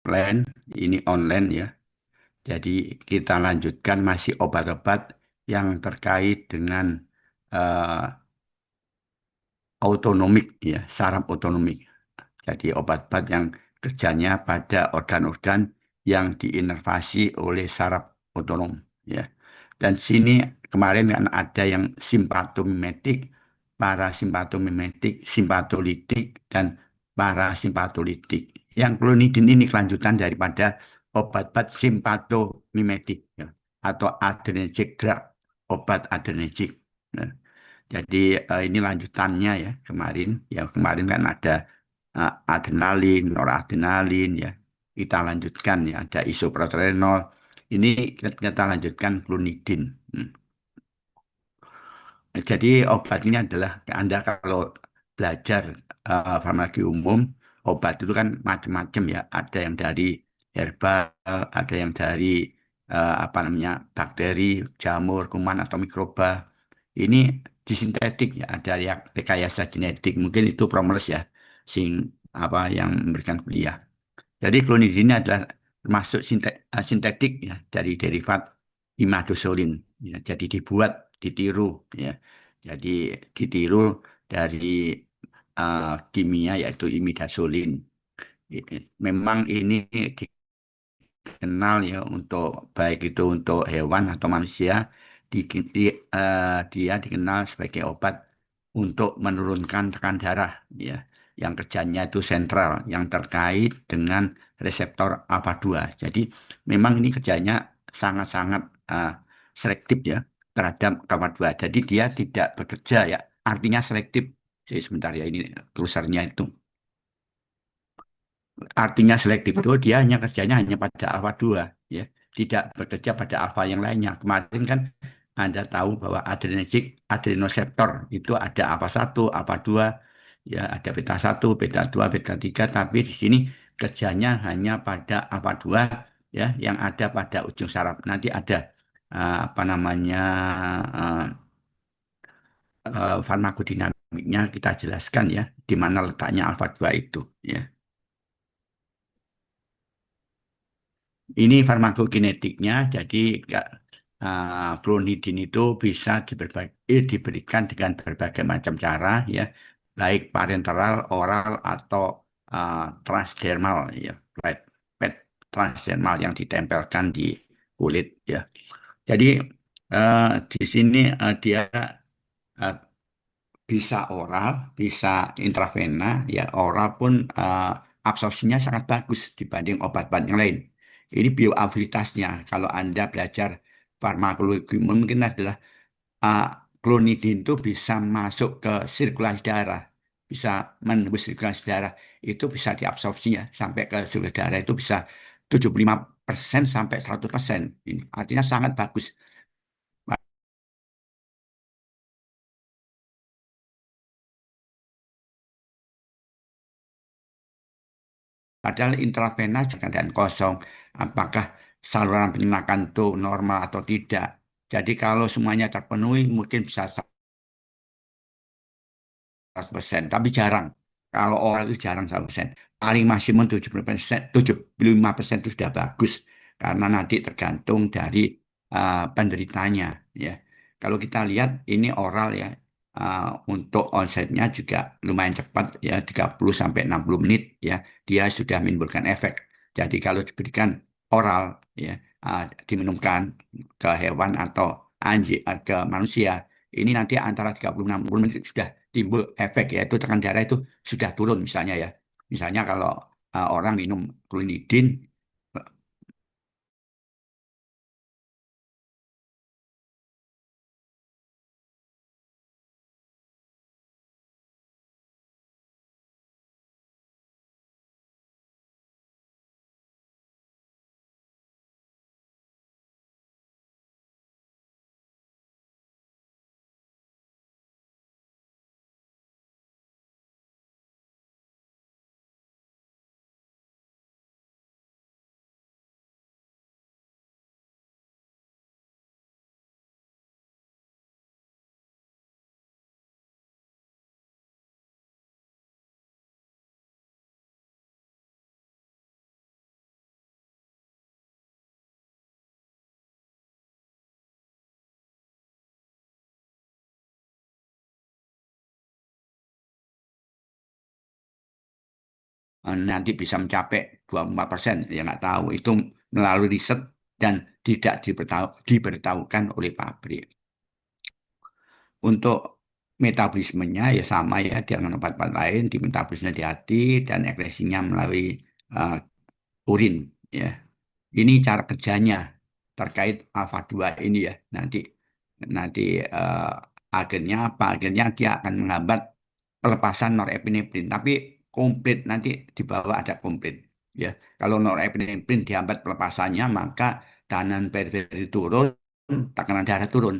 offline, ini online ya. Jadi kita lanjutkan masih obat-obat yang terkait dengan eh, autonomik ya, saraf otonomik. Jadi obat-obat yang kerjanya pada organ-organ yang diinervasi oleh saraf otonom ya. Dan sini kemarin kan ada yang simpatomimetik, parasimpatomimetik, simpatolitik, dan parasimpatolitik. Yang klonidin ini kelanjutan daripada obat-obat simpatomimetik ya, atau adrenergic drug, obat adrenergic. Ya. Jadi ini lanjutannya ya kemarin. Ya kemarin kan ada adrenalin, noradrenalin ya. Kita lanjutkan ya ada isoproterenol. Ini kita lanjutkan klonidin. Hmm. Jadi obat ini adalah Anda kalau belajar farmasi umum, obat itu kan macam-macam ya. Ada yang dari herbal, ada yang dari apa namanya bakteri, jamur, kuman atau mikroba. Ini disintetik ya, ada yang rekayasa genetik. Mungkin itu promles ya, sing apa yang memberikan kuliah. Jadi klonidin ini adalah termasuk sintetik ya dari derivat imadosolin. Ya, jadi dibuat, ditiru ya. Jadi ditiru dari kimia yaitu imidasolin. Memang ini dikenal ya untuk baik itu untuk hewan atau manusia dia dikenal sebagai obat untuk menurunkan tekanan darah ya yang kerjanya itu sentral yang terkait dengan reseptor alfa 2. Jadi memang ini kerjanya sangat-sangat selektif ya terhadap alfa 2. Jadi dia tidak bekerja ya artinya selektif. Jadi sebentar ya ini terusannya itu. Artinya selektif itu dia hanya kerjanya hanya pada alfa 2 ya, tidak bekerja pada alfa yang lainnya. Kemarin kan Anda tahu bahwa adrenergic adrenoseptor itu ada alfa 1 alfa 2 ya, ada beta 1 beta 2 beta 3 tapi di sini kerjanya hanya pada alfa 2 ya, yang ada pada ujung saraf. Nanti ada apa namanya uh, farmakodinamiknya kita jelaskan ya, di mana letaknya alfa 2 itu ya. Ini farmakokinetiknya, jadi klonidin itu bisa diberikan dengan berbagai macam cara, ya, baik parenteral, oral, atau transdermal, ya, pet transdermal yang ditempelkan di kulit, ya. Jadi di sini dia eh, bisa oral, bisa intravena, ya oral pun absorpsinya sangat bagus dibanding obat-obat yang lain. Ini bioafilitasnya. Kalau Anda belajar farmakologi mungkin adalah uh, klonidin itu bisa masuk ke sirkulasi darah, bisa menembus sirkulasi darah, itu bisa diabsorpsinya sampai ke sirkulasi darah itu bisa 75% sampai 100%. Ini artinya sangat bagus. Padahal intravena juga keadaan kosong. Apakah saluran pencernaan itu normal atau tidak? Jadi kalau semuanya terpenuhi mungkin bisa 100%, tapi jarang. Kalau oral itu jarang 100%. Paling maksimum 70%, 75% itu sudah bagus. Karena nanti tergantung dari penderitanya. Ya. Kalau kita lihat ini oral ya, untuk onsetnya juga lumayan cepat ya, 30 sampai 60 menit ya, dia sudah menimbulkan efek. Jadi kalau diberikan oral ya, diminumkan ke hewan atau anjing ke manusia, ini nanti antara 30 60 menit sudah timbul efek yaitu tekanan darah itu sudah turun misalnya ya. Misalnya kalau orang minum klonidin nanti bisa mencapai 24%, ya nggak tahu. Itu melalui riset dan tidak diberitahukan oleh pabrik. Untuk metabolismenya ya sama ya dengan obat-obat lain, di metabolisme di hati dan ekskresinya melalui uh, urin ya. Ini cara kerjanya terkait alfa 2 ini ya. Nanti nanti akhirnya apa? Akhirnya dia akan menghambat pelepasan norepinefrin. Tapi komplit nanti di bawah ada komplit. Ya, kalau norepinefrin dihambat pelepasannya, maka tekanan periferi turun, tekanan darah turun,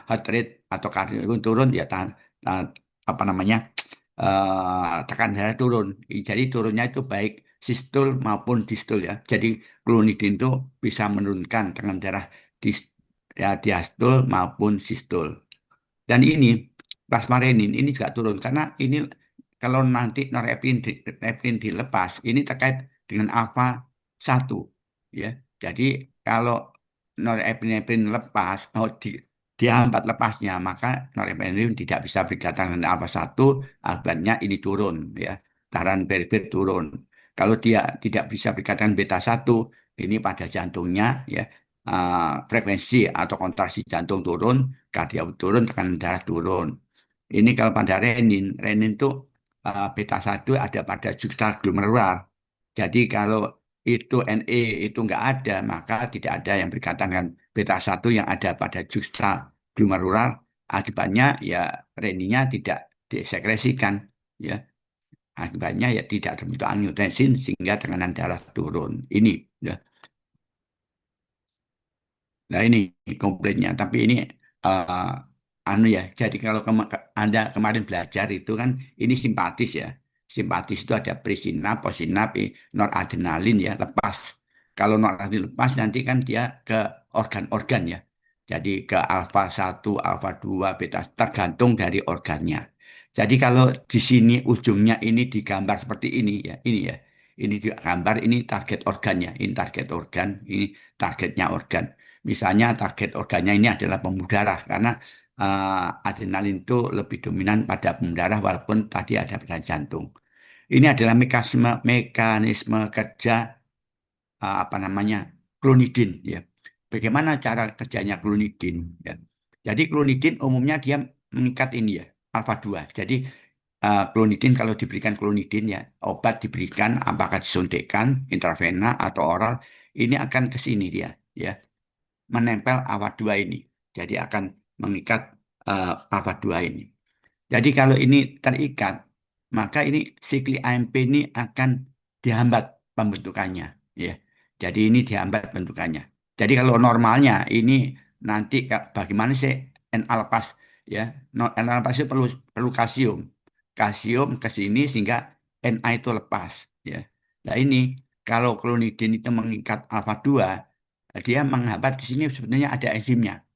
heart rate atau kardiolin turun, ya apa namanya tekanan darah turun. Jadi turunnya itu baik sistol maupun distal ya. Jadi klonidin itu bisa menurunkan tekanan darah diastol maupun sistol. Dan ini plasmarenin ini juga turun karena ini kalau nanti norepinefrin dilepas ini terkait dengan alfa 1 ya. Jadi kalau norepinefrin lepas dihambat lepasnya maka norepinefrin tidak bisa berikatan dengan alfa 1, akibatnya ini turun ya. Tekanan perifer turun. Kalau dia tidak bisa berikatan beta 1 ini pada jantungnya ya, frekuensi atau kontraksi jantung turun, kardiak turun, tekanan darah turun. Ini kalau pada renin, renin itu beta 1 ada pada juxtaglomerular. Jadi kalau itu Ne itu nggak ada, maka tidak ada yang berkaitan dengan beta 1 yang ada pada juxtaglomerular. Akibatnya ya reninnya tidak disekresikan. Ya, akibatnya ya tidak terbentuk angiotensin sehingga tekanan darah turun. Ini ya. Nah ini komplainnya, tapi ini eh, anu ya. Jadi kalau Anda kemarin belajar itu kan ini simpatis ya. Simpatis itu ada presina, posina, noradrenalin ya lepas. Kalau noradrenalin lepas nanti kan dia ke organ-organ ya. Jadi ke alfa 1, alfa 2, beta tergantung dari organnya. Jadi kalau di sini ujungnya ini digambar seperti ini ya, ini ya. Ini gambar ini target organnya, ini target organ, ini targetnya organ. Misalnya target organnya ini adalah pembuluh darah karena adrenalin itu lebih dominan pada pembuluh darah walaupun tadi ada pada jantung. Ini adalah mekanisme kerja apa namanya klonidin ya. Bagaimana cara kerjanya klonidin ya. Jadi klonidin umumnya dia mengikat ini ya alfa 2. Jadi klonidin kalau diberikan klonidin ya obat diberikan apakah disuntikkan intravena atau oral ini akan ke sini dia ya menempel alfa 2 ini. Jadi akan mengikat alfa 2 ini. Jadi kalau ini terikat, maka ini sikli AMP ini akan dihambat pembentukannya. Ya. Jadi ini dihambat bentukannya. Jadi kalau normalnya ini nanti bagaimana sih N-alpas ya? N-alpas itu perlu kalsium. Kalsium ke sini sehingga Na itu lepas ya. Nah ini kalau klonidin itu mengikat alfa 2 dia menghambat di sini sebenarnya ada enzimnya.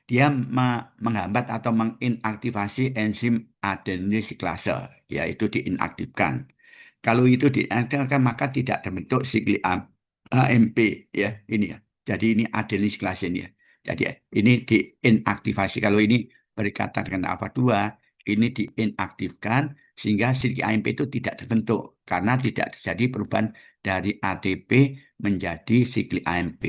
Dia menghambat atau menginaktivasi enzim adenosiklase, yaitu diinaktifkan. Kalau itu diinaktifkan maka tidak terbentuk siklik AMP ya ini ya. Jadi ini adenosiklase ini ya. Jadi ini diinaktivasi. Kalau ini berkaitan dengan alfa 2 ini diinaktifkan sehingga siklik AMP itu tidak terbentuk karena tidak terjadi perubahan dari ATP menjadi siklik AMP.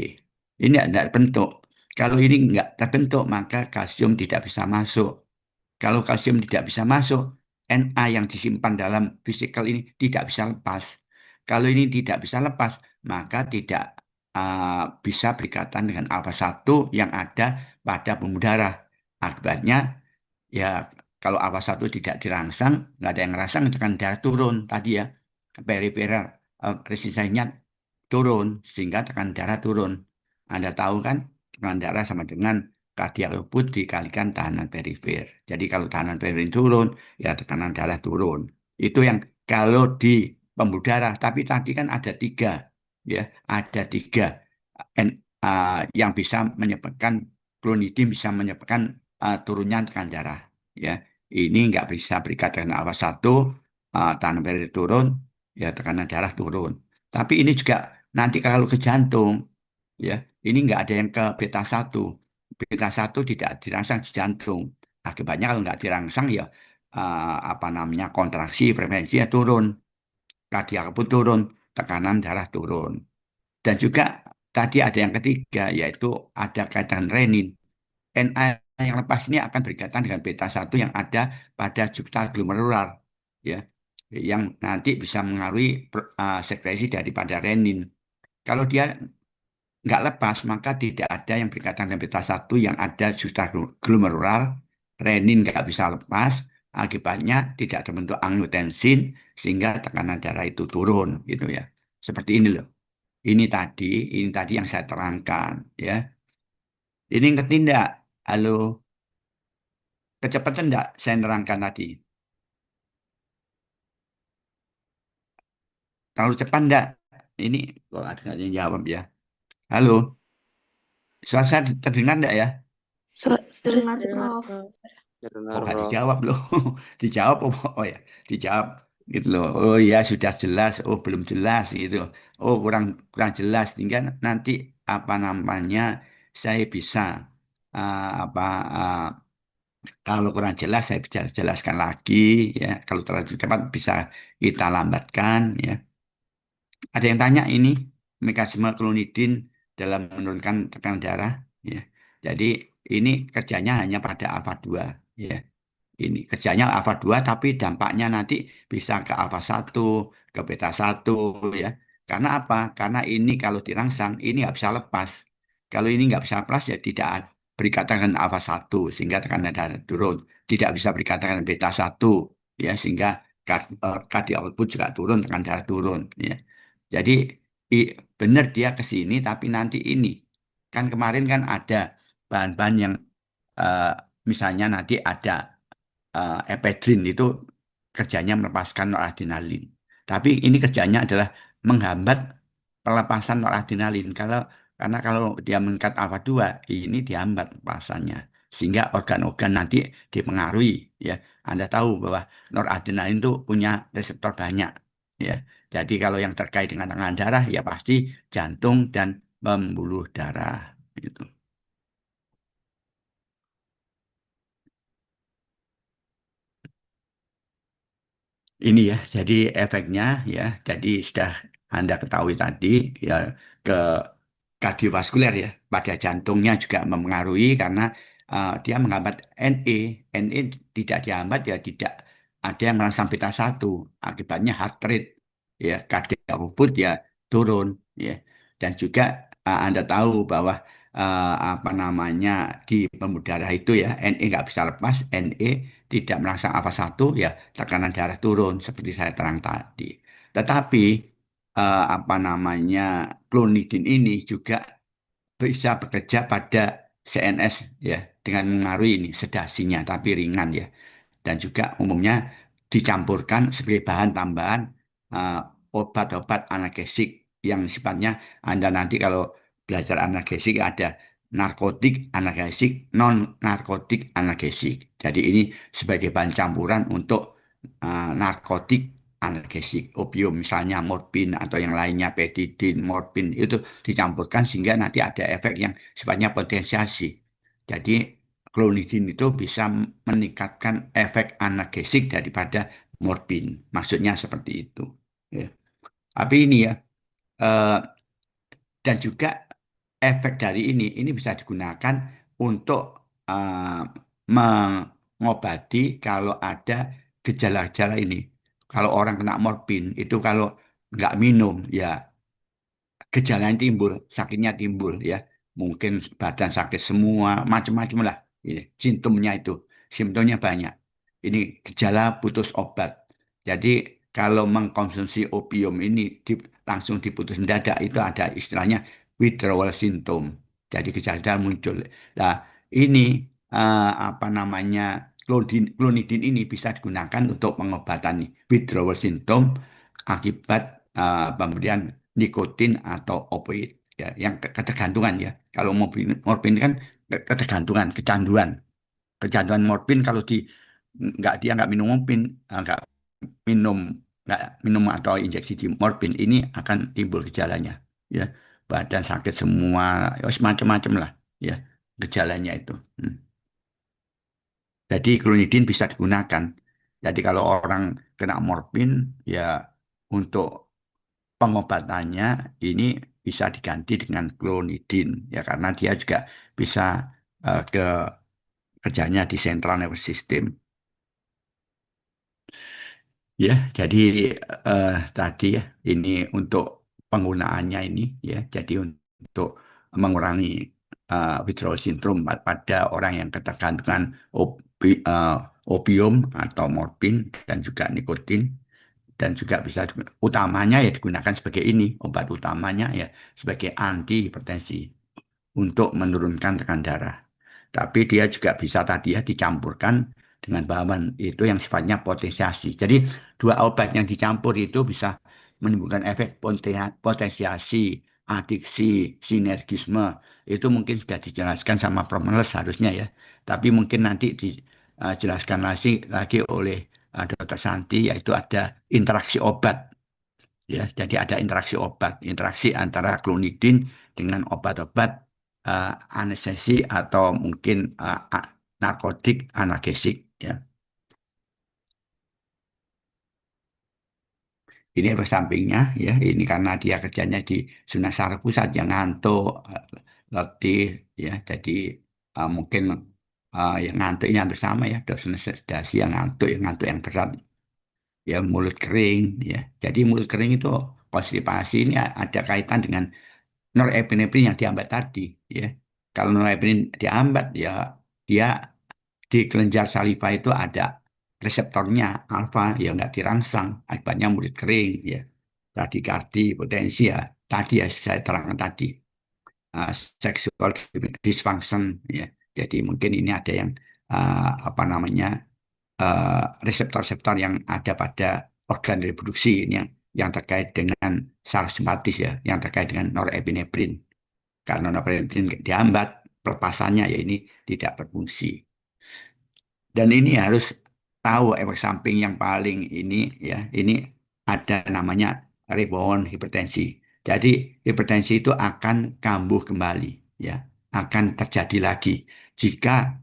Ini tidak terbentuk. Kalau ini nggak terbentuk, maka kalsium tidak bisa masuk. Kalau kalsium tidak bisa masuk, Na yang disimpan dalam fisikal ini tidak bisa lepas. Kalau ini tidak bisa lepas, maka tidak bisa berikatan dengan alfa 1 yang ada pada pembuluh darah. Akibatnya, ya kalau alfa 1 tidak dirangsang, nggak ada yang ngerangsang, tekan darah turun tadi ya. Periferal resistensinya turun, sehingga tekanan darah turun. Anda tahu kan? Tekanan darah sama dengan kardiak output dikalikan tahanan perifer. Jadi kalau tahanan perifer turun, ya tekanan darah turun. Itu yang kalau di pembuluh darah. Tapi tadi kan ada tiga, ya ada tiga yang bisa menyebabkan klonidin bisa menyebabkan turunnya tekanan darah. Ya, ini nggak bisa berikat dengan alfa 1, tahanan perifer turun, ya tekanan darah turun. Tapi ini juga nanti kalau ke jantung, ya ini nggak ada yang ke beta 1. Beta 1 tidak dirangsang di jantung. Akibatnya kalau nggak dirangsang ya apa namanya kontraksi frekuensinya turun. kardiak pun turun, tekanan darah turun. Dan juga tadi ada yang ketiga, yaitu ada kaitan renin. Na yang lepas ini akan berkaitan dengan beta satu yang ada pada juxtaglomerular, ya, yang nanti bisa mengaruhi sekresi daripada renin. Kalau dia nggak lepas, maka tidak ada yang berkaitan dengan beta satu yang ada juxtaglomerular, renin nggak bisa lepas, akibatnya tidak terbentuk angiotensin sehingga tekanan darah itu turun, gitu ya. Seperti ini loh. Ini tadi, ini tadi yang saya terangkan, ya. Ini ngerti enggak? Halo, kecepatan enggak saya nerangkan tadi? Terlalu cepat enggak? Ini kok ada nggak yang jawab ya? Halo, suara saya terdengar enggak ya? Terdengar, Prof. Prof. Oh, Dengar, nggak Bro. dijawab loh. Dijawab, oh ya, dijawab gitu loh. Oh ya, sudah jelas. Oh, belum jelas gitu. Oh, kurang kurang jelas. Tinggal nanti apa namanya saya bisa apa kalau kurang jelas saya bisa jelaskan lagi ya. Kalau terlalu cepat bisa kita lambatkan ya. Ada yang tanya ini mekanisme klonidin dalam menurunkan tekanan darah ya. Jadi ini kerjanya hanya pada alfa 2 ya. Ini kerjanya alfa 2 tapi dampaknya nanti bisa ke alfa satu, ke beta satu ya. Karena apa? Karena ini kalau dirangsang ini nggak bisa lepas. Kalau ini nggak bisa lepas ya tidak berikatan dengan alfa satu sehingga tekanan darah turun. Tidak bisa berikatan dengan beta satu ya sehingga cardiac output juga turun, tekanan darah turun ya. Jadi benar dia ke sini tapi nanti ini kan kemarin kan ada bahan-bahan yang eh, misalnya nanti ada epedrin itu kerjanya melepaskan noradrenalin. Tapi ini kerjanya adalah menghambat pelepasan noradrenalin. Karena kalau dia meningkat alfa 2 ini dihambat pelepasannya. Sehingga organ-organ nanti dipengaruhi. Ya, Anda tahu bahwa noradrenalin itu punya reseptor banyak. Ya, jadi kalau yang terkait dengan tekanan darah ya pasti jantung dan pembuluh darah. Gitu. Ini ya, jadi efeknya ya, jadi sudah Anda ketahui tadi ya ke kardiovaskuler ya, pada jantungnya juga mempengaruhi karena dia menghambat NE, NE tidak dihambat ya tidak ada yang merangsang beta satu, akibatnya heart rate ya, cardiac output ya turun ya, dan juga Anda tahu bahwa apa namanya di pembuluh darah itu ya, NE nggak bisa lepas, NE tidak merangsang alfa satu ya tekanan darah turun seperti saya terang tadi. Tetapi apa namanya klonidin ini juga bisa bekerja pada CNS ya dengan mengaruhi ini sedasinya tapi ringan ya dan juga umumnya dicampurkan sebagai bahan tambahan eh, obat-obat analgesik yang sifatnya Anda nanti kalau belajar analgesik ada narkotik analgesik, non narkotik analgesik. Jadi ini sebagai bahan campuran untuk narkotik analgesik, opium misalnya morfin atau yang lainnya petidin, morfin itu dicampurkan sehingga nanti ada efek yang sifatnya potensiasi. Jadi klonidin itu bisa meningkatkan efek analgesik daripada morfin. Maksudnya seperti itu. Ya. Tapi ini ya, eh, dan juga efek dari ini bisa digunakan untuk eh, mengobati kalau ada gejala-gejala ini. Kalau orang kena morfin itu kalau nggak minum ya gejala yang timbul, sakitnya timbul ya. Mungkin badan sakit semua, macam-macam lah. Ini simptomnya itu, simptomnya banyak. Ini gejala putus obat. Jadi kalau mengkonsumsi opium ini langsung diputus mendadak itu ada istilahnya withdrawal symptom. Jadi gejala muncul. Nah, ini apa namanya klonidin ini bisa digunakan untuk pengobatan withdrawal symptom akibat pemberian nikotin atau opioid ya yang ketergantungan ya kalau morfin kan ketergantungan kecanduan morfin kalau dia nggak minum morfin nggak minum nggak minum atau injeksi di morfin ini akan timbul gejalanya ya badan sakit semua ya macam-macam lah ya gejalanya itu. Jadi klonidin bisa digunakan jadi kalau orang kena morfin ya untuk pengobatannya ini bisa diganti dengan klonidin ya karena dia juga bisa ke kerjanya di central nervous system. Ya, jadi tadi ya ini untuk penggunaannya ini ya. Jadi untuk mengurangi withdrawal syndrome pada orang yang ketergantungan opium atau morfin dan juga nikotin dan juga bisa utamanya ya digunakan sebagai ini obat utamanya ya sebagai anti hipertensi untuk menurunkan tekanan darah. Tapi dia juga bisa tadi ya dicampurkan dengan bahan itu yang sifatnya potensiasi. Jadi dua obat yang dicampur itu bisa menimbulkan efek potensiasi, adiksi, sinergisme. Itu mungkin sudah dijelaskan sama Prof. Meles harusnya ya. Tapi mungkin nanti dijelaskan lagi oleh Dr. Santi yaitu ada interaksi obat ya. Jadi ada interaksi obat, interaksi antara klonidin dengan obat-obat anestesi atau mungkin narkotik analgesik ya. Ini efek sampingnya ya. Ini karena dia kerjanya di zona saraf pusat yang ngantuk, letih ya. Jadi mungkin yang ngantuk ini hampir sama ya. Dosis sedasi yang ngantuk yang berat ya mulut kering ya. Jadi mulut kering itu konstipasi ini ada kaitan dengan norepinefrin yang diambat tadi ya. Kalau norepinefrin diambat ya dia di kelenjar saliva itu ada reseptornya alfa yang nggak dirangsang akibatnya mulut kering ya. Bradikardi, potensi ya tadi ya saya terangkan tadi. uh, Sexual dysfunction ya. Jadi mungkin ini ada yang apa namanya reseptor-reseptor yang ada pada organ reproduksi ini yang terkait dengan saraf simpatis ya, yang terkait dengan norepinefrin. Karena norepinefrin dihambat, pelepasannya ya ini tidak berfungsi. Dan ini harus tahu efek samping yang paling ini ya, ini ada namanya rebound hipertensi. Jadi hipertensi itu akan kambuh kembali ya, akan terjadi lagi jika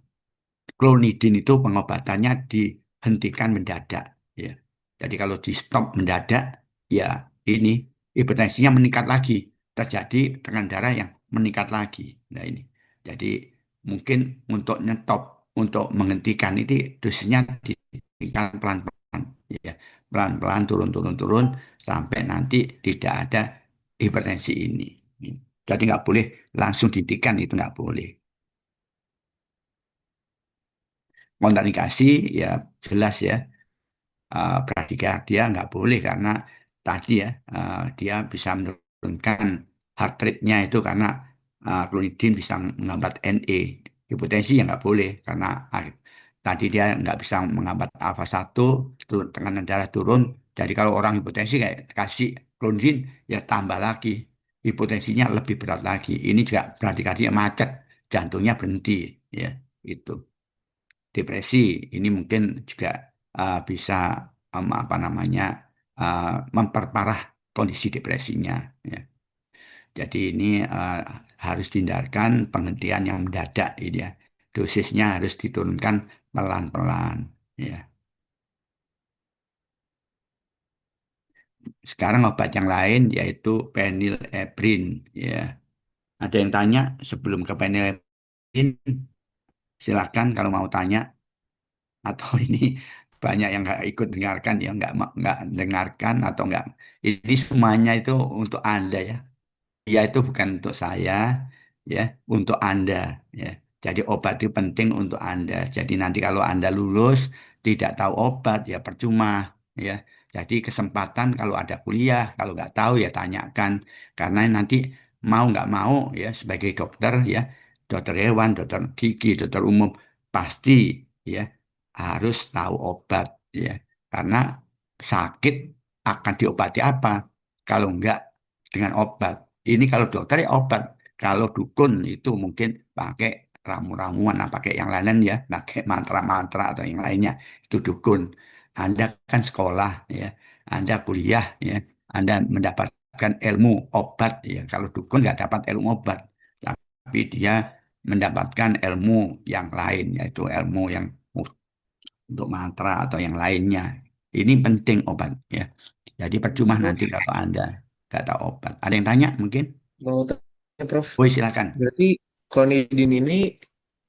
klonidin itu pengobatannya dihentikan mendadak ya. Jadi kalau di stop mendadak ya ini hipertensinya meningkat lagi, terjadi tekanan darah yang meningkat lagi. Nah ini. Jadi mungkin untuk nyetop, untuk menghentikan itu dosisnya dihentikan pelan-pelan ya. Pelan-pelan turun sampai nanti tidak ada hipertensi ini. Jadi nggak boleh langsung dihentikan itu nggak boleh. Kontraindikasi ya jelas ya bradykardia nggak boleh karena tadi ya dia bisa menurunkan heart rate-nya itu karena klonidin bisa menghambat NA. Hipotensi ya nggak boleh karena tadi dia nggak bisa menghambat alfa satu tekanan darah turun. Jadi kalau orang hipotensi kayak kasih klonidin ya tambah lagi hipotensinya lebih berat lagi. Ini juga bradykardia macet, jantungnya berhenti ya itu. Depresi ini mungkin juga bisa apa namanya memperparah kondisi depresinya ya. Jadi ini harus dihindarkan penghentian yang mendadak ini ya. Dosisnya harus diturunkan pelan-pelan ya. Sekarang obat yang lain yaitu phenylephrine ya. Ada yang tanya sebelum ke phenylephrine silakan kalau mau tanya atau ini banyak yang nggak ikut dengarkan ya nggak dengarkan atau nggak ini semuanya itu untuk Anda ya. Ya itu bukan untuk saya ya, untuk Anda ya. Jadi obat itu penting untuk Anda. Jadi nanti kalau Anda lulus tidak tahu obat ya percuma ya. Jadi kesempatan kalau ada kuliah, kalau nggak tahu ya tanyakan. Karena nanti mau nggak mau ya sebagai dokter ya, dokter hewan, dokter gigi, dokter umum pasti ya harus tahu obat ya. Karena sakit akan diobati apa? Kalau enggak dengan obat. Ini kalau dokter ya obat. Kalau dukun itu mungkin pakai ramu-ramuan, nah, pakai yang lain ya, pakai mantra-mantra atau yang lainnya. Itu dukun. Anda kan sekolah ya, Anda kuliah ya, Anda mendapatkan ilmu obat ya. Kalau dukun nggak dapat ilmu obat, tapi dia mendapatkan ilmu yang lain, yaitu ilmu yang untuk mantra atau yang lainnya. Ini penting obat ya. Jadi Iya percuma sih, Prof. nanti kalau Anda nggak tahu obat. Ada yang tanya mungkin? Mau tanya, Prof. Oh, silakan. Berarti klonidin ini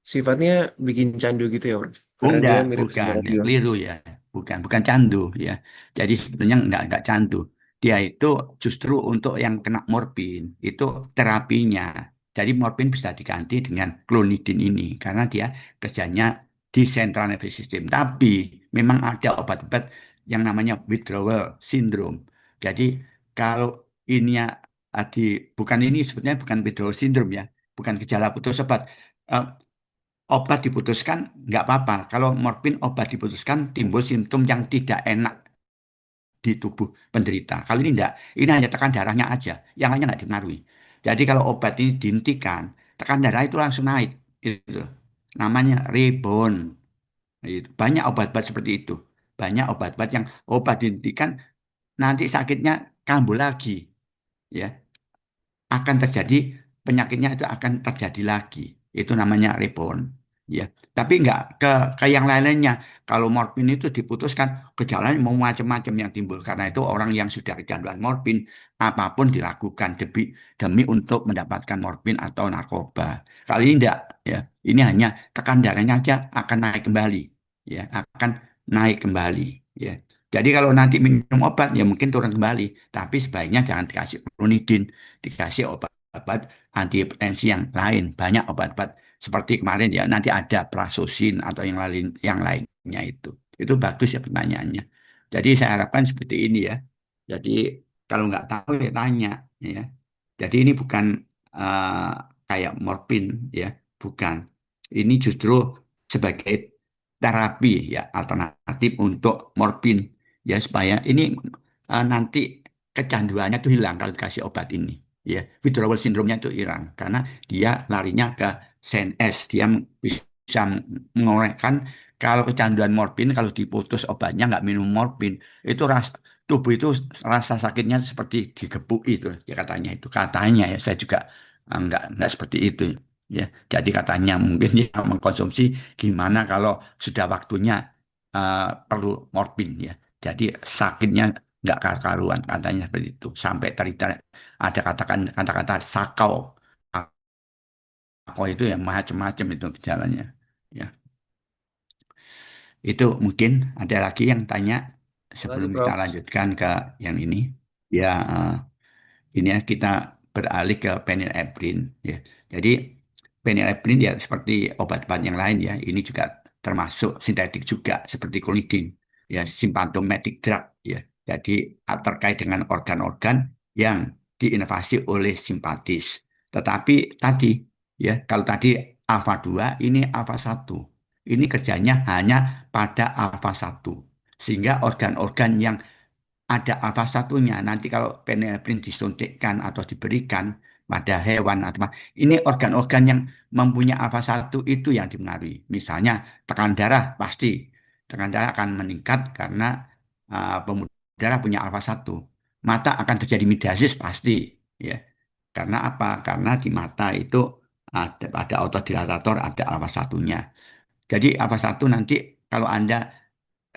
sifatnya bikin candu gitu ya, Prof? Oh Karena dia enggak, mirip sama bukan, ya, opium. keliru ya, bukan candu ya. Jadi sebenarnya enggak candu. Dia itu justru untuk yang kena morfin itu terapinya. Jadi morfin bisa diganti dengan klonidin ini karena dia kerjanya di central nervous system. Tapi memang ada obat-obat yang namanya withdrawal syndrome. Jadi kalau ini ya bukan ini sebenarnya bukan withdrawal syndrome ya, bukan gejala putus obat. Eh, Obat diputuskan nggak apa-apa. Kalau morfin obat diputuskan timbul simptom yang tidak enak di tubuh penderita. Kalau ini enggak, ini hanya tekan darahnya aja, yang lainnya nggak dipengaruhi. Jadi kalau obat ini dihentikan, tekan darah itu langsung naik. Itu namanya rebound. Itu. Banyak obat-obat seperti itu. Banyak obat-obat yang obat dihentikan nanti sakitnya kambuh lagi, ya akan terjadi penyakitnya itu akan terjadi lagi. Itu namanya rebound. Ya, tapi nggak ke yang lain-lainnya. Kalau morfin itu diputuskan, gejalanya mau macam-macam yang timbul. Karena itu orang yang sudah kecanduan morfin, apapun dilakukan demi untuk mendapatkan morfin atau narkoba. Kali ini enggak, ya. Ini hanya tekan darahnya aja akan naik kembali, ya, akan naik kembali, ya. Jadi kalau nanti minum obat, ya mungkin turun kembali. Tapi sebaiknya jangan dikasih klonidin, dikasih obat-obat antihipertensi yang lain. Banyak obat-obat seperti kemarin ya, nanti ada prazosin atau yang lainnya itu. Itu bagus ya pertanyaannya. Jadi saya harapkan seperti ini ya. Jadi kalau nggak tahu ya tanya ya. Jadi ini bukan eh, kayak morfin ya, bukan. Ini justru sebagai terapi ya alternatif untuk morfin ya supaya ini nanti kecanduannya itu hilang kalau dikasih obat ini. Ya, withdrawal syndrome-nya itu hilang karena dia larinya ke CNS. Dia bisa mengorek kalau kecanduan morfin, kalau diputus obatnya nggak minum morfin, itu tubuh itu rasa sakitnya seperti digebuk itu, ya katanya ya saya juga nggak seperti itu ya. Jadi katanya mungkin ya mengkonsumsi gimana kalau sudah waktunya perlu morfin ya. Jadi sakitnya nggak karuan katanya seperti itu sampai ada kata-kata sakau. Sakau itu ya macam-macam itu gejalanya ya. Itu mungkin ada lagi yang tanya sebelum Makasih, kita Prof. lanjutkan ke yang ini. Ya, ini ya kita beralih ke phenylephrine ya. Jadi phenylephrine ya seperti obat-obat yang lain ya. Ini juga termasuk sintetik juga seperti klonidin ya, symptomatic drug ya. Jadi terkait dengan organ-organ yang diinovasi oleh simpatis. Tetapi tadi ya kalau tadi alfa 2 ini alfa satu. Ini kerjanya hanya pada alfa satu. Sehingga organ-organ yang ada alfa satunya nanti kalau penelprin disuntikkan atau diberikan pada hewan atau ini organ-organ yang mempunyai alfa satu itu yang dipengaruhi. Misalnya tekanan darah pasti tekanan darah akan meningkat karena pembuluh darah punya alfa satu. Mata akan terjadi midriasis pasti ya. Karena apa? Karena di mata itu ada autodilator, ada alfa satunya. Jadi alfa satu nanti kalau Anda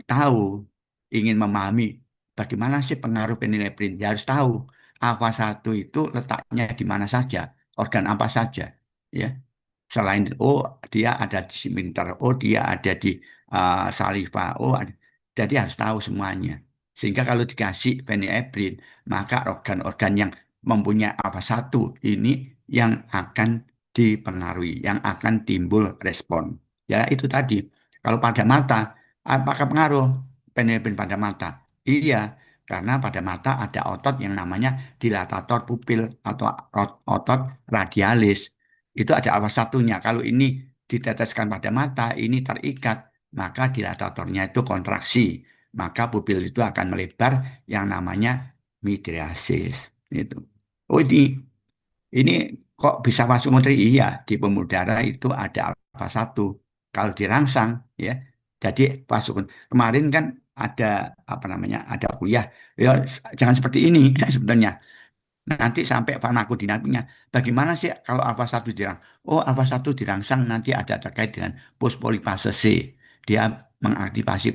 tahu ingin memahami bagaimana sih pengaruh penilaian, ya harus tahu alfa satu itu letaknya di mana saja, organ apa saja, ya. Selain oh dia ada di siminter, oh dia ada di saliva, jadi harus tahu semuanya. Sehingga kalau dikasih phenylnephrine, maka organ-organ yang mempunyai alfa satu ini yang akan dipengaruhi, yang akan timbul respon. Ya itu tadi. Kalau pada mata, apakah pengaruh penelpin pada mata? Iya, karena pada mata ada otot yang namanya dilatator pupil atau otot radialis. Itu ada alfa satunya. Kalau ini diteteskan pada mata, ini terikat, maka dilatatornya itu kontraksi. Maka pupil itu akan melebar yang namanya midriasis. Itu. Oh ini kok bisa masuk menteri? Iya, di pembuluh darah itu ada alfa satu. Kalau dirangsang, ya, jadi masuk. Kemarin kan ada apa namanya? Ada kuliah. Ya, jangan seperti ini sebenarnya. Nanti sampai farmakodinamiknya. Bagaimana sih kalau alfa satu dirang? Oh, alfa satu dirangsang nanti ada terkait dengan fosfolipase C. Dia mengaktifasi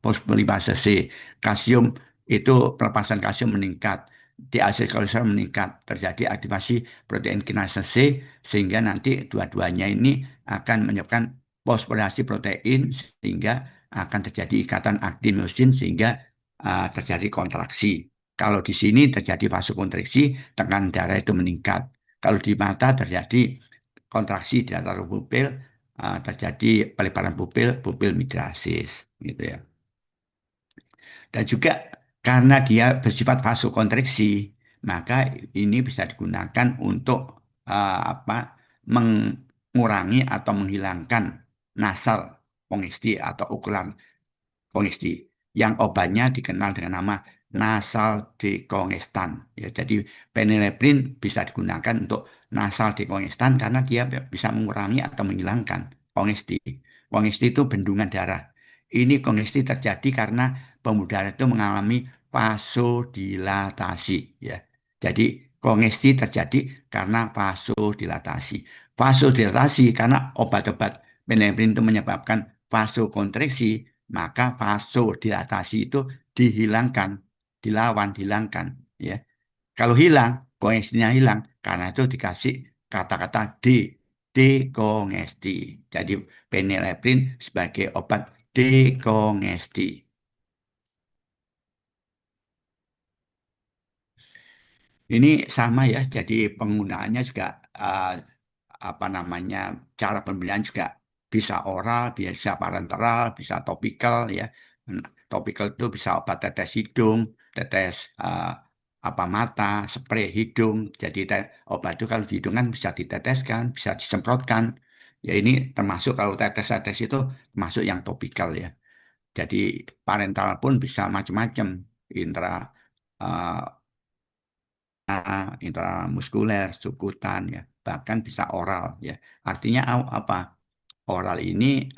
fosfolipase C. Kalsium itu pelepasan kalsium meningkat, deasetyl meningkat, terjadi aktivasi protein kinase C, sehingga nanti dua-duanya ini akan menyebabkan fosforilasi protein, sehingga akan terjadi ikatan aktin-myosin, sehingga terjadi kontraksi. Kalau di sini terjadi vasokonstriksi, tekanan darah itu meningkat. Kalau di mata terjadi kontraksi di lateral pupil, terjadi pelebaran pupil, pupil midrasis, gitu ya. Dan juga karena dia bersifat vasokonstriksi, maka ini bisa digunakan untuk apa, mengurangi atau menghilangkan nasal kongesti atau ukuran kongesti yang obatnya dikenal dengan nama nasal dekongestan. Ya, jadi phenylephrine bisa digunakan untuk nasal dekongestan karena dia bisa mengurangi atau menghilangkan kongesti. Kongesti itu bendungan darah. Ini kongesti terjadi karena pembuluh darah itu mengalami vasodilatasi. Ya, jadi kongesti terjadi karena vasodilatasi. Vasodilatasi karena obat-obat phenylephrine itu menyebabkan vasokonstriksi, maka vasodilatasi itu dihilangkan, dilawan, dihilangkan. Ya, kalau hilang, kongestinya hilang, karena itu dikasih kata-kata dekongesti. Jadi phenylephrine sebagai obat dekongesti. Ini sama ya, jadi penggunaannya juga apa namanya, cara pembelian juga bisa oral, bisa parenteral, bisa topikal ya. Topikal itu bisa obat tetes hidung, tetes apa mata, spray hidung. Jadi obat itu kalau di hidung kan bisa diteteskan, bisa disemprotkan. Ya ini termasuk kalau tetes-tetes itu termasuk yang topikal ya. Jadi parenteral pun bisa macam-macam, intra eh, intramuskuler, subkutan ya, bahkan bisa oral ya. Artinya apa? Oral ini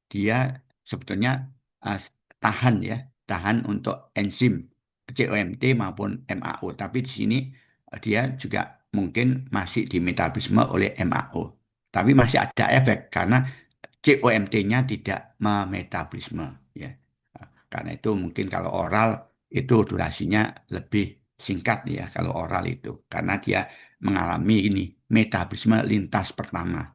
dia sebetulnya uh, tahan ya, tahan untuk enzim COMT maupun MAO. Tapi di sini dia juga mungkin masih dimetabolisme oleh MAO. Tapi masih ada efek karena COMT-nya tidak memetabolisme ya. Karena itu mungkin kalau oral itu durasinya lebih singkat ya kalau oral itu karena dia mengalami ini metabolisme lintas pertama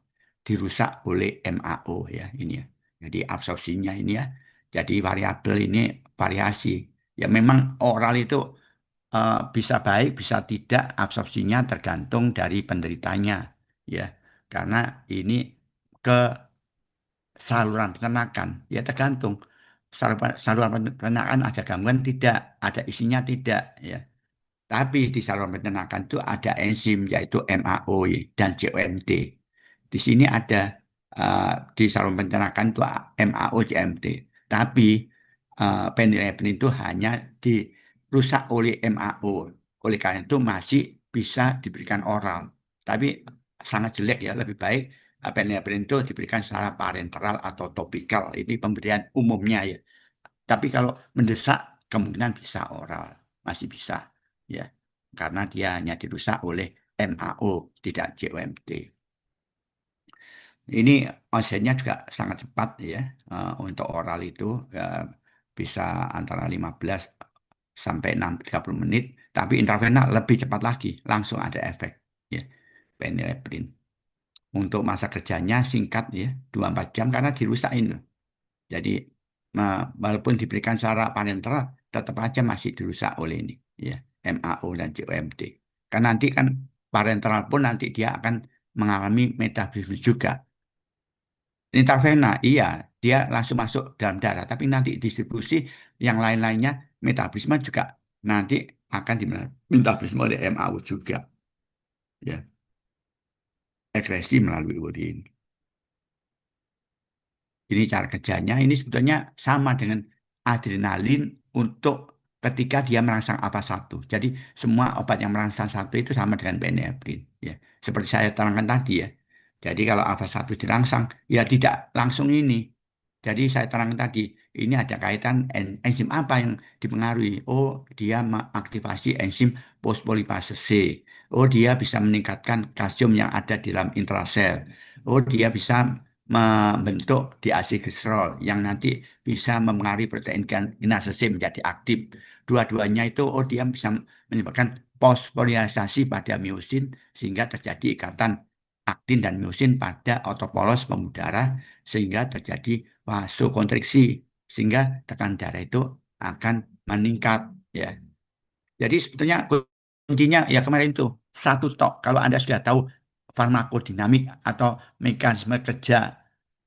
dirusak oleh MAO ya ini ya. Jadi absorpsinya ini ya. Jadi variabel ini variasi. Ya memang oral itu bisa baik bisa tidak absorpsinya tergantung dari penderitanya ya. Karena ini ke saluran pencernaan ya tergantung saluran pencernaan ada gangguan tidak, ada isinya tidak ya. Tapi di saluran pencernaan itu ada enzim yaitu MAO dan COMT. Di sini ada di saluran pencernaan itu MAO COMT. Tapi phenylephrine itu hanya dirusak oleh MAO. Oleh karena itu masih bisa diberikan oral. Tapi sangat jelek ya, lebih baik phenylephrine itu diberikan secara parenteral atau topikal. Ini pemberian umumnya ya. Tapi kalau mendesak kemungkinan bisa oral, masih bisa ya. Karena dia hanya dirusak oleh MAO, tidak COMT. Ini onsetnya juga sangat cepat ya. Untuk oral itu bisa antara 15 sampai 30 menit, tapi intravenal lebih cepat lagi, langsung ada efek ya. Phenylephrine. Untuk masa kerjanya singkat ya, 24 jam karena dirusakin. Jadi walaupun diberikan secara parenteral, tetap aja masih dirusak oleh ini, ya, MAO dan COMT. Kan nanti kan parenteral pun nanti dia akan mengalami metabolisme juga. Intravena, iya, dia langsung masuk dalam darah, tapi nanti distribusi yang lain-lainnya metabolisme juga nanti akan dimetabolisme oleh MAO juga, ya, ekskresi melalui urin. Ini cara kerjanya, ini sebetulnya sama dengan adrenalin untuk ketika dia merangsang alfa satu. Jadi semua obat yang merangsang satu itu sama dengan phenylephrine. Ya. Seperti saya terangkan tadi ya. Jadi kalau alfa satu dirangsang, ya tidak langsung ini. Jadi saya terangkan tadi, ini ada kaitan enzim apa yang dipengaruhi. Oh, dia mengaktifasi enzim fosfolipase C. Oh, dia bisa meningkatkan kalsium yang ada di dalam intrasel. Oh, dia bisa membentuk diacylglycerol yang nanti bisa mempengaruhi protein kinase C menjadi aktif. Dua-duanya itu dia bisa menyebabkan fosforilisasi pada miosin sehingga terjadi ikatan aktin dan miosin pada otopolos pembuluh darah sehingga terjadi vasokonstriksi sehingga tekanan darah itu akan meningkat ya. Jadi sebetulnya kuncinya ya kemarin itu satu tok. Kalau Anda sudah tahu farmakodinamik atau mekanisme kerja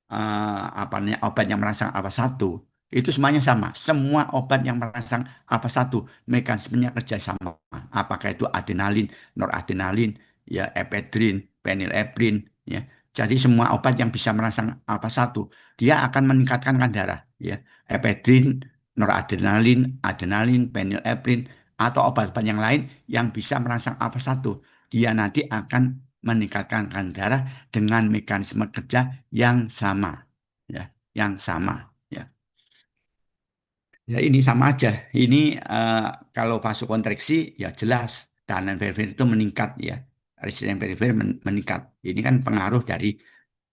apa namanya obat yang merangsang alfa satu itu semuanya sama. Semua obat yang merangsang alfa satu mekanismenya kerja sama. Apakah itu adrenalin, noradrenalin, ya epedrin, phenylephrine, ya. Jadi semua obat yang bisa merangsang alfa satu dia akan meningkatkan kadar darah, ya. Epedrin, noradrenalin, adrenalin, phenylephrine atau obat-obat yang lain yang bisa merangsang alfa satu dia nanti akan meningkatkan kadar darah dengan mekanisme kerja yang sama ya yang sama ya ya ini sama aja ini kalau vasokonstriksi ya jelas tekanan perifer itu meningkat ya resisten perifer meningkat ini kan pengaruh dari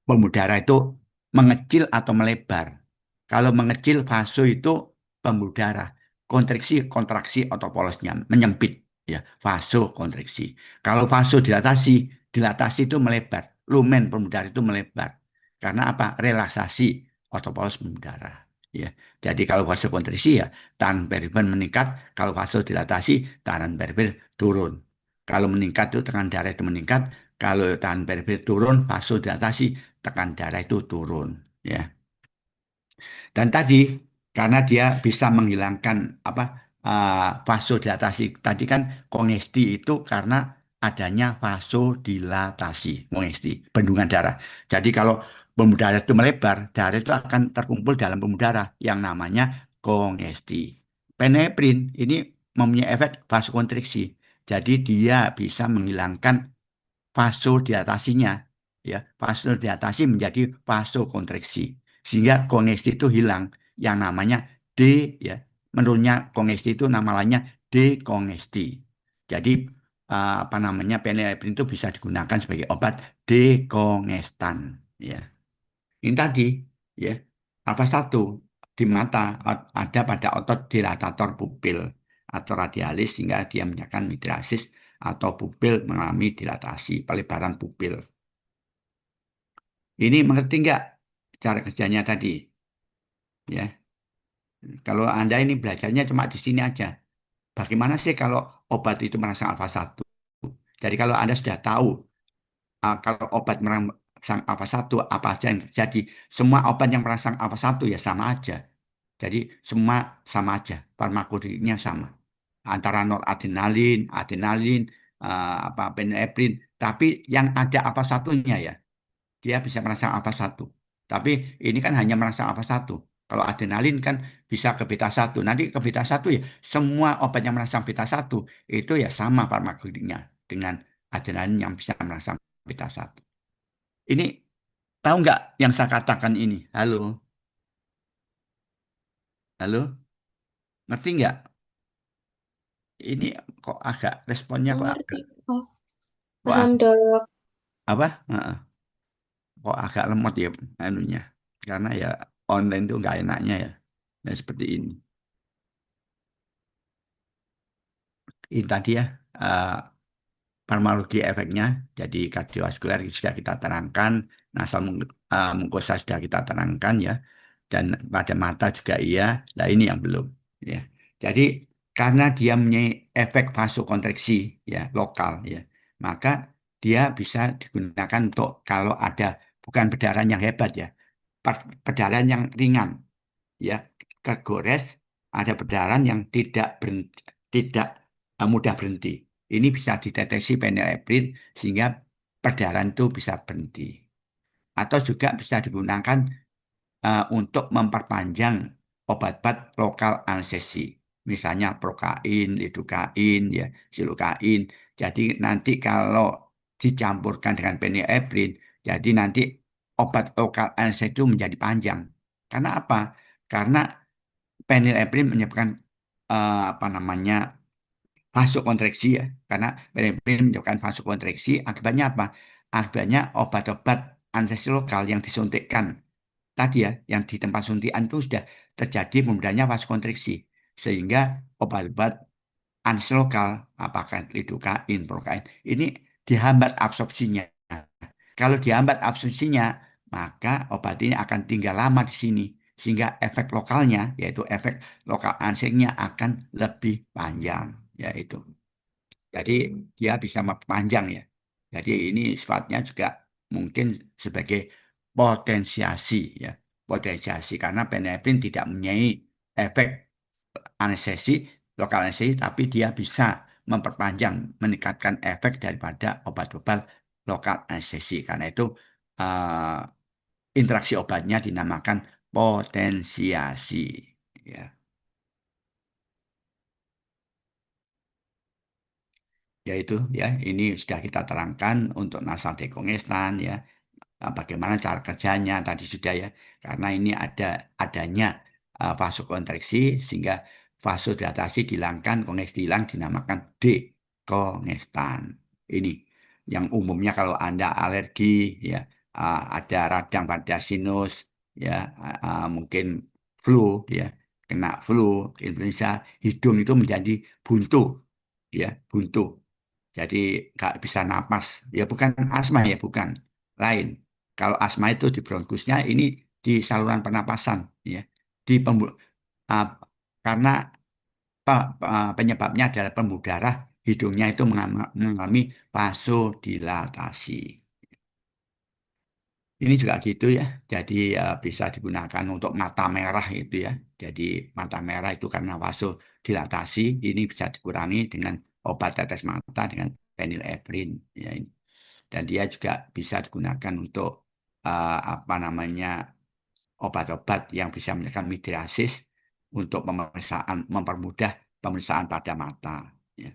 pembuluh darah itu mengecil atau melebar kalau mengecil vaso itu pembuluh darah kontriksi kontraksi atau polosnya menyempit ya vasokonstriksi kalau vasodilatasi dilatasi itu melebar lumen pembuluh darah itu melebar karena apa relaksasi otopolos pembuluh darah ya jadi kalau vasokonstriksi ya tahan perifer meningkat kalau vasodilatasi tahan perifer turun kalau meningkat itu tekanan darah itu meningkat kalau tahan perifer turun vasodilatasi tekanan darah itu turun ya dan tadi karena dia bisa menghilangkan apa vasodilatasi tadi kan kongesti itu karena adanya vasodilatasi kongesti bendungan darah. Jadi kalau pembuluh darah itu melebar, darah itu akan terkumpul dalam pembuluh darah yang namanya kongesti. Peneprin ini mempunyai efek vasokonstriksi. Jadi dia bisa menghilangkan vasodilatasinya ya vasodilatasi menjadi vasokonstriksi sehingga kongesti itu hilang yang namanya D ya menurutnya kongesti itu nama lainnya dekongesti jadi apa namanya phenylephrine itu bisa digunakan sebagai obat dekongestan ya ini tadi ya alfa satu di mata ada pada otot dilatator pupil atau radialis sehingga dia menyebabkan midriasis atau pupil mengalami dilatasi pelebaran pupil. Ini mengerti nggak cara kerjanya tadi? Ya, kalau Anda ini belajarnya cuma di sini aja. Bagaimana sih kalau obat itu merangsang alfa satu? Jadi kalau Anda sudah tahu kalau obat merangsang alfa satu apa aja yang terjadi, semua obat yang merangsang alfa satu ya sama aja. Jadi semua sama aja, farmakodinamiknya sama. Antara noradrenalin, adrenalin, apa phenylephrine, tapi yang ada alfa satunya ya dia bisa merangsang alfa satu. Tapi ini kan hanya merangsang alfa satu. Kalau adrenalin kan bisa ke beta satu. Nanti ke beta satu ya semua obat yang merangsang beta satu itu ya sama farmakodinamiknya dengan adrenalin yang bisa merangsang beta satu. Ini tahu nggak yang saya katakan ini? Halo, halo, ngerti nggak? Ini kok agak responnya kok Ngerti. agak Oh, kok paham dok. apa? Kok agak lemot ya anunya. Karena ya online tuh nggak enaknya ya. Nah, seperti ini. Ini tadi ya eh, farmakologi efeknya. Jadi kardiovaskuler sudah kita terangkan, nasal mukosa sudah kita terangkan ya, dan pada mata juga iya. Nah ini yang belum ya. Jadi karena dia mempunyai efek vasokonstriksi ya lokal ya, maka dia bisa digunakan untuk kalau ada bukan perdarahan yang hebat ya, perdarahan yang ringan ya, kegores ada perdarahan yang tidak mudah berhenti. Ini bisa dideteksi phenylephrine sehingga perdarahan itu bisa berhenti. Atau juga bisa digunakan untuk memperpanjang obat-obat lokal anestesi. Misalnya prokain, lidokain, ya, silokain. Jadi nanti kalau dicampurkan dengan phenylephrine, jadi nanti obat lokal anestesi itu menjadi panjang. Karena apa? Karena phenylephrine menyebabkan apa namanya vasokonstriksi ya karena phenylephrine menyebabkan vasokonstriksi akibatnya apa? Akibatnya obat-obat anestesi lokal yang disuntikkan tadi ya, yang di tempat suntikan itu sudah terjadi pemberiannya vasokonstriksi, sehingga obat-obat anestesi lokal, apakah lidokain, prokain, ini dihambat absorpsinya. Kalau dihambat absorpsinya, maka obat ini akan tinggal lama di sini, sehingga efek lokalnya, yaitu efek lokal anestesiknya akan lebih panjang, yaitu. Jadi dia bisa panjang ya. Jadi ini sifatnya juga mungkin sebagai potensiasi ya. Potensiasi karena penelpin tidak mempunyai efek anestesi, lokal anestesi, tapi dia bisa memperpanjang, meningkatkan efek daripada obat-obat lokal anestesi. Karena itu eh, interaksi obatnya dinamakan potensiasi. Ya, yaitu ya ini sudah kita terangkan untuk nasal dekongestan ya. Bagaimana cara kerjanya tadi sudah ya, karena ini adanya vasokonstriksi sehingga vasodilatasi dihilangkan, kongesti hilang, dinamakan dekongestan. Ini yang umumnya kalau Anda alergi ya, ada radang pada sinus ya, mungkin flu ya, kena flu, influenza, hidung itu menjadi buntu ya, buntu. Jadi nggak bisa napas. Ya bukan asma ya, bukan. Lain. Kalau asma itu di bronkusnya, ini di saluran pernapasan ya. Di ah, karena penyebabnya adalah pembuluh darah hidungnya itu mengalami vasodilatasi. Ini juga gitu ya. Jadi bisa digunakan untuk mata merah itu ya. Jadi mata merah itu karena vasodilatasi ini bisa dikurangi dengan obat tetes mata dengan phenylephrine ya. Dan dia juga bisa digunakan untuk apa namanya obat-obat yang bisa menekan midriasis untuk pemeriksaan mempermudah pemeriksaan pada mata ya.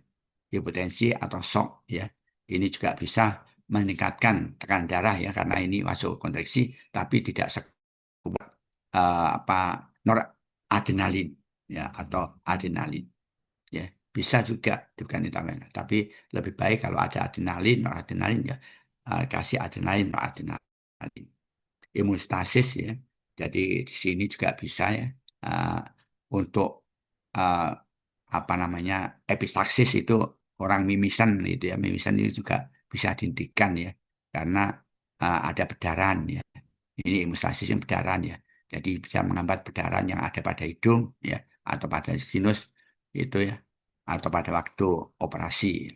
Hipotensi atau shock ya. Ini juga bisa meningkatkan tekanan darah ya karena ini vasokonstriksi tapi tidak sekuat apa noradrenalin ya atau adrenalin ya. Bisa juga bukan ditambahkan, tapi lebih baik kalau ada adrenalin, noradrenalin ya kasih adrenalin, noradrenalin. Hemostasis ya. Jadi di sini juga bisa ya uh, untuk uh, apa namanya epistaxis itu orang mimisan itu ya, mimisan itu juga bisa dihentikan ya karena ada perdarahan ya. Ini hemostasis yang perdarahan ya. Jadi bisa menghambat perdarahan yang ada pada hidung ya atau pada sinus itu ya atau pada waktu operasi.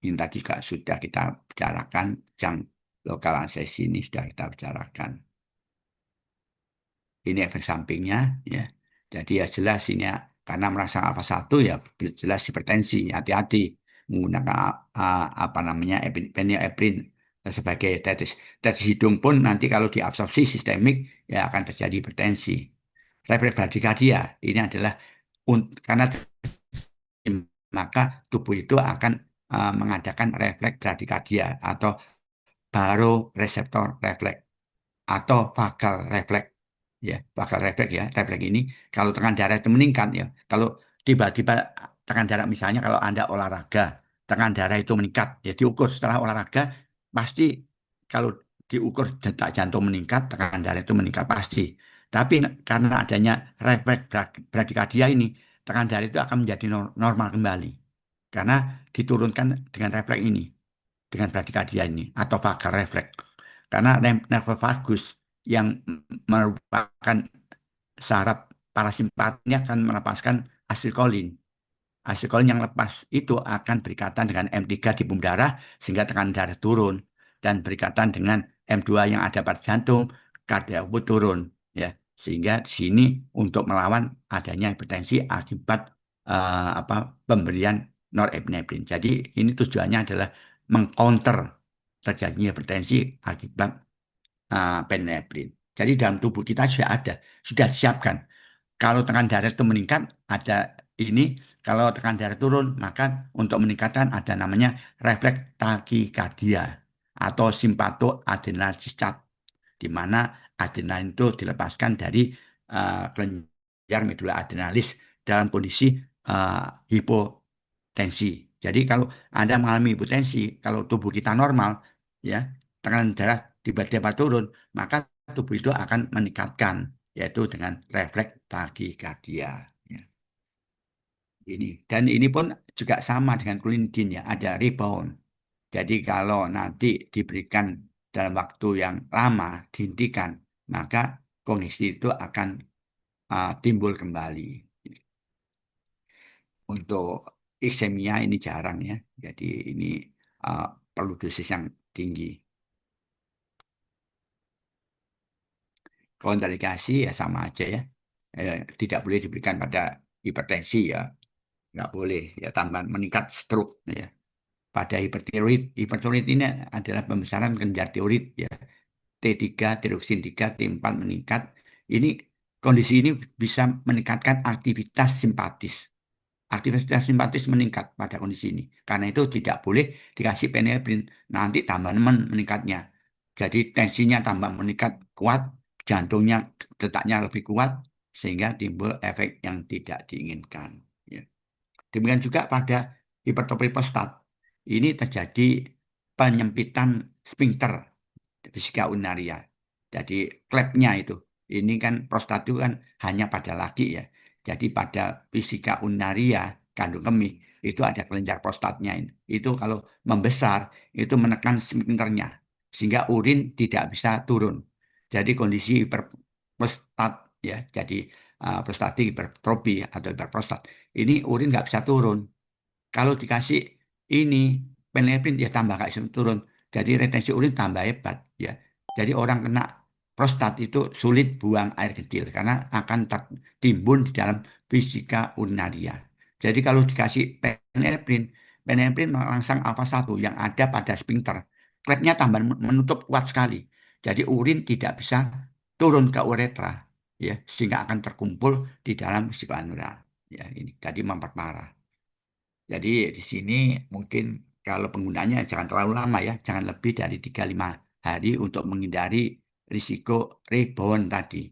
Ini tadi juga sudah kita bicarakan jam lokal anestesi ini sudah kita bicarakan. Ini efek sampingnya ya. Jadi ya jelas ini ya, karena merasa apa satu ya jelas hipertensi. Hati-hati menggunakan apa namanya phenylephrine sebagai tetes. Tetes hidung pun nanti kalau diabsorpsi sistemik ya akan terjadi hipertensi. Refleks bradykardia ini adalah karena maka tubuh itu akan mengadakan refleks bradykardia atau baroreseptor refleks atau vagal refleks ya vagal refleks ya refleks ini kalau tekanan darah itu meningkat ya kalau tiba-tiba tekanan darah misalnya kalau Anda olahraga tekanan darah itu meningkat ya diukur setelah olahraga pasti kalau diukur detak jantung meningkat tekanan darah itu meningkat pasti tapi karena adanya refleks bradykardia ini tekanan darah itu akan menjadi normal kembali karena diturunkan dengan refleks ini dengan bradykardia ini atau vagal refleks karena nerve vagus yang merupakan saraf parasimpatiknya akan melepaskan asilkolin. Asilkolin yang lepas itu akan berikatan dengan M3 di pembuluh darah sehingga tekanan darah turun dan berikatan dengan M2 yang ada pada jantung, kardia output turun ya. Sehingga di sini untuk melawan adanya hipertensi akibat apa pemberian norepinephrine. Jadi ini tujuannya adalah mengcounter terjadinya hipertensi akibat penelprin. Jadi dalam tubuh kita sudah disiapkan. Kalau tekanan darah itu meningkat, ada ini. Kalau tekanan darah turun, maka untuk meningkatkan ada namanya refleks takikardia atau simpatoadrenal discharge, di mana adrenalin itu dilepaskan dari kelenjar medula adrenalis dalam kondisi hipotensi. Jadi kalau Anda mengalami hipotensi, kalau tubuh kita normal, ya tekanan darah tiba-tiba turun, maka tubuh itu akan meningkatkan, yaitu dengan refleks takikardia. Ya. Dan ini pun juga sama dengan klinikin ya, ada rebound. Jadi kalau nanti diberikan dalam waktu yang lama, dihentikan, maka kondisi itu akan timbul kembali. Untuk ischemia ini jarang ya, jadi ini uh, perlu dosis yang tinggi. Kontraindikasi ya sama aja ya, tidak boleh diberikan pada hipertensi ya, nggak boleh ya, tambahan meningkat stroke ya. Pada hipertiroid, hipertiroid ini adalah pembesaran kelenjar tiroid ya, T3, tiroksin 3, T4 meningkat. Ini kondisi ini bisa meningkatkan aktivitas simpatis. Aktivitas simpatis meningkat pada kondisi ini. Karena itu tidak boleh dikasih penelprin. Nanti tambah meningkatnya. Jadi tensinya tambah meningkat kuat, jantungnya detaknya lebih kuat, sehingga timbul efek yang tidak diinginkan. Ya. Demikian juga pada hipertrofi prostat. Ini terjadi penyempitan sphincter vesika urinaria. Jadi klepnya itu. Ini kan prostat itu kan hanya pada laki ya. Jadi pada vesika urinaria kandung kemih itu ada kelenjar prostatnya ini. Itu kalau membesar itu menekan sphincternya sehingga urin tidak bisa turun. Jadi kondisi hiperprostat ya. Jadi prostatik hipertrofi atau hiperprostat ini urin nggak bisa turun. Kalau dikasih ini penelpin ya tambah nggak bisa turun. Jadi retensi urin tambah hebat ya. Jadi orang kena prostat itu sulit buang air kecil karena akan timbun di dalam fisika urinaria. Jadi kalau dikasih penelpin, penelpin merangsang alfa 1 yang ada pada sphincter. Klepnya tambah menutup kuat sekali. Jadi urin tidak bisa turun ke uretra ya, sehingga akan terkumpul di dalam vesika urinaria. Ya, ini jadi memperparah. Jadi di sini mungkin kalau penggunanya jangan terlalu lama ya, jangan lebih dari 3-5 hari untuk menghindari risiko rebound tadi.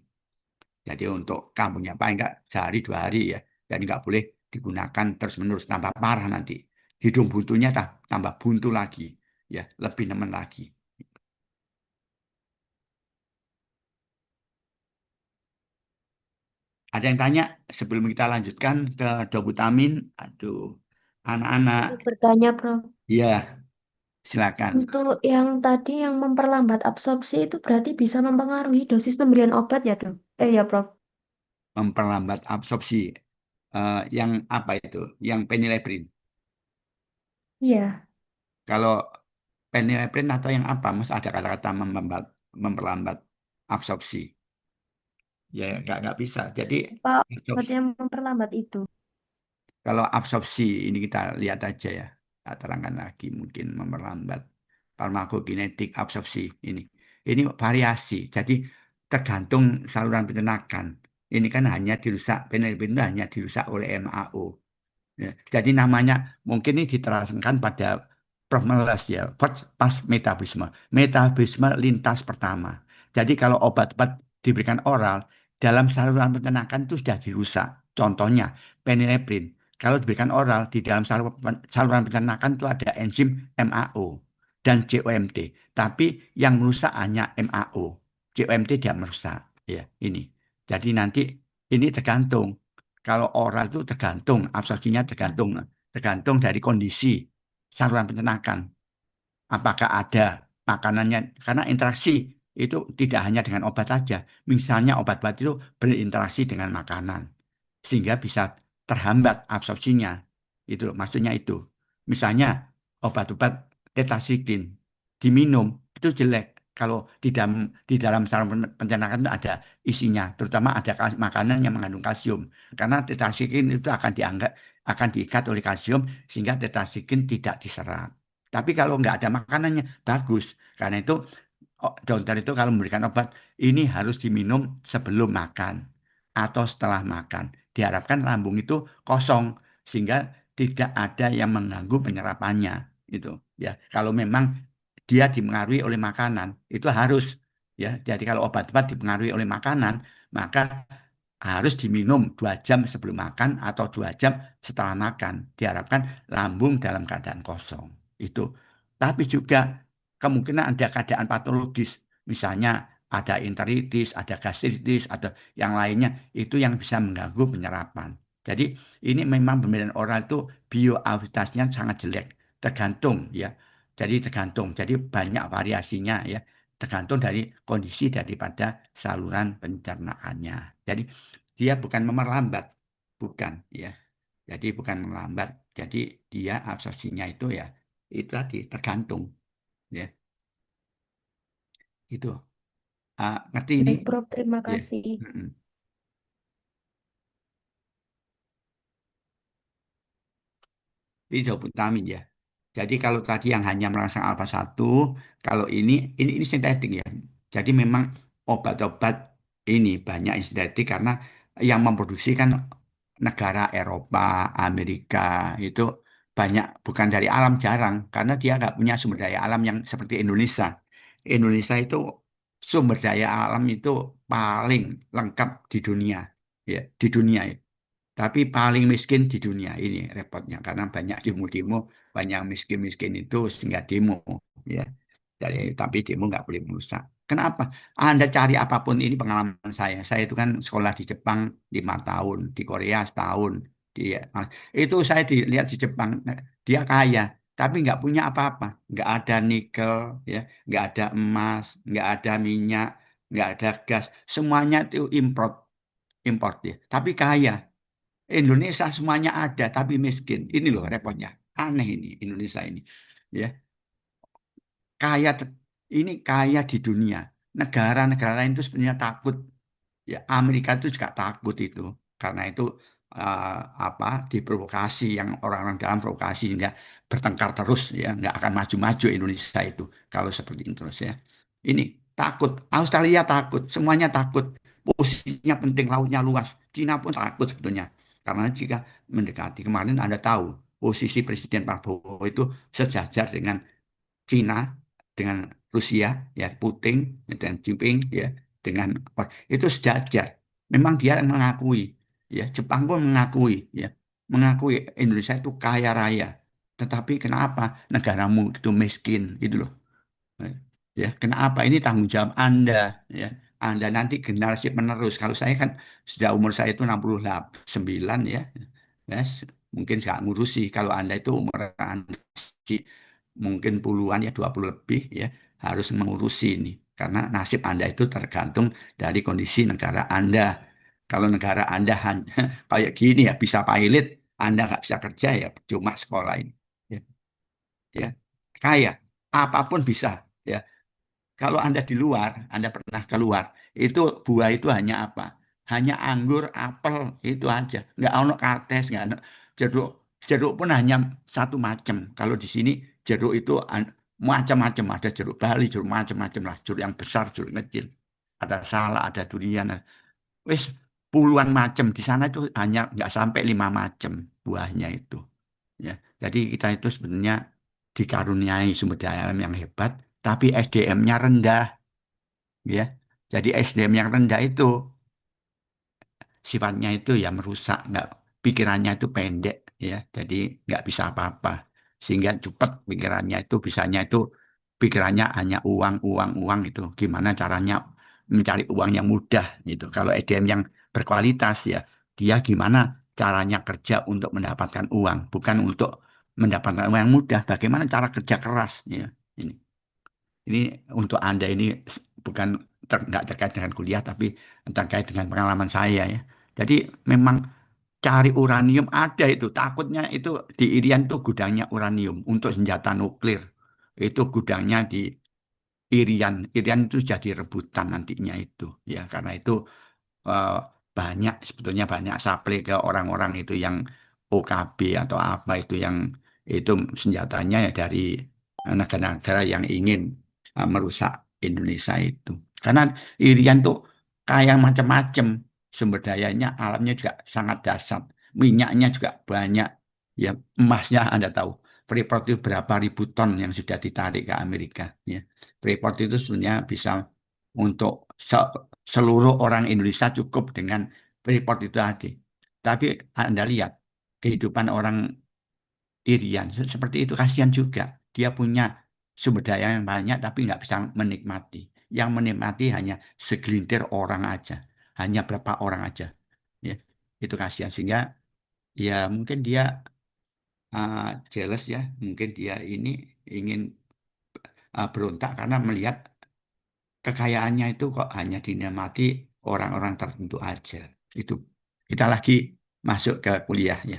Jadi untuk kampungnya paling enggak sehari 2 hari ya, dan nggak boleh digunakan terus-menerus tambah parah nanti. Hidung buntunya tambah buntu lagi, ya lebih nemen lagi. Ada yang tanya sebelum kita lanjutkan ke dobutamin? Aduh, anak-anak, Mau bertanya, Prof. ya silakan. Untuk yang tadi yang memperlambat absorpsi itu berarti bisa mempengaruhi dosis pemberian obat ya, Dok? Ya, Prof. Memperlambat absorpsi. Yang apa itu? Yang penileprin. Iya. Kalau penileprin atau yang apa? Mas ada kata-kata memperlambat absorpsi. Ya nggak bisa. Jadi Apa obat absorpsi, yang memperlambat itu? kalau absorpsi ini kita lihat aja ya. Tak terangkan lagi mungkin memperlambat farmakokinetik absorpsi ini. Ini variasi. Jadi tergantung saluran pencernaan. Ini kan hanya dirusak, penileprin itu hanya dirusak oleh MAO. Ya, jadi namanya mungkin ini diteraskan pada Prometheus ya, pas metabolisme. Metabolisme lintas pertama. Jadi kalau obat-obat diberikan oral, dalam saluran pencernaan itu sudah dirusak. Contohnya penileprin. Kalau diberikan oral, di dalam saluran pencernaan itu ada enzim MAO dan COMT. Tapi yang merusak hanya MAO. COMT tidak merusak. Ya, ini. Jadi nanti ini tergantung. Kalau oral itu tergantung, absorpsinya tergantung dari kondisi saluran pencernaan. Apakah ada makanannya? Karena interaksi itu tidak hanya dengan obat saja. Misalnya obat-obat itu berinteraksi dengan makanan, sehingga bisa terhambat absorpsinya. Itu maksudnya itu. Misalnya obat-obat tetrasiklim diminum itu jelek. Kalau di dalam saluran pencernaan itu ada isinya, terutama ada makanan yang mengandung kalsium. Karena tetrasiklim itu akan diikat oleh kalsium sehingga tetrasiklim tidak diserap. Tapi kalau nggak ada makanannya bagus. Karena itu dokter itu kalau memberikan obat ini harus diminum sebelum makan atau setelah makan. Diharapkan lambung itu kosong sehingga tidak ada yang mengganggu penyerapannya itu ya. Kalau memang dia dipengaruhi oleh makanan itu harus ya. Jadi kalau obat-obat dipengaruhi oleh makanan maka harus diminum 2 jam sebelum makan atau 2 jam setelah makan. Diharapkan lambung dalam keadaan kosong itu. Tapi juga kemungkinan ada keadaan patologis, misalnya ada enteritis, ada gastritis, ada yang lainnya, itu yang bisa mengganggu penyerapan. Jadi ini memang pemberian oral itu bioaktivitasnya sangat jelek, tergantung ya. Jadi tergantung, jadi banyak variasinya ya, tergantung dari kondisi daripada saluran pencernaannya. Jadi dia bukan memerlambat, bukan ya. Jadi bukan melambat. Jadi dia absorpsinya itu ya itu tadi tergantung ya. Itu ngerti ini Baik, Prof. Terima ya. kasih. Mm-mm. Ini vitamin ya. Jadi kalau tadi yang hanya merangsang alfa satu, kalau ini sintetik ya. Jadi memang obat-obat ini banyak yang sintetik karena yang memproduksi kan negara Eropa, Amerika itu banyak bukan dari alam jarang karena dia nggak punya sumber daya alam yang seperti Indonesia. Indonesia itu sumber daya alam itu paling lengkap di dunia ya, di dunia. Tapi paling miskin di dunia ini repotnya karena banyak demo-demo, banyak miskin-miskin itu sehingga demo ya. Jadi tapi demo nggak boleh merusak. Kenapa? Anda cari apapun ini pengalaman saya. Saya itu kan sekolah di Jepang 5 tahun, di Korea setahun. Di, itu saya dilihat di Jepang, dia kaya, tapi nggak punya apa-apa. Nggak ada nikel, ya, nggak ada emas, nggak ada minyak, nggak ada gas. Semuanya itu import, import ya. Tapi kaya. Indonesia semuanya ada tapi miskin. Ini loh repotnya. Aneh ini Indonesia ini. Ya, kaya ini kaya di dunia. Negara-negara lain itu sebenarnya takut. Ya, Amerika itu juga takut itu. Karena itu eh, apa diprovokasi yang orang-orang dalam provokasi sehingga bertengkar terus ya nggak akan maju-maju Indonesia itu kalau seperti itu terus ya. Ini takut. Australia takut. Semuanya takut. Posisinya penting, lautnya luas. Cina pun takut sebetulnya. Karena jika mendekati kemarin Anda tahu posisi Presiden Prabowo itu sejajar dengan Cina, dengan Rusia, ya Putin, dan Jinping, ya dengan itu sejajar. Memang dia yang mengakui, ya Jepang pun mengakui, ya mengakui Indonesia itu kaya raya. Tetapi kenapa negaramu itu miskin, itu loh. Ya, kenapa ini tanggung jawab Anda, ya. Anda nanti generasi penerus. Kalau saya kan sudah umur saya itu 69 ya. Ya, mungkin nggak ngurusi. Kalau Anda itu umur Anda mungkin puluhan ya 20 lebih ya harus mengurusi ini karena nasib Anda itu tergantung dari kondisi negara Anda. Kalau negara Anda hanya kayak gini ya bisa pilot, Anda nggak bisa kerja ya cuma sekolah ini. Ya, ya. Kaya apapun bisa ya. Kalau Anda di luar, Anda pernah keluar, itu buah itu hanya apa? Hanya anggur, apel, itu aja. Nggak ono kates, nggak ono jeruk. Jeruk pun hanya satu macam. Kalau di sini jeruk itu macam-macam. Ada jeruk Bali, jeruk macam-macam lah. Jeruk yang besar, jeruk yang kecil. Ada salak, ada durian. Wis puluhan macam. Di sana itu hanya nggak sampai 5 macam buahnya itu. Ya. Jadi kita itu sebenarnya dikaruniai sumber daya alam yang hebat, tapi SDM-nya rendah, ya. Jadi SDM yang rendah itu sifatnya itu ya merusak, nggak pikirannya itu pendek, ya. Jadi nggak bisa apa-apa, sehingga cepat pikirannya itu bisanya itu pikirannya hanya uang, uang, uang itu. Gimana caranya mencari uang yang mudah gitu. Kalau SDM yang berkualitas ya, dia gimana caranya kerja untuk mendapatkan uang, bukan untuk mendapatkan uang yang mudah. Bagaimana cara kerja keras ya. Ini. Ini untuk Anda ini bukan nggak terkait dengan kuliah, tapi terkait dengan pengalaman saya ya. Jadi memang cari uranium ada itu. Takutnya itu di Irian itu gudangnya uranium untuk senjata nuklir. Itu gudangnya di Irian. Irian itu jadi rebutan nantinya itu. Ya, karena itu eh, banyak sebetulnya banyak supply ke orang-orang itu yang OKB atau apa itu yang itu senjatanya ya dari negara-negara yang ingin merusak Indonesia itu. Karena Irian tuh kaya macam-macam sumber dayanya, alamnya juga sangat dasar, minyaknya juga banyak. Ya, emasnya Anda tahu, Freeport itu berapa ribu ton yang sudah ditarik ke Amerika. Ya, Freeport itu sebenarnya bisa untuk seluruh orang Indonesia cukup dengan Freeport itu tadi. Tapi Anda lihat kehidupan orang Irian seperti itu kasihan juga. Dia punya sumber daya yang banyak tapi nggak bisa menikmati. Yang menikmati hanya segelintir orang aja, hanya berapa orang aja. Ya, itu kasihan sehingga ya mungkin dia jealous ya, mungkin dia ini ingin berontak karena melihat kekayaannya itu kok hanya dinikmati orang-orang tertentu aja. Itu kita lagi masuk ke kuliah ya,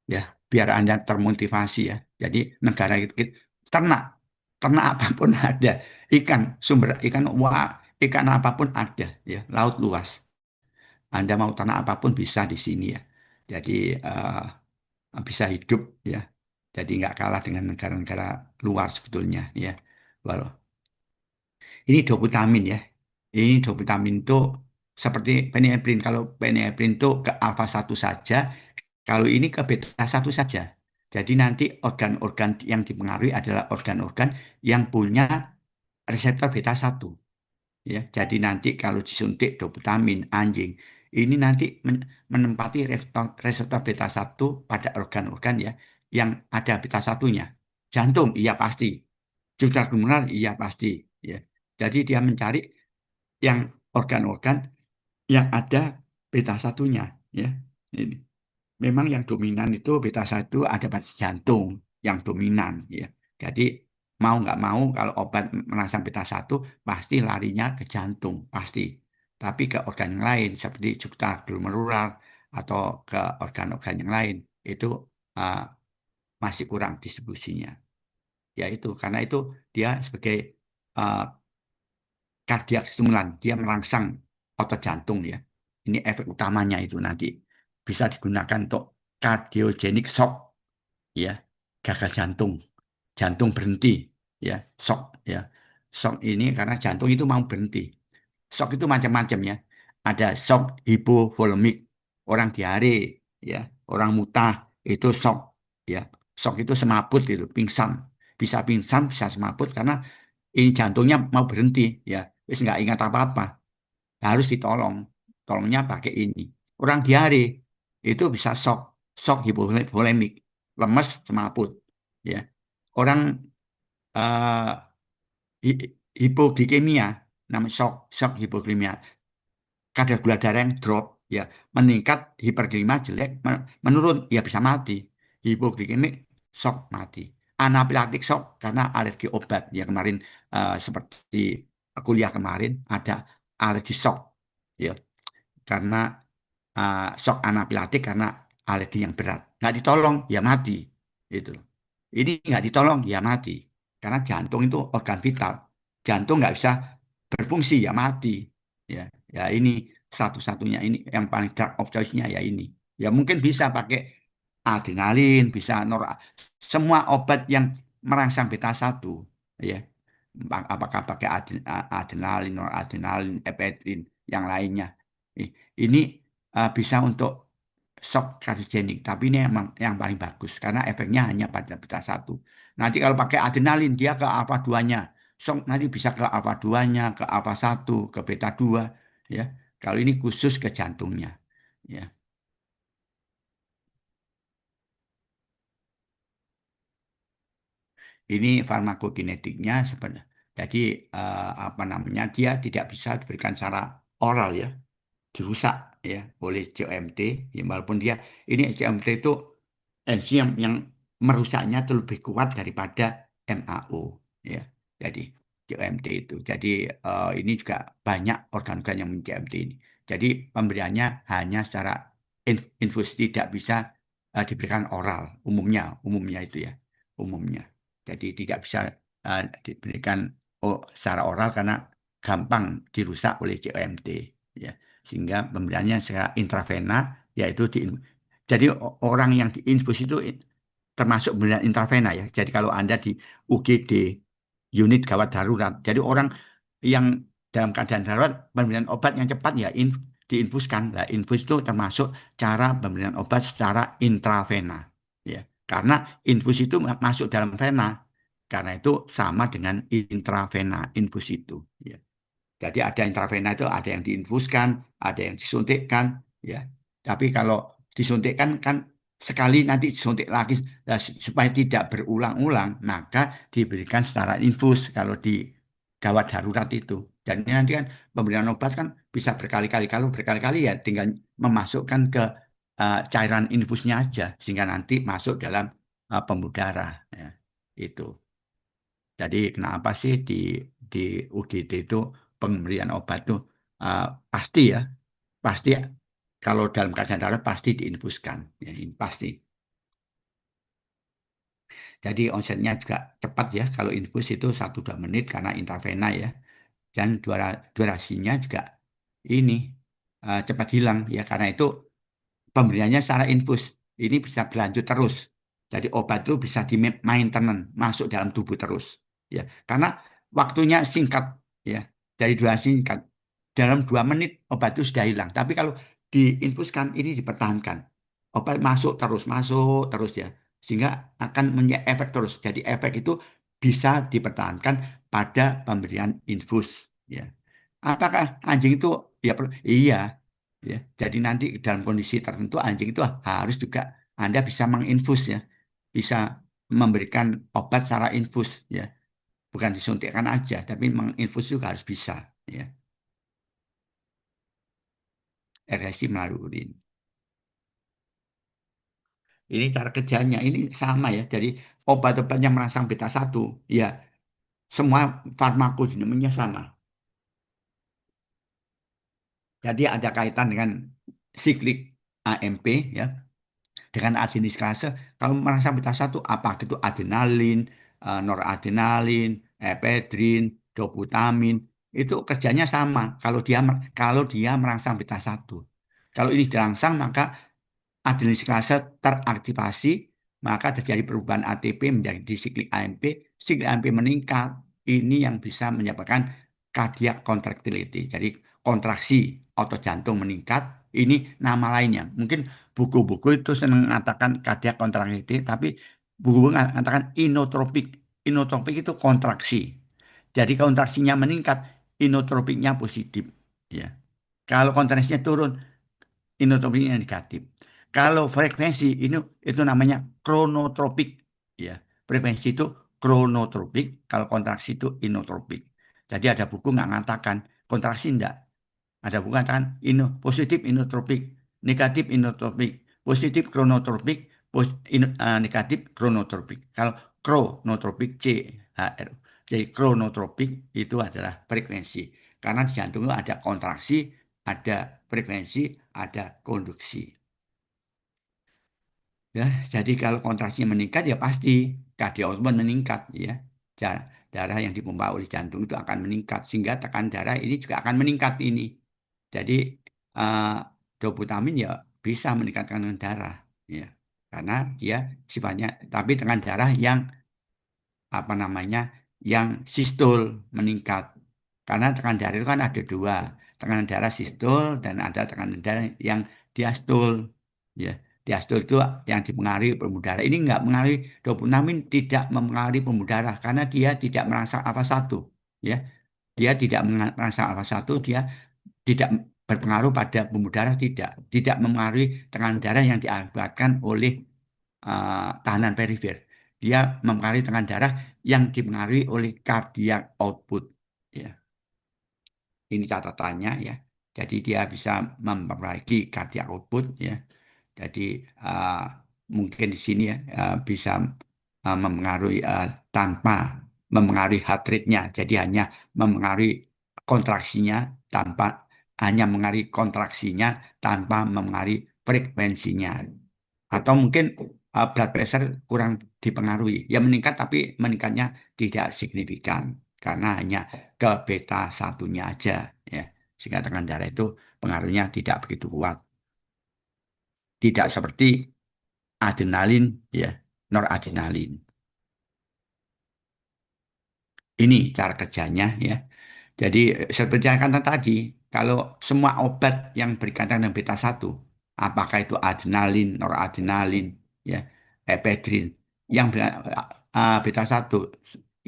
ya biar Anda termotivasi ya. Jadi negara kita ternak, ternak apapun ada, ikan sumber ikan wah ikan apapun ada ya, laut luas. Anda mau ternak apapun bisa di sini ya. Jadi bisa hidup ya. Jadi nggak kalah dengan negara-negara luar sebetulnya ya. Walau ini doputamin ya. Ini doputamin itu seperti phenylephrine. Kalau phenylephrine itu ke alfa satu saja, kalau ini ke beta satu saja. Jadi nanti organ-organ yang dipengaruhi adalah organ-organ yang punya reseptor beta satu. Ya, jadi nanti kalau disuntik doputamin anjing, ini nanti menempati reseptor beta satu pada organ-organ ya yang ada beta satunya. Jantung, iya pasti. Sudah glomerular, iya pasti. Ya, jadi dia mencari yang organ-organ yang ada beta satunya. Ya, ini. Memang yang dominan itu beta satu ada pada jantung yang dominan. Ya, jadi mau nggak mau kalau obat merangsang beta satu pasti larinya ke jantung pasti, tapi ke organ yang lain seperti glomerular atau ke organ-organ yang lain itu uh, masih kurang distribusinya. Ya itu karena itu dia sebagai uh, kardiak stimulan, dia merangsang otot jantung ya. Ini efek utamanya itu nanti bisa digunakan untuk cardiogenic shock ya, gagal jantung, jantung berhenti ya, shock ya. Shock ini karena jantung itu mau berhenti. Shock itu macam-macam ya. Ada shock hipovolemik, orang diare ya, orang muntah itu shock ya. Shock itu semaput itu, pingsan. Bisa pingsan, bisa semaput karena ini jantungnya mau berhenti ya. Terus nggak ingat apa-apa. Harus ditolong. Tolongnya pakai ini. Orang diare itu bisa shock, shock hipovolemik, lemes semaput ya. Orang eh, hipoglikemia, namanya shock, shock hipoglikemia, kadar gula darah yang drop ya, meningkat, hiperglikemia jelek, menurun ya bisa mati. Hipoglikemik shock mati. Anafilaktik shock karena alergi obat ya kemarin seperti kuliah kemarin ada alergi shock ya karena shock anafilaktik karena alergi yang berat. Nggak ditolong ya mati itu. Ini nggak ditolong ya mati karena jantung itu organ vital. Jantung nggak bisa berfungsi ya mati. Ya, ya ini satu-satunya ini yang paling drug of choice-nya ya ini. Ya mungkin bisa pakai adrenalin, bisa semua obat yang merangsang beta satu ya. Apakah pakai adrenalin, noradrenalin, epinefrin, yang lainnya. Ini bisa untuk shock kardiogenik, tapi ini emang yang paling bagus karena efeknya hanya pada beta satu. Nanti kalau pakai adrenalin dia ke alfa 2-nya. Shock nanti bisa ke alfa 2-nya, ke alfa satu, ke beta 2 ya. Kalau ini khusus ke jantungnya ya. Ini farmakokinetiknya sebenarnya. Jadi apa namanya? Dia tidak bisa diberikan secara oral ya, dirusak ya oleh COMT. Ya, walaupun dia ini COMT itu enzim yang merusaknya itu lebih kuat daripada MAO ya. Jadi COMT itu. Jadi ini juga banyak organ-organ yang COMT ini. Jadi pemberiannya hanya secara infus, tidak bisa diberikan oral umumnya itu ya umumnya. Jadi tidak bisa diberikan secara oral karena gampang dirusak oleh COMT ya. Sehingga pemberiannya secara intravena yaitu jadi orang yang diinfus itu termasuk pemberian intravena ya. Jadi kalau Anda di UGD unit gawat darurat, jadi orang yang dalam keadaan darurat pemberian obat yang cepat ya diinfuskan. Nah, infus itu termasuk cara pemberian obat secara intravena ya. Karena infus itu masuk dalam vena. Karena itu sama dengan intravena, infus itu ya. Jadi ada intravena itu ada yang diinfuskan, ada yang disuntikkan, ya. Tapi kalau disuntikkan kan sekali nanti disuntik lagi supaya tidak berulang-ulang, maka diberikan secara infus kalau di gawat darurat itu. Dan ini nanti kan pemberian obat kan bisa berkali-kali. Kalau berkali-kali ya tinggal memasukkan ke cairan infusnya aja sehingga nanti masuk dalam pembuluh darah. Ya, itu. Jadi kenapa sih di UGD itu pemberian obat itu uh, pasti ya, pasti kalau dalam keadaan darurat pasti diinfuskan. Ya, ini pasti. Jadi onsetnya juga cepat ya. Kalau infus itu 1-2 menit karena intravena ya. Dan durasinya juga ini cepat hilang ya. Karena itu pemberiannya secara infus. Ini bisa berlanjut terus. Jadi obat itu bisa di maintenance, masuk dalam tubuh terus. Ya, karena waktunya singkat ya. Dari durasi singkat. Dalam 2 menit obat itu sudah hilang. Tapi kalau diinfuskan ini dipertahankan. Obat masuk terus ya. Sehingga akan punya efek terus. Jadi efek itu bisa dipertahankan pada pemberian infus. Ya. Apakah anjing itu ya iya ya. Jadi nanti dalam kondisi tertentu anjing itu harus juga Anda bisa menginfus ya. Bisa memberikan obat secara infus ya. Bukan disuntikkan aja, tapi menginfus juga harus bisa ya. RSI melalui urin. Ini cara kerjanya, ini sama ya. Jadi obat-obat yang merangsang beta 1 ya semua farmakodinamiknya sama. Jadi ada kaitan dengan siklik AMP ya, dengan adenisklase. Kalau merangsang beta 1 apa itu adrenalin, noradrenalin, epedrin, doputamin itu kerjanya sama. Kalau dia merangsang beta 1. Kalau ini dirangsang maka adrenalin teraktivasi, maka terjadi perubahan ATP menjadi siklik AMP. Siklik AMP meningkat, ini yang bisa menyebabkan cardiac contractility. Jadi kontraksi otot jantung meningkat, ini nama lainnya. Mungkin buku-buku itu senang mengatakan cardiac contractility, tapi buku-buku mengatakan inotropik. Inotropik itu kontraksi. Jadi kontraksinya meningkat, inotropiknya positif. Ya. Kalau kontraksinya turun, inotropiknya negatif. Kalau frekuensi ini itu namanya kronotropik ya. Frekuensi itu kronotropik, kalau kontraksi itu inotropik. Jadi ada buku nggak mengatakan kontraksi enggak. Ada buku mengatakan positif inotropik, negatif inotropik, positif kronotropik, negatif kronotropik. Kalau kronotropik CHR. Jadi kronotropik itu adalah frekuensi. Karena di jantung itu ada kontraksi, ada frekuensi, ada konduksi. Ya, jadi kalau kontraksinya meningkat ya pasti kardiosmol meningkat ya. Darah yang dipompa oleh jantung itu akan meningkat sehingga tekanan darah ini juga akan meningkat ini. Jadi eh, doputamin ya bisa meningkatkan tekanan darah ya. Karena dia sifatnya tapi tekanan darah yang apa namanya yang sistol meningkat. Karena tekanan darah itu kan ada dua, tekanan darah sistol dan ada tekanan darah yang diastol. Ya, diastol itu yang dipengaruhi pembuluh darah. Ini enggak mengaruhi dopamine tidak mempengaruhi pembuluh darah karena dia tidak merangsang alfa 1. Ya, dia tidak merangsang alfa 1, dia tidak berpengaruh pada pembuluh darah, tidak mempengaruhi tekanan darah yang diakibatkan oleh tahanan perifer. Dia mempengaruhi tekanan darah yang dipengaruhi oleh cardiac output. Ya, ini catatannya ya. Jadi dia bisa memperbaiki cardiac output ya. Jadi uh, mungkin di sini ya bisa mempengaruhi tanpa mempengaruhi heart rate-nya. Jadi hanya mempengaruhi kontraksinya tanpa hanya mengaruhi kontraksinya tanpa mempengaruhi frekuensinya. Atau mungkin blood pressure kurang dipengaruhi. Ya meningkat tapi meningkatnya tidak signifikan karena hanya ke beta 1-nya aja ya. Sehingga tekanan darah itu pengaruhnya tidak begitu kuat. Tidak seperti adrenalin ya, noradrenalin. Ini cara kerjanya ya. Jadi seperti yang kata tadi, kalau semua obat yang berkaitan dengan beta 1, apakah itu adrenalin, noradrenalin, ya, epedrin, yang beta 1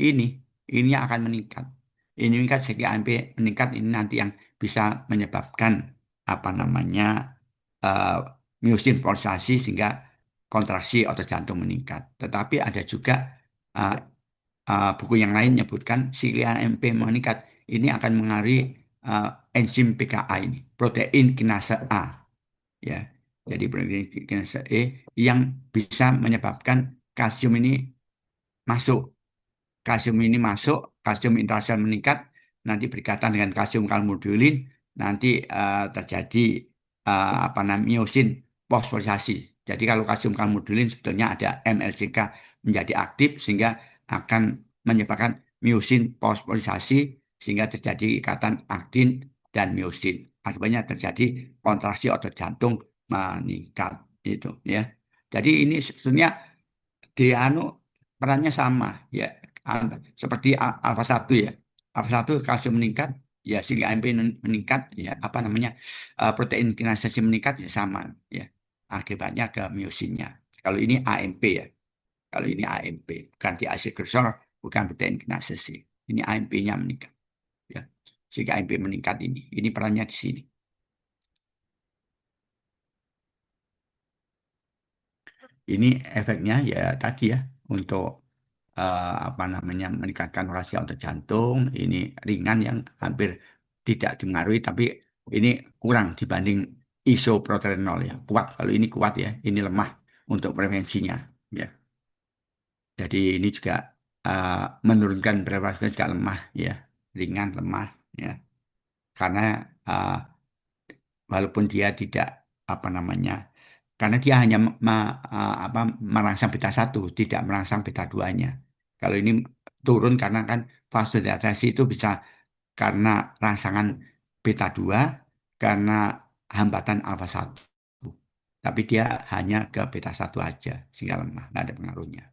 ini, ini akan meningkat. Ini meningkat sehingga AMP meningkat ini nanti yang bisa menyebabkan apa namanya uh, miosin polarisasi sehingga kontraksi otot jantung meningkat. Tetapi ada juga uh, buku yang lain menyebutkan siklia AMP meningkat. Ini akan mengaruhi enzim PKA ini, protein kinase A, ya. Jadi protein kinase E yang bisa menyebabkan kalsium ini masuk. Kalsium intrasel meningkat, nanti berkaitan dengan kalsium kalmodulin, nanti terjadi miosin fosforisasi. Jadi kalau kalsium kalmodulin sebetulnya ada MLCK menjadi aktif sehingga akan menyebabkan miosin fosforisasi sehingga terjadi ikatan aktin dan miosin. Akibatnya terjadi kontraksi otot jantung meningkat itu ya. Jadi ini sebetulnya di perannya sama ya. Seperti alfa 1 ya. Alfa 1 kalsium meningkat, ya silia AMP meningkat, ya protein kinasasi meningkat ya sama ya. Akibatnya ke miosinnya. Kalau ini AMP ya. Kalau ini AMP, bukan diacylglycerol, bukan protein kinasasi. Ini AMP-nya meningkat ya. Sehingga AMP meningkat ini. Ini perannya di sini. Ini efeknya ya tadi ya untuk meningkatkan rasio otot jantung. Ini ringan yang hampir tidak dipengaruhi, tapi ini kurang dibanding isoproterenol ya. Kuat kalau ini kuat ya, ini lemah untuk prevensinya ya. Jadi ini juga menurunkan berat badan juga lemah ya, ringan lemah ya. Karena uh, walaupun dia tidak karena dia hanya merangsang beta 1, tidak merangsang beta 2-nya. Kalau ini turun karena kan vasodilatasi itu bisa karena rangsangan beta 2, karena hambatan alfa 1. Tapi dia hanya ke beta 1 aja, sehingga lemah, nggak ada pengaruhnya.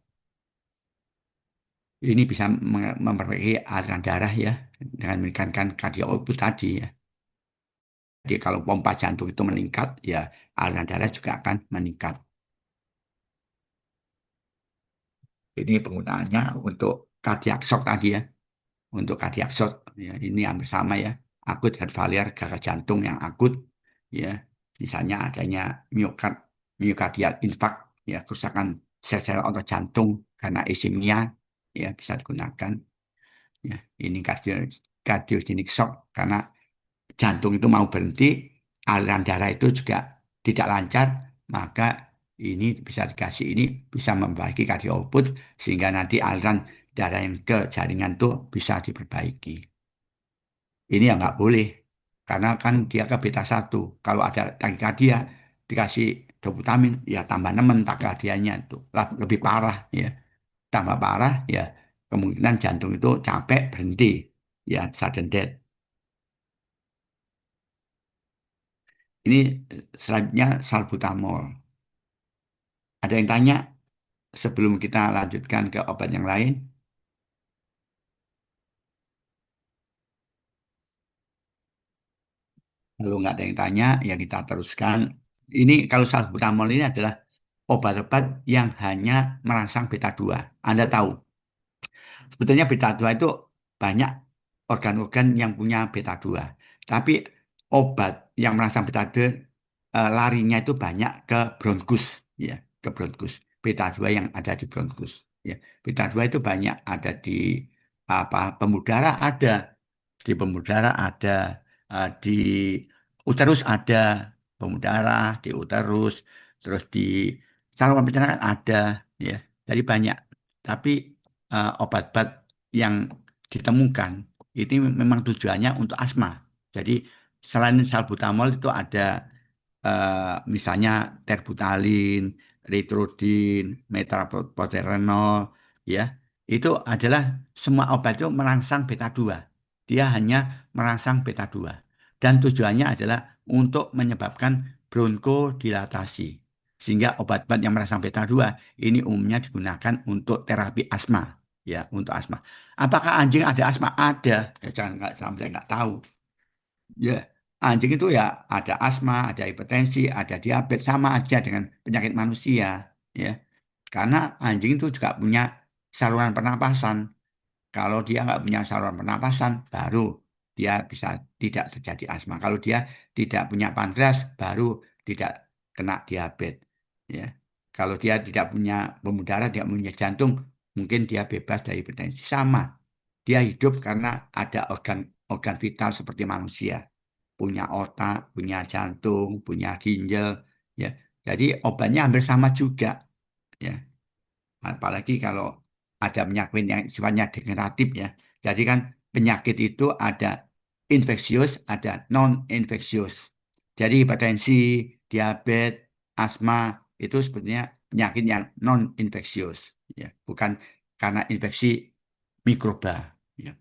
Ini bisa memperbaiki aliran darah ya, dengan meningkatkan cardio output tadi ya. Jadi kalau pompa jantung itu meningkat, ya aliran darah juga akan meningkat. Ini penggunaannya untuk cardiac shock tadi ya. Untuk cardiac shock, ya, ini hampir sama ya. Akut heart failure, gagal jantung yang akut, ya. Misalnya adanya myocardial infarct, ya, kerusakan sel-sel otot jantung karena ischemia, ya, bisa digunakan. Ya, ini cardiogenic shock karena jantung itu mau berhenti, aliran darah itu juga tidak lancar, maka ini bisa dikasih ini bisa membaiki cardio output sehingga nanti aliran darah yang ke jaringan itu bisa diperbaiki. Ini yang nggak boleh karena kan dia ke beta 1. Kalau ada takikardia dikasih doputamin ya tambah nemen takikardianya itu lebih parah ya. Tambah parah ya kemungkinan jantung itu capek berhenti ya sudden death. Ini selanjutnya salbutamol. Ada yang tanya sebelum kita lanjutkan ke obat yang lain? Kalau nggak ada yang tanya, ya kita teruskan. Ini kalau salbutamol ini adalah obat-obat yang hanya merangsang beta 2. Anda tahu, sebetulnya beta 2 itu banyak organ-organ yang punya beta 2. Tapi obat yang merangsang beta 2 larinya itu banyak ke bronkus, ya, ke bronkus. Beta 2 yang ada di bronkus, ya. Beta 2 itu banyak ada di pembuluh darah ada, di pembuluh darah ada, di uterus ada, pembuluh darah di uterus, terus di saluran pencernaan ada, ya. Jadi banyak. Tapi obat-obat yang ditemukan ini memang tujuannya untuk asma. Jadi selain salbutamol itu ada misalnya terbutalin, ritrodin, metoprolol, ya, itu adalah semua obat itu merangsang beta 2. Dia hanya merangsang beta 2. Dan tujuannya adalah untuk menyebabkan bronkodilatasi. Sehingga obat-obat yang merangsang beta 2 ini umumnya digunakan untuk terapi asma. Ya, untuk asma. Apakah anjing ada asma? Ada. Ya, jangan nggak sampai nggak tahu. Ya, anjing itu ya ada asma, ada hipertensi, ada diabetes sama aja dengan penyakit manusia, ya. Karena anjing itu juga punya saluran pernapasan. Kalau dia nggak punya saluran pernapasan, baru dia bisa tidak terjadi asma. Kalau dia tidak punya pankreas, baru tidak kena diabetes, ya. Kalau dia tidak punya pembuluh darah, tidak punya jantung, mungkin dia bebas dari hipertensi. Sama, dia hidup karena ada organ vital seperti manusia, punya otak, punya jantung, punya ginjal, ya. Jadi obatnya hampir sama juga, ya. Apalagi kalau ada penyakit yang sifatnya degeneratif, ya. Jadi kan penyakit itu ada infeksius, ada non-infeksius. Jadi hipertensi, diabetes, asma itu sebetulnya penyakit yang non-infeksius, ya. Bukan karena infeksi mikroba, ya.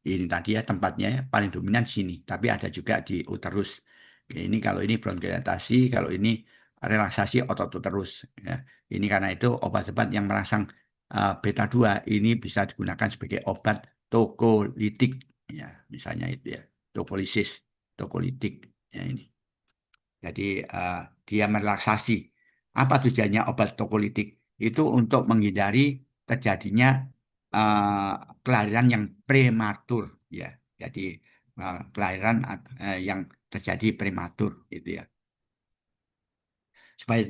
Ini tadi ya tempatnya ya, paling dominan sini, tapi ada juga di uterus. Ini kalau ini bronkiolitasi, kalau ini relaksasi otot uterus. Ya. Ini karena itu obat-obat yang merangsang beta 2 ini bisa digunakan sebagai obat tokolitik. Ya, misalnya itu ya, tokolisis, tokolitik. Ya, ini. Jadi dia merelaksasi. Apa tujuannya obat tokolitik? Itu untuk menghindari terjadinya eh, kelahiran yang prematur, ya. Jadi kelahiran yang terjadi prematur, itu ya. Supaya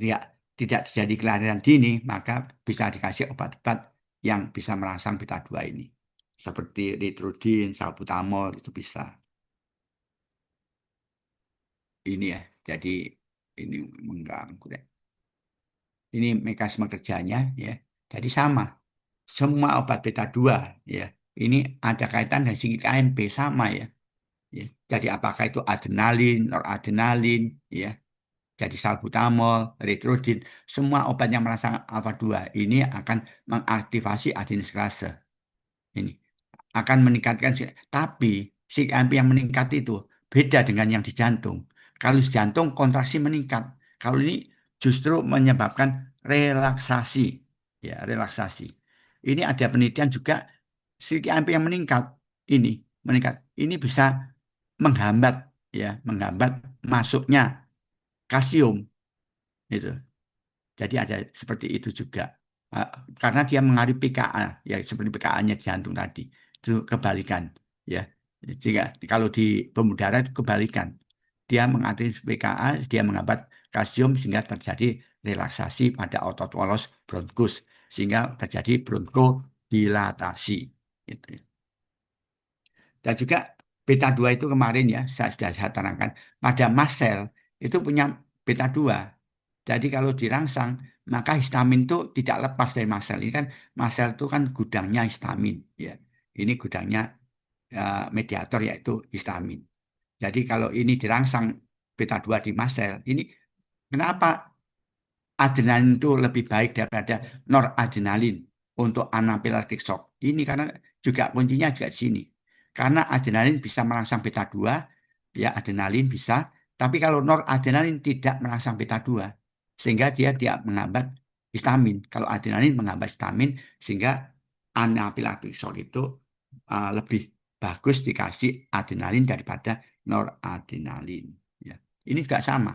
tidak terjadi kelahiran dini, maka bisa dikasih obat-obat yang bisa merangsang beta 2 ini. Seperti Ritrodin, salbutamol, itu bisa. Ini ya, jadi ini mengganggu deh. Ini mekanisme kerjanya ya. Jadi sama. Semua obat beta 2 ya. Ini ada kaitan dengan singkat AMP sama ya. Ya. Jadi apakah itu adrenalin, noradrenalin ya. Jadi salbutamol, Ritrodin, semua obat yang merangsang alfa 2 ini akan mengaktifasi adenosklase. Ini akan meningkatkan, tapi si AMP yang meningkat itu beda dengan yang di jantung. Kalau di jantung kontraksi meningkat, kalau ini justru menyebabkan relaksasi, ya relaksasi. Ini ada penelitian juga si AMP yang meningkat, ini bisa menghambat, ya menghambat masuknya kalsium, itu. Jadi ada seperti itu juga. Eh, karena dia mengaruhi PKA, ya seperti PKA-nya jantung tadi. Itu kebalikan, ya. Jika kalau di pembuluh darah itu kebalikan. Dia mengatur PKA, dia menghambat kalsium sehingga terjadi relaksasi pada otot polos bronkus sehingga terjadi bronkodilatasi. Gitu. Dan juga beta 2 itu kemarin ya sudah saya terangkan pada mast cell itu punya beta 2. Jadi kalau dirangsang, maka histamin itu tidak lepas dari mast cell. Ini kan mast cell itu kan gudangnya histamin, ya. Ini gudangnya mediator yaitu histamin. Jadi kalau ini dirangsang beta 2 di mast cell, ini kenapa adrenalin itu lebih baik daripada noradrenalin untuk anaphylactic shock? Ini karena juga kuncinya juga di sini. Karena adrenalin bisa merangsang beta 2, ya adrenalin bisa, tapi kalau noradrenalin tidak merangsang beta 2, sehingga dia tidak menghambat histamin. Kalau adrenalin menghambat histamin, sehingga anaphylactic shock itu lebih bagus dikasih adrenalin daripada noradrenalin. Ya. Ini juga sama.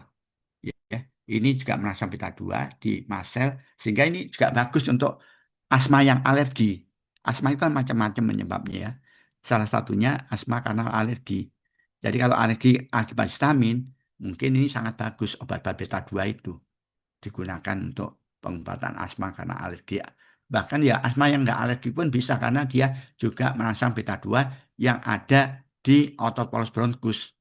Ya. Ini juga merangsang beta 2 di mast cell, sehingga ini juga bagus untuk asma yang alergi. Asma itu kan macam-macam penyebabnya ya. Salah satunya asma karena alergi. Jadi kalau alergi akibat histamin, mungkin ini sangat bagus obat-obat beta 2 itu digunakan untuk pengobatan asma karena alergi. Bahkan ya asma yang nggak alergi pun bisa karena dia juga merangsang beta 2 yang ada di otot polos bronkus.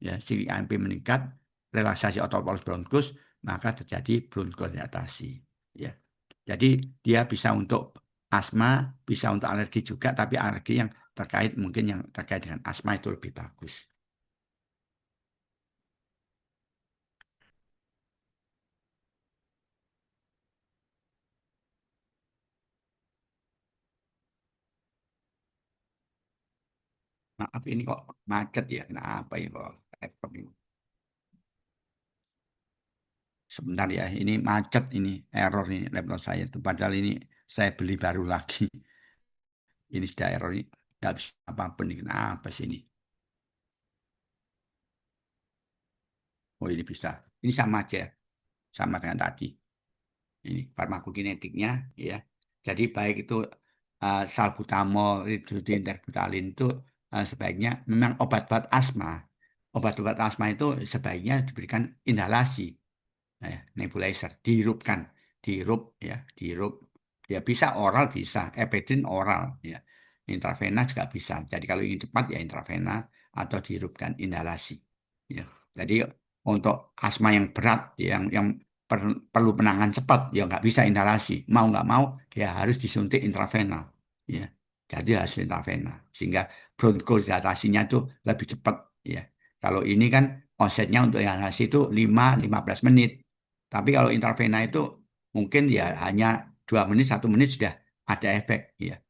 Ya, si AMP meningkat, relaksasi otot polos bronkus, maka terjadi bronkodilatasi. Ya. Jadi dia bisa untuk asma, bisa untuk alergi juga, tapi alergi yang terkait mungkin yang terkait dengan asma itu lebih bagus. Maaf ini kok macet ya, kenapa ya kok laptop ini? Sebentar ya, ini macet ini, error ini laptop saya tuh. Padahal ini saya beli baru lagi. Ini sudah error ini, nggak bisa apa-apa nih, kenapa sih ini? Oh ini bisa, ini sama aja, sama dengan tadi. Ini farmakokinetiknya ya. Jadi baik itu salbutamol, ridodin, terbutalin itu sebaiknya memang obat-obat asma obat-obat asma itu sebaiknya diberikan inhalasi, nebulizer, dihirup ya, dihirup. Ya bisa oral, bisa epedrin oral ya. Intravena juga bisa. Jadi kalau ingin cepat ya intravena atau dihirupkan inhalasi. Ya. Jadi untuk asma yang berat, yang perlu penanganan cepat, ya nggak bisa inhalasi. Mau nggak mau ya harus disuntik intravena. Ya. Jadi harus intravena sehingga bronkodilatasinya itu lebih cepat. Ya. Kalau ini kan onsetnya untuk inhalasi itu 5-15 menit. Tapi kalau intravena itu mungkin ya hanya 2 menit, 1 menit sudah ada efek. Ya.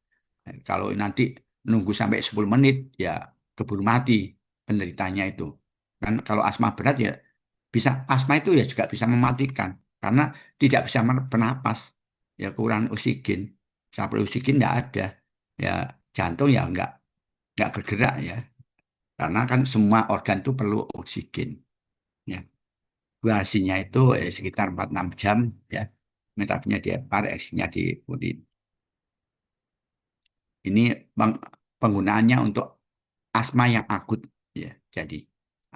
Kalau nanti nunggu sampai 10 menit, ya keburu mati penderitanya itu. Kan kalau asma berat ya bisa, asma itu ya juga bisa mematikan karena tidak bisa bernapas, ya kurang oksigen, sampel oksigen nggak ada, ya jantung ya nggak bergerak ya, karena kan semua organ itu perlu oksigen. Ya. Durasinya itu sekitar 4-6 jam ya. Metapnya di hepar, aksinya di urin. Ini penggunaannya untuk asma yang akut ya. Jadi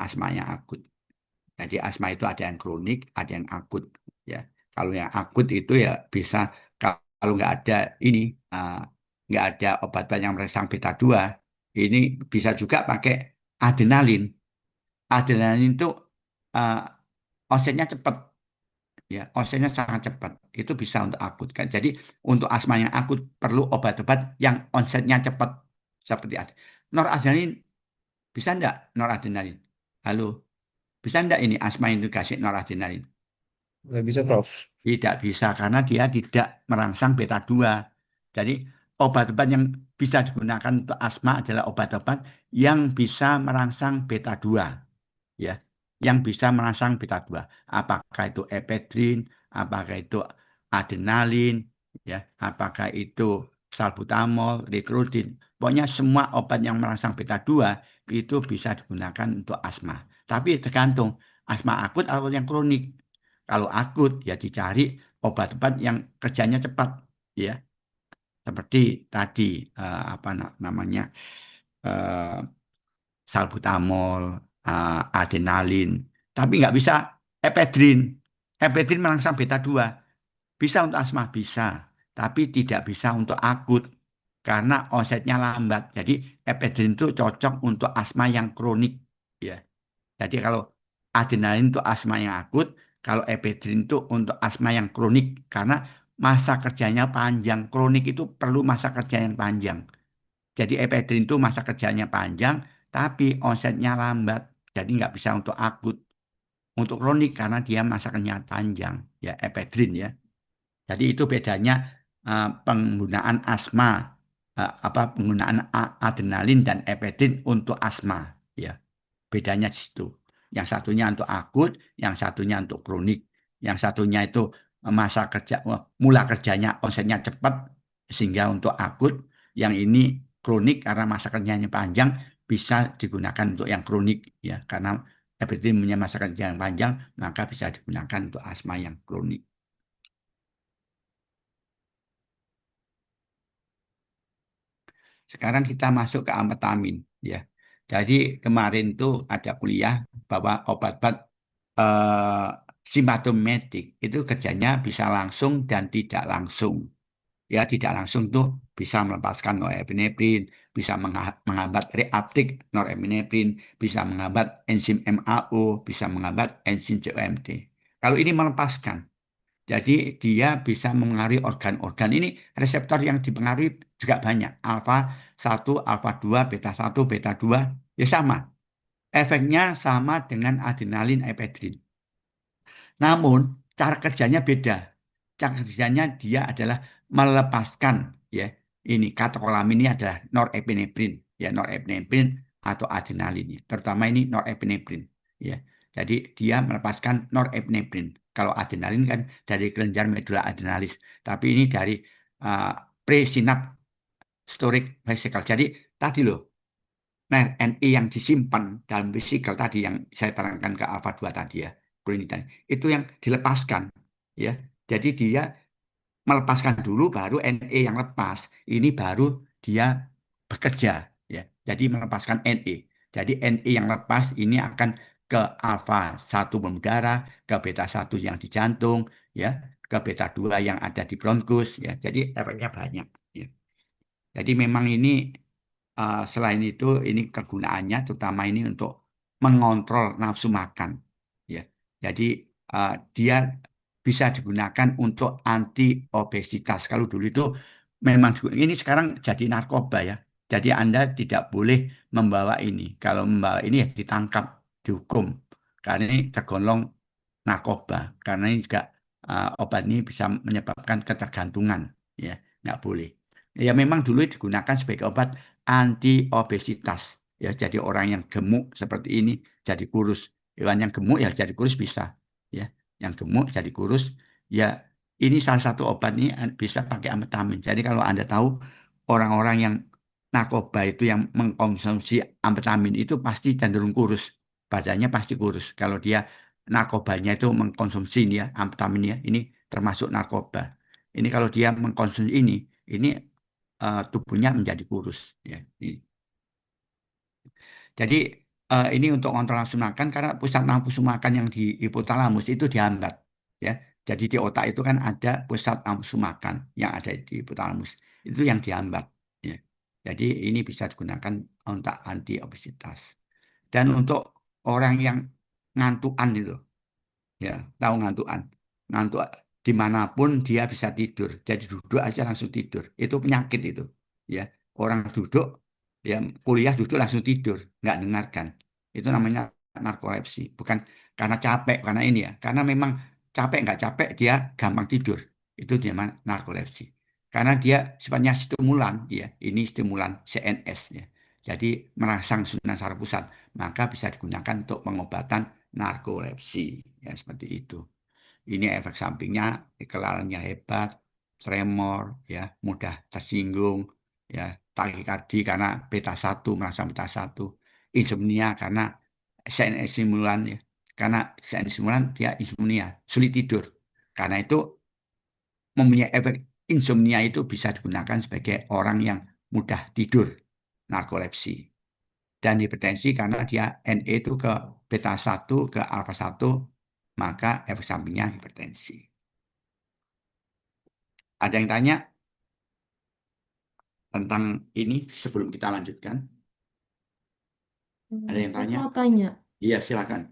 asma yang akut. Jadi asma itu ada yang kronik, ada yang akut ya. Kalau yang akut itu ya bisa, kalau nggak ada ini, nggak ada obat-obat yang merangsang beta 2, ini bisa juga pakai adrenalin. Adrenalin itu uh, onsetnya cepat. Ya, onsennya sangat cepat. Itu bisa untuk akut kan. Jadi untuk asma yang akut perlu obat-obat yang onsetnya cepat seperti noradrenalin. Bisa enggak noradrenalin? Halo, bisa enggak ini asma yang dikasih noradrenalin? Nggak bisa, Prof. Tidak bisa karena dia tidak merangsang beta 2. Jadi obat-obat yang bisa digunakan untuk asma adalah obat-obat yang bisa merangsang beta 2. Ya, yang bisa merangsang beta 2. Apakah itu epedrin, apakah itu adrenalin, ya, apakah itu salbutamol, rikludin. Pokoknya semua obat yang merangsang beta 2 itu bisa digunakan untuk asma. Tapi tergantung asma akut atau yang kronik. Kalau akut ya dicari obat-obat yang kerjanya cepat, ya. Seperti tadi apa namanya? eh, Salbutamol, adrenalin. Tapi nggak bisa epedrin. Epedrin merangsang beta 2. Bisa untuk asma, bisa. Tapi tidak bisa untuk akut. Karena onsetnya lambat. Jadi epedrin itu cocok untuk asma yang kronik. Ya. Jadi kalau adrenalin untuk asma yang akut, kalau epedrin itu untuk asma yang kronik. Karena masa kerjanya panjang. Kronik itu perlu masa kerja yang panjang. Jadi epedrin itu masa kerjanya panjang, tapi onsetnya lambat. Jadi nggak bisa untuk akut. Untuk kronik karena dia masa kerjanya panjang, ya epedrin ya. Jadi itu bedanya penggunaan asma, apa penggunaan adrenalin dan epedrin untuk asma, ya. Bedanya di situ. Yang satunya untuk akut, yang satunya untuk kronik. Yang satunya itu masa kerja, mula kerjanya onsetnya cepat sehingga untuk akut. Yang ini kronik karena masa kerjanya panjang, bisa digunakan untuk yang kronik ya. Karena epidemi punya masa kerja yang panjang, maka bisa digunakan untuk asma yang kronik. Sekarang kita masuk ke amfetamin ya. Jadi kemarin tuh ada kuliah bahwa obat-obat eh, simptomatik itu kerjanya bisa langsung dan tidak langsung. Ya, tidak langsung tuh bisa melepaskan norepinefrin, bisa menghambat reuptake norepinefrin, bisa menghambat enzim MAO, bisa menghambat enzim COMT. Kalau ini melepaskan, jadi dia bisa mempengaruhi organ-organ. Ini reseptor yang dipengaruhi juga banyak. Alfa 1, alfa 2, beta 1, beta 2, ya sama. Efeknya sama dengan adrenalin epedrin. Namun cara kerjanya beda. Cara kerjanya dia adalah melepaskan ya. Ini katekolamin ini adalah norepinefrin ya, norepinefrin atau adrenalin ya. Terutama ini norepinefrin ya. Jadi dia melepaskan norepinefrin. Kalau adrenalin kan dari kelenjar medula adrenalis, tapi ini dari uh, presynaptic vesicle. Jadi tadi loh, nah, NE yang disimpan dalam vesikel tadi yang saya terangkan ke alfa 2 tadi ya, klinikan, itu yang dilepaskan ya. Jadi dia melepaskan dulu baru NE yang lepas. Ini baru dia bekerja ya. Jadi melepaskan NE. Jadi Ni yang lepas ini akan ke alfa 1 pembuluh darah, ke beta 1 yang di jantung, ya, ke beta 2 yang ada di bronkus, ya. Jadi efeknya banyak, ya. Jadi memang ini selain itu ini kegunaannya terutama ini untuk mengontrol nafsu makan, ya. Jadi dia bisa digunakan untuk anti obesitas. Kalau dulu itu memang ini sekarang jadi narkoba, ya. Jadi Anda tidak boleh membawa ini. Kalau membawa ini ya ditangkap, dihukum. Karena ini tergolong narkoba. Karena ini juga obat ini bisa menyebabkan ketergantungan, ya. Nggak boleh. Ya memang dulu digunakan sebagai obat anti obesitas. Ya, jadi orang yang gemuk seperti ini jadi kurus. Hewan yang gemuk ya jadi kurus bisa. Ya, yang gemuk jadi kurus. Ya, ini salah satu obat ini bisa pakai amfetamin. Jadi kalau Anda tahu orang-orang yang narkoba itu yang mengkonsumsi amfetamin itu pasti cenderung kurus. Badannya pasti kurus. Kalau dia narkobanya itu mengkonsumsi ini ya, amfetamin ya, ini termasuk narkoba. Ini kalau dia mengkonsumsi ini tubuhnya menjadi kurus. Ya. Jadi ini untuk kontrol nafsu makan karena pusat nafsu makan yang di hipotalamus itu dihambat. Ya. Jadi di otak itu kan ada pusat nafsu makan yang ada di hipotalamus. Itu yang dihambat. Ya. Jadi ini bisa digunakan untuk anti obesitas. Dan untuk orang yang ngantuan itu, ya tahu ngantuan, ngantuk dimanapun dia bisa tidur. Jadi duduk aja langsung tidur. Itu penyakit itu, ya orang duduk, ya kuliah duduk langsung tidur, nggak dengarkan. Itu namanya narkolepsi. Bukan karena capek, karena ini ya, karena memang capek nggak capek dia gampang tidur. Itu namanya narkolepsi. Karena dia sifatnya stimulan, ya ini stimulan CNS, ya. Jadi merangsang susunan saraf pusat, maka bisa digunakan untuk pengobatan narkolepsi, ya seperti itu. Ini efek sampingnya kelelahannya hebat, tremor, ya mudah tersinggung, ya takikardi karena beta 1 merasa beta 1, insomnia karena CNS stimulan, ya karena CNS stimulan dia insomnia, sulit tidur. Karena itu mempunyai efek insomnia itu bisa digunakan sebagai orang yang mudah tidur, narkolepsi. Dan hipertensi karena dia NE itu ke beta 1 ke alfa 1 maka efek sampingnya hipertensi. Ada yang tanya tentang ini sebelum kita lanjutkan? Ada yang Aku tanya? mau tanya, Iya, silakan.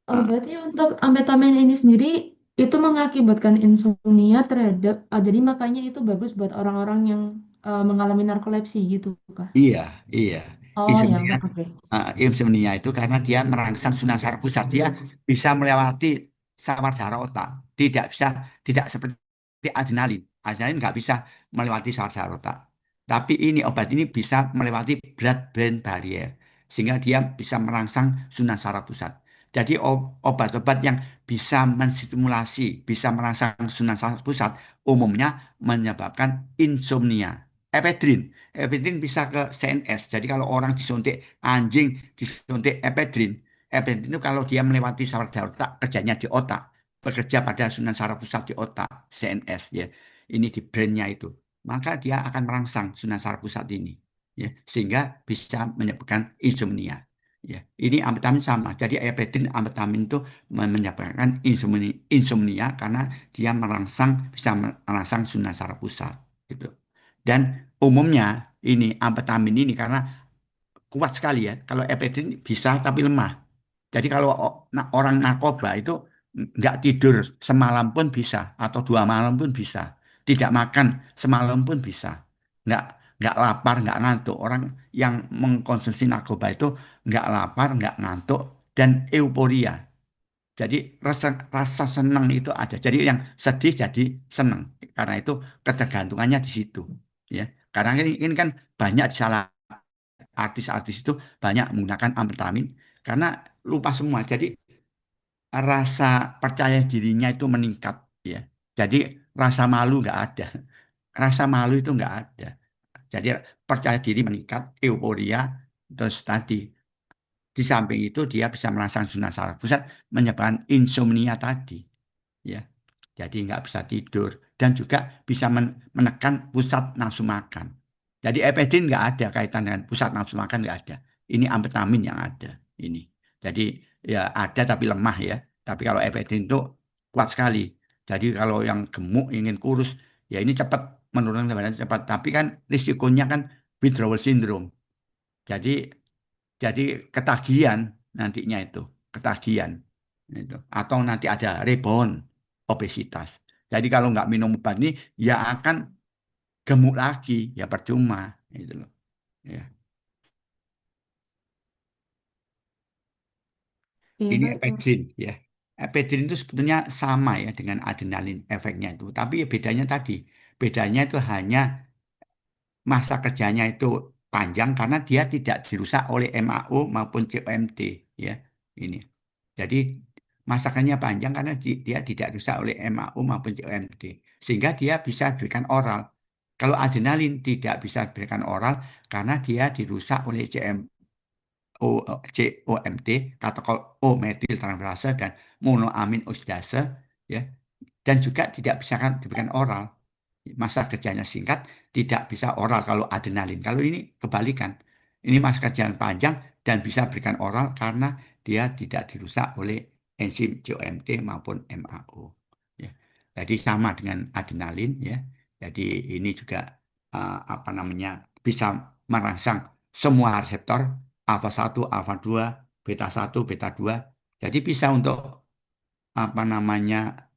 Ah, berarti untuk amfetamin ini sendiri itu mengakibatkan insomnia terhadap, jadi makanya itu bagus buat orang-orang yang mengalami narkolepsi gitu kah? iya, iya. Oh ya, Insomnia, oke. insomnia itu karena dia merangsang sunan saraf pusat. Dia bisa melewati sawar-sawara otak. Tidak seperti adrenalin. Adrenalin nggak bisa melewati sawar-sawara otak. Tapi ini obat ini bisa melewati blood-brain barrier. Sehingga dia bisa merangsang sunan saraf pusat. Jadi obat-obat yang bisa menstimulasi, bisa merangsang sunan saraf pusat, umumnya menyebabkan insomnia. Epedrin bisa ke CNS. Jadi kalau orang disuntik anjing, disuntik epedrin. Epedrin itu kalau dia melewati saraf otak, kerjanya di otak. Bekerja pada susunan saraf pusat di otak, CNS, ya. Ini di brainnya itu. Maka dia akan merangsang susunan saraf pusat ini. Ya, sehingga bisa menyebabkan insomnia. Ya, ini amfetamin sama. Jadi epedrin amfetamin itu menyebabkan insomnia karena dia bisa merangsang susunan saraf pusat. Gitu. Dan umumnya ini amfetamin ini karena kuat sekali ya. Kalau epedrin bisa tapi lemah. Jadi kalau orang narkoba itu nggak tidur semalam pun bisa atau 2 malam pun bisa. Tidak makan semalam pun bisa. Nggak nggak lapar, nggak ngantuk. Orang yang mengkonsumsi narkoba itu nggak lapar, nggak ngantuk dan euforia. Jadi rasa rasa senang itu ada. Jadi yang sedih jadi senang. Karena itu ketergantungannya di situ. Ya, karena ini kan banyak salah artis-artis itu banyak menggunakan amfetamin karena lupa semua. Jadi rasa percaya dirinya itu meningkat. Ya, jadi rasa malu nggak ada. Rasa malu itu nggak ada. Jadi percaya diri meningkat, euforia, terus tadi di samping itu dia bisa merangsang sunan saraf pusat menyebabkan insomnia tadi, ya. Jadi nggak bisa tidur dan juga bisa menekan pusat nafsu makan. Jadi epedrin nggak ada kaitan dengan pusat nafsu makan nggak ada. Ini amfetamin yang ada ini. Jadi ya ada tapi lemah ya. Tapi kalau epedrin itu kuat sekali. Jadi kalau yang gemuk ingin kurus, ya ini cepat menurunkan badan cepat. Tapi kan risikonya kan withdrawal syndrome. Jadi jadi ketagihan nantinya itu, ketagihan itu. Atau nanti ada rebound obesitas. Jadi kalau nggak minum obat ini ya akan gemuk lagi, ya percuma itu loh. Ya. Oke, Ini baik Mas. epedrin ya. Epedrin itu sebetulnya sama ya dengan adrenalin efeknya itu. Tapi ya bedanya tadi, bedanya itu hanya masa kerjanya itu panjang karena dia tidak dirusak oleh MAO maupun COMT ya. Ini. Jadi masa kerjanya panjang karena dia tidak rusak oleh MAO maupun COMT sehingga dia bisa diberikan oral. Kalau adrenalin tidak bisa diberikan oral karena dia dirusak oleh COMT, katakan O-metil transferase dan monoamin oksidase ya, dan juga tidak bisa diberikan oral. Masa kerjanya singkat, tidak bisa oral kalau adrenalin. Kalau ini kebalikan. Ini masa kerjanya panjang dan bisa berikan oral karena dia tidak dirusak oleh enzim COMT maupun MAO. Ya. Jadi sama dengan adrenalin ya. Jadi ini juga apa namanya bisa merangsang semua reseptor alfa 1, alfa 2, beta 1, beta 2. Jadi bisa untuk apa namanya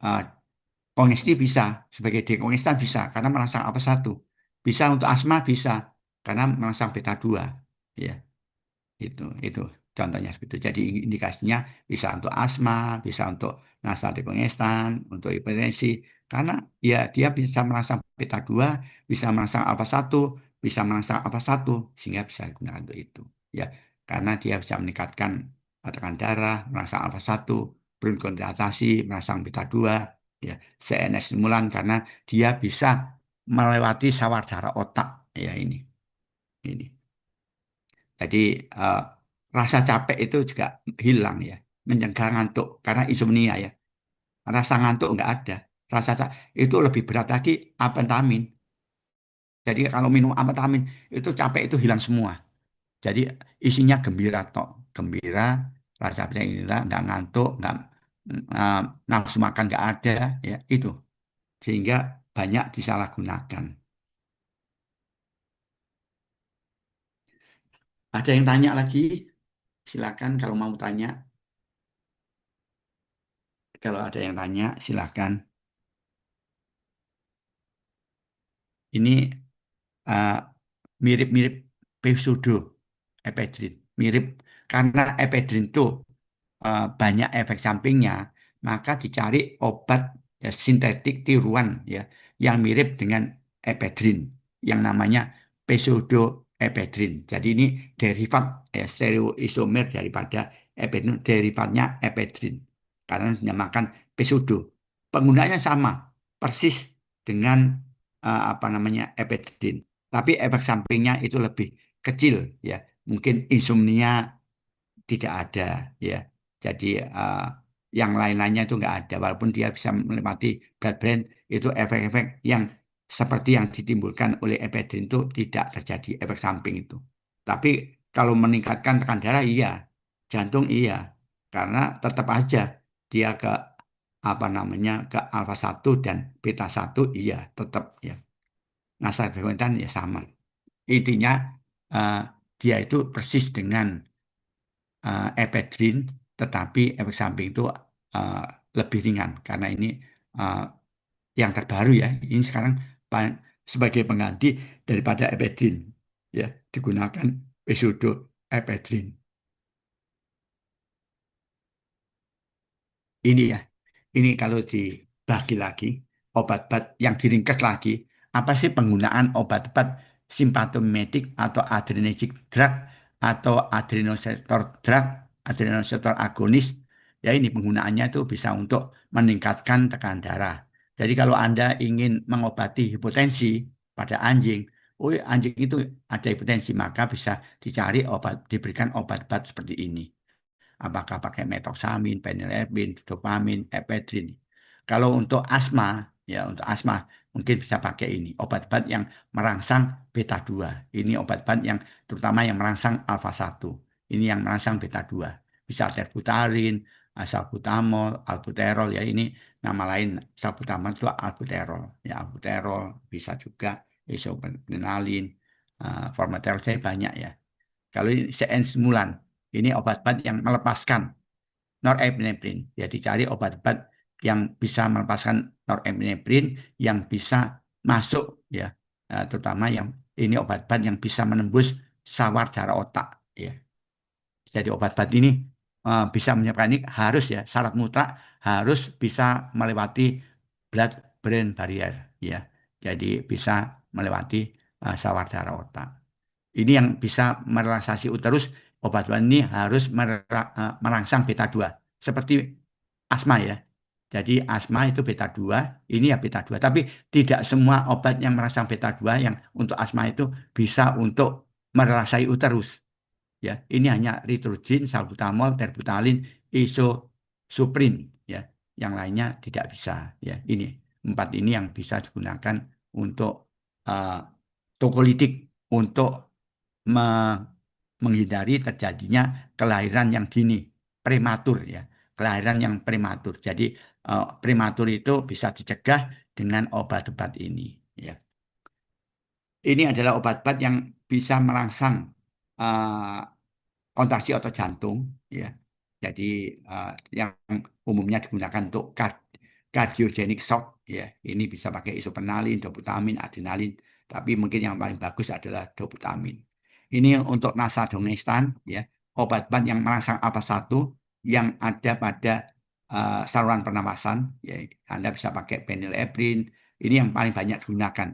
kongesti bisa, sebagai dekongestan bisa, karena merangsang apa satu. Bisa untuk asma bisa, karena merangsang beta 2. Ya, itu contohnya seperti itu. Jadi indikasinya bisa untuk asma, bisa untuk nasal dekongestan, untuk hipertensi, karena ya dia bisa merangsang beta 2, bisa merangsang alfa satu, bisa merangsang alfa satu, sehingga bisa digunakan untuk itu. Ya, karena dia bisa meningkatkan tekanan darah, merangsang alfa satu, bronkodilатasi, merangsang beta 2, ya, CNS stimulan karena dia bisa melewati sawar-darah otak ya ini. Jadi eh, rasa capek itu juga hilang ya, mencegah ngantuk karena insomnia ya. Rasa ngantuk nggak ada. Itu lebih berat lagi amfetamin. Jadi kalau minum amfetamin itu capek itu hilang semua. Jadi isinya gembira tok, gembira, rasa gembira, nggak ngantuk, nggak eh, nafsu makan nggak ada ya itu. Sehingga banyak disalahgunakan. Ada yang tanya lagi? Silakan kalau mau tanya. Kalau ada yang tanya, silakan. Ini eh, mirip-mirip pseudo epedrin. Mirip karena epedrin itu banyak efek sampingnya, maka dicari obat ya, sintetik tiruan ya yang mirip dengan epedrin yang namanya pseudoepedrin. Jadi ini derivat stereoisomer daripada epedrin, derivatnya epedrin karena dinamakan pseudo. Penggunaannya sama, persis dengan apa namanya epedrin, tapi efek sampingnya itu lebih kecil ya. Mungkin insomnia tidak ada ya. Jadi yang lain-lainnya itu nggak ada. Walaupun dia bisa menikmati blood brain, itu efek-efek yang seperti yang ditimbulkan oleh epedrin itu tidak terjadi efek samping itu. Tapi kalau meningkatkan tekanan darah iya, jantung iya, karena tetap aja dia ke apa namanya ke alfa satu dan beta satu iya tetap ya. Nah, dan ya sama. Intinya eh, dia itu persis dengan epedrin, tetapi efek samping itu eh, lebih ringan karena ini eh, yang terbaru ya. Ini sekarang sebagai pengganti daripada epedrin ya digunakan pseudoepedrin. Ini ya, ini kalau dibagi lagi obat-obat yang diringkas lagi, apa sih penggunaan obat-obat simpatomimetik atau adrenergic drug atau adrenoreceptor drug, adrenoreceptor agonis? Ya ini penggunaannya itu bisa untuk meningkatkan tekanan darah. Jadi kalau Anda ingin mengobati hipotensi pada anjing, oh anjing itu ada hipotensi, maka bisa dicari obat, diberikan obat-obat seperti ini. Apakah pakai metoksamin, phenylephrine, dopamin, epedrin. Kalau untuk asma, Ya, untuk asma mungkin bisa pakai ini obat-obat yang merangsang beta 2. Ini obat-obat yang terutama yang merangsang alfa 1. Ini yang merangsang beta 2. Bisa terbutarin, salbutamol, albuterol ya, ini nama lain salbutamol itu albuterol. Ya, albuterol bisa juga isopenalin, formoterol saya banyak ya. Kalau ini stimulan, ini obat-obat yang melepaskan norepinefrin. Ya, dicari obat-obat yang bisa melepaskan norepinefrin yang bisa masuk ya. Terutama yang ini obat-obat yang bisa menembus sawar darah otak ya. Jadi obat-obat ini bisa menyebabkan ini harus ya, syarat mutlak harus bisa melewati blood brain barrier ya. Jadi bisa melewati sawar darah otak. Ini yang bisa merelaksasi uterus, obat-obat ini harus merangsang beta 2. Seperti asma ya. Jadi asma itu beta 2, ini ya beta 2. Tapi tidak semua obat yang merangsang beta 2 yang untuk asma itu bisa untuk merelaksasi uterus. Ya, ini hanya ritrogin, salbutamol, terbutalin, isosuprin ya. Yang lainnya tidak bisa ya. Ini empat ini yang bisa digunakan untuk uh, tokolitik untuk menghindari terjadinya kelahiran yang dini, prematur ya, kelahiran yang prematur. Jadi prematur itu bisa dicegah dengan obat-obat ini ya. Ini adalah obat-obat yang bisa merangsang uh, kontraksi otot jantung ya. Jadi yang umumnya digunakan untuk cardiogenic shock ya. Ini bisa pakai isoprenalin, doputamin, adrenalin. Tapi mungkin yang paling bagus adalah doputamin. Ini untuk nasodongstan ya, obat-obat yang merangsang alfa 1 yang ada pada saluran pernapasan ya. Anda bisa pakai phenylephrine. Ini yang paling banyak digunakan.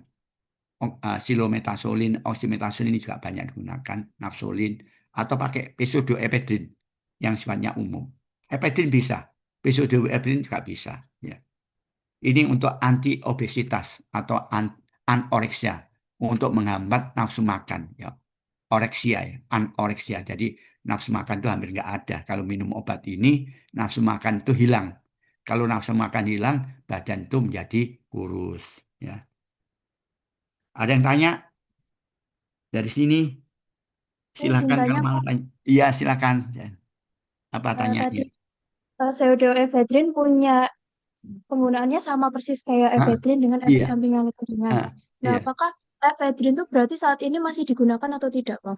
Silometasolin, oxymetasolin ini juga banyak digunakan, nafsolin, atau pakai pseudoephedrine yang sifatnya umum. Ephedrine bisa, pseudoephedrine juga bisa. Ya. Ini untuk anti obesitas atau anoreksia, untuk menghambat nafsu makan. Ya. Oreksia ya, anoreksia. Jadi nafsu makan itu hampir nggak ada. Kalau minum obat ini, nafsu makan itu hilang. Kalau nafsu makan hilang, badan itu menjadi kurus. Ya. Ada yang tanya dari sini? Saya izin Silakan tanya, kalau mau Pak. tanya. Iya, silakan. Apa Tadi tanyanya? pseudoephedrine punya penggunaannya sama persis kayak Ah, ephedrine dengan efek iya, samping yang lebih ringan. ah, Nah, iya. apakah ephedrine itu berarti saat ini masih digunakan atau tidak, Pak?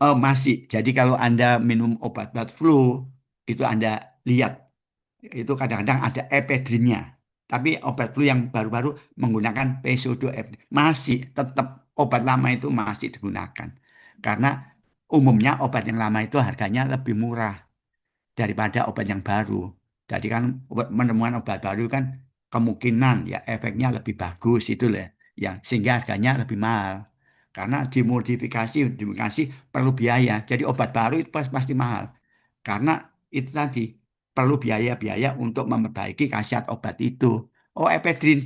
Oh, masih. Jadi kalau Anda minum obat-obat flu, itu Anda lihat, itu kadang-kadang ada ephedrine-nya. Tapi obat flu yang baru-baru menggunakan pseudoephedrine. Masih tetap obat lama itu masih digunakan. Karena umumnya obat yang lama itu harganya lebih murah daripada obat yang baru. Jadi kan menemukan obat baru kan kemungkinan ya efeknya lebih bagus itu lah yang sehingga harganya lebih mahal. Karena dimodifikasi perlu biaya. Jadi obat baru itu pasti mahal. Karena itu tadi perlu biaya-biaya untuk memperbaiki khasiat obat itu. Oh, ephedrine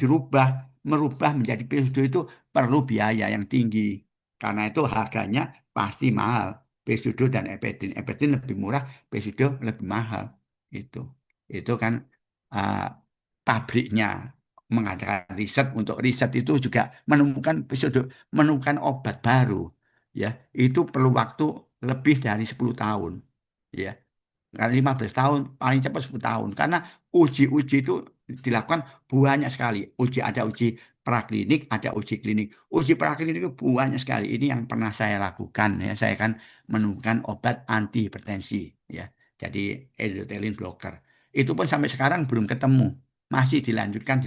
merubah menjadi pseudo itu perlu biaya yang tinggi. Karena itu harganya pasti mahal. Pseudo dan ephedrine. Ephedrine lebih murah, pseudo lebih mahal. Itu. Itu kan uh, pabriknya mengadakan riset, untuk riset itu juga menemukan pseudo, menemukan obat baru. Ya, itu perlu waktu lebih dari 10 tahun. Ya, karena 15 tahun, paling cepat 10 tahun. Karena uji-uji itu dilakukan banyak sekali. Ada uji praklinik, ada uji klinik. Uji praklinik itu banyak sekali. Ini yang pernah saya lakukan. Ya. Saya kan menemukan obat anti hipertensi. Ya. Jadi endothelin blocker. Itu pun sampai sekarang belum ketemu. Masih dilanjutkan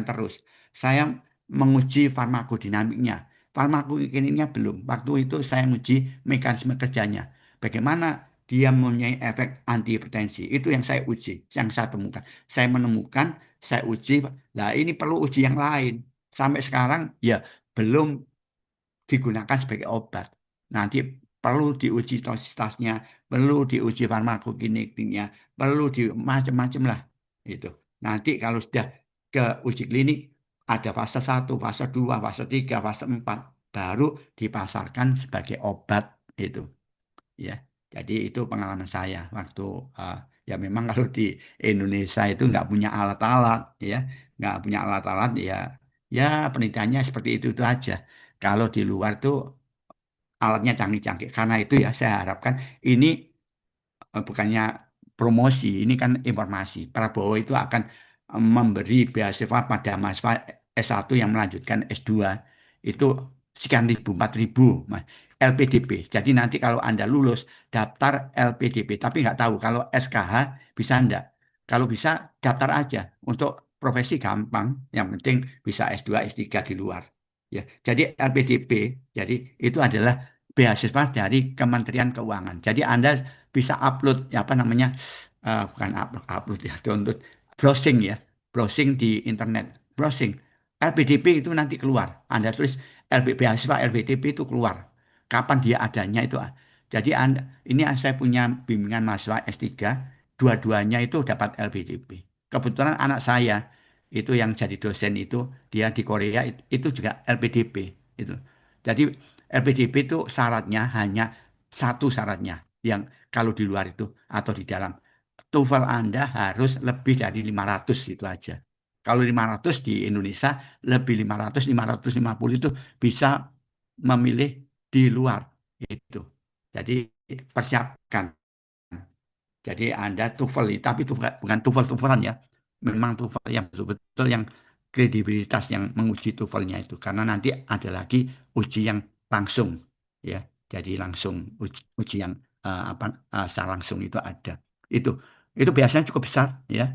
terus. Saya menguji farmakodinamiknya. Farmakodinamiknya belum. Waktu itu saya menguji mekanisme kerjanya. Bagaimana dia mempunyai efek antihipertensi. Itu yang saya uji, yang saya temukan. Saya menemukan, saya uji. Nah, ini perlu uji yang lain. Sampai sekarang ya belum digunakan sebagai obat. Nanti perlu diuji toksiktasnya, perlu diuji farmakokinetiknya, perlu di macam-macam lah itu. Nanti kalau sudah ke uji klinik ada fase 1, fase 2, fase 3, fase 4 baru dipasarkan sebagai obat itu. Ya, jadi itu pengalaman saya waktu Ya memang kalau di Indonesia itu nggak punya alat-alat, ya, nggak punya alat-alat, ya, ya penelitiannya seperti itu aja. Kalau di luar tuh alatnya canggih-canggih. Karena itu ya saya harapkan ini bukannya promosi, ini kan informasi. Prabowo itu akan memberi beasiswa pada mahasiswa S1 yang melanjutkan S2 itu sekian ribu, 4.000, Mas. LPDP. Jadi nanti kalau Anda lulus daftar LPDP, tapi nggak tahu kalau SKH bisa enggak. Kalau bisa daftar aja untuk profesi gampang, yang penting bisa S2, S3 di luar. Ya, jadi LPDP, jadi itu adalah beasiswa dari Kementerian Keuangan. Jadi Anda bisa upload ya apa namanya bukan upload, upload ya download browsing ya browsing di internet browsing LPDP itu nanti keluar Anda tulis beasiswa LPDP itu keluar kapan dia adanya itu jadi Anda ini saya punya bimbingan mahasiswa S3 dua-duanya itu dapat LPDP kebetulan anak saya itu yang jadi dosen itu dia di Korea itu juga LPDP itu jadi LPDP itu syaratnya hanya satu syaratnya yang kalau di luar itu atau di dalam TOEFL Anda harus lebih dari 500 itu aja. Kalau 500 di Indonesia lebih 500 550 itu bisa memilih di luar itu. Jadi persiapkan. Jadi Anda TOEFL, tapi itu bukan TOEFL-TOEFLan ya. Memang TOEFL yang betul-betul yang kredibilitas yang menguji TOEFL-nya itu. Karena nanti ada lagi uji yang langsung ya. Jadi langsung uji yang apa secara langsung itu ada. Itu itu biasanya cukup besar ya.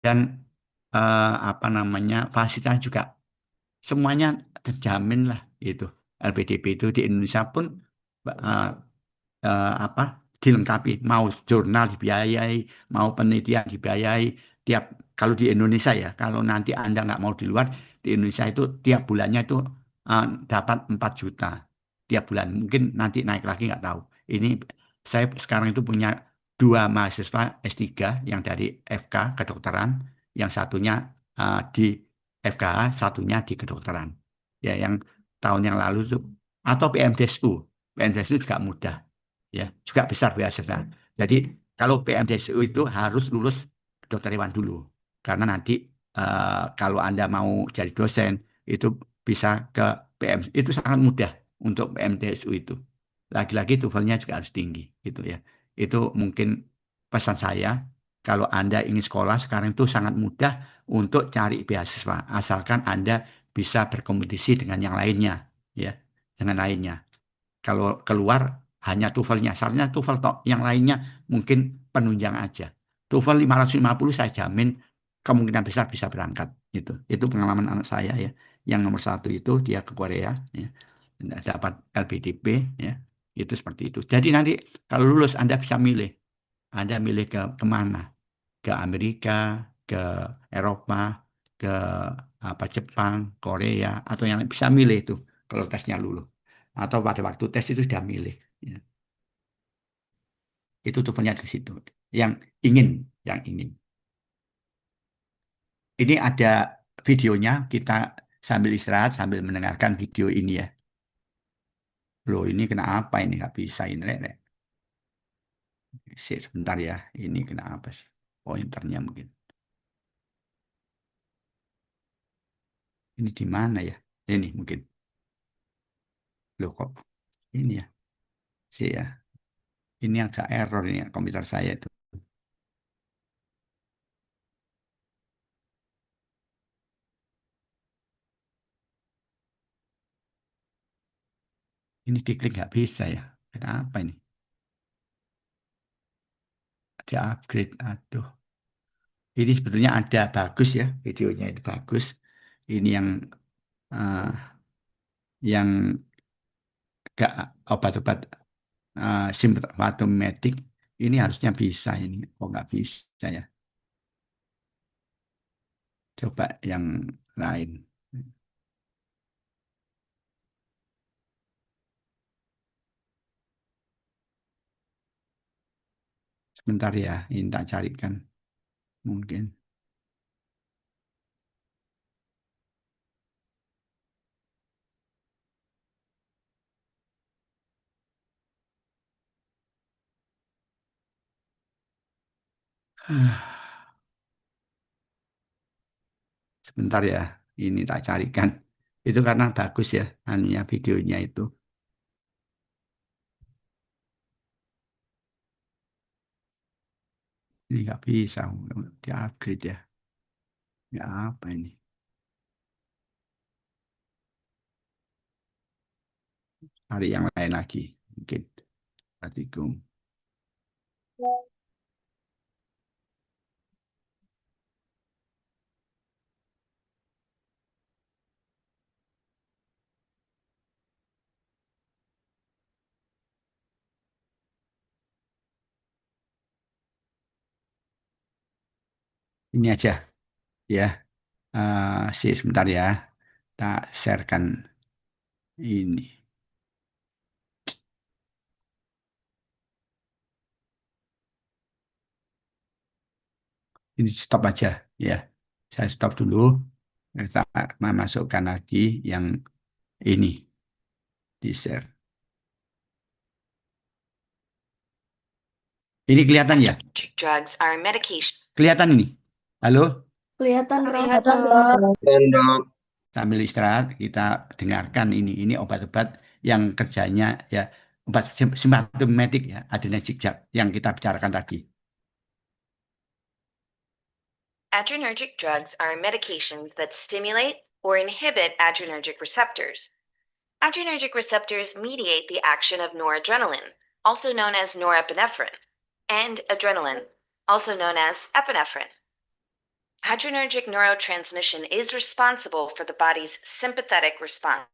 Dan apa namanya fasilitas juga semuanya terjamin lah itu. LPDP itu di Indonesia pun eh, apa dilengkapi mau jurnal dibiayai mau penelitian dibiayai tiap kalau di Indonesia ya kalau nanti Anda nggak mau di luar di Indonesia itu tiap bulannya itu dapat 4 juta tiap bulan mungkin nanti naik lagi nggak tahu ini saya sekarang itu punya dua mahasiswa S3 yang dari FK kedokteran yang satunya di FKH satunya di kedokteran ya yang tahun yang lalu tuh atau PMDSU PMDSU juga mudah ya juga besar beasiswa. Jadi kalau PMDSU itu harus lulus dokter hewan dulu karena nanti kalau Anda mau jadi dosen itu bisa ke PM itu sangat mudah untuk PMDSU itu. Lagi-lagi TOEFL-nya juga harus tinggi gitu ya. Itu mungkin pesan saya kalau Anda ingin sekolah sekarang itu sangat mudah untuk cari beasiswa asalkan Anda bisa berkompetisi dengan yang lainnya ya dengan lainnya kalau keluar hanya TOEFL-nya. Soalnya TOEFL tok, yang lainnya mungkin penunjang aja. TOEFL 550 saya jamin kemungkinan besar bisa berangkat. Itu pengalaman anak saya ya. Yang nomor satu itu dia ke Korea, ya. Dapat LPDP, ya. Itu seperti itu. Jadi nanti kalau lulus Anda bisa milih. Anda milih ke kemana? Ke Amerika, ke Eropa, ke apa Jepang, Korea, atau yang bisa milih itu kalau tesnya lulus atau pada waktu tes itu sudah milih. Ya. Itu tujuannya di situ. Yang ingin, yang ingin. Ini ada videonya, kita sambil istirahat, sambil mendengarkan video ini ya. Loh ini kenapa ini nggak bisa ini, Rek? Sebentar ya, ini kenapa sih? Pointernya mungkin. Ini di mana ya? Ini mungkin. Loh kok ini ya? Sih ya. Ini agak error ini ya, komputer saya itu. Ini diklik nggak bisa ya. Kenapa ini? Ada upgrade. Aduh. Ini sebetulnya ada bagus ya, videonya itu bagus. Ini eh, yang gak obat-obat simptomatik ini harusnya bisa ini. Oh nggak bisa ya. Coba yang lain. Sebentar ya, ini tak carikan mungkin. Sebentar ya, ini tak carikan. Itu karena bagus ya, anunya videonya itu. Ini nggak bisa di-upgrade ya. Ya apa ini? Cari yang lain lagi. Mungkin. Assalamualaikum. Ini aja ya. Sebentar ya. Tak sharekan ini. Ini stop aja ya. Saya stop dulu. Kita memasukkan lagi yang ini di share. Ini kelihatan ya? Drugs are medication. Kelihatan ini? Halo? Kelihatan, Bro. Dan dok, Sambil istirahat kita dengarkan ini. Ini obat-obat yang kerjanya ya obat simptomatik ya, adrenergic drug yang kita bicarakan tadi. Adrenergic drugs are medications that stimulate or inhibit adrenergic receptors. Adrenergic receptors mediate the action of noradrenaline, also known as norepinephrine, and adrenaline, also known as epinephrine. Adrenergic neurotransmission is responsible for the body's sympathetic response,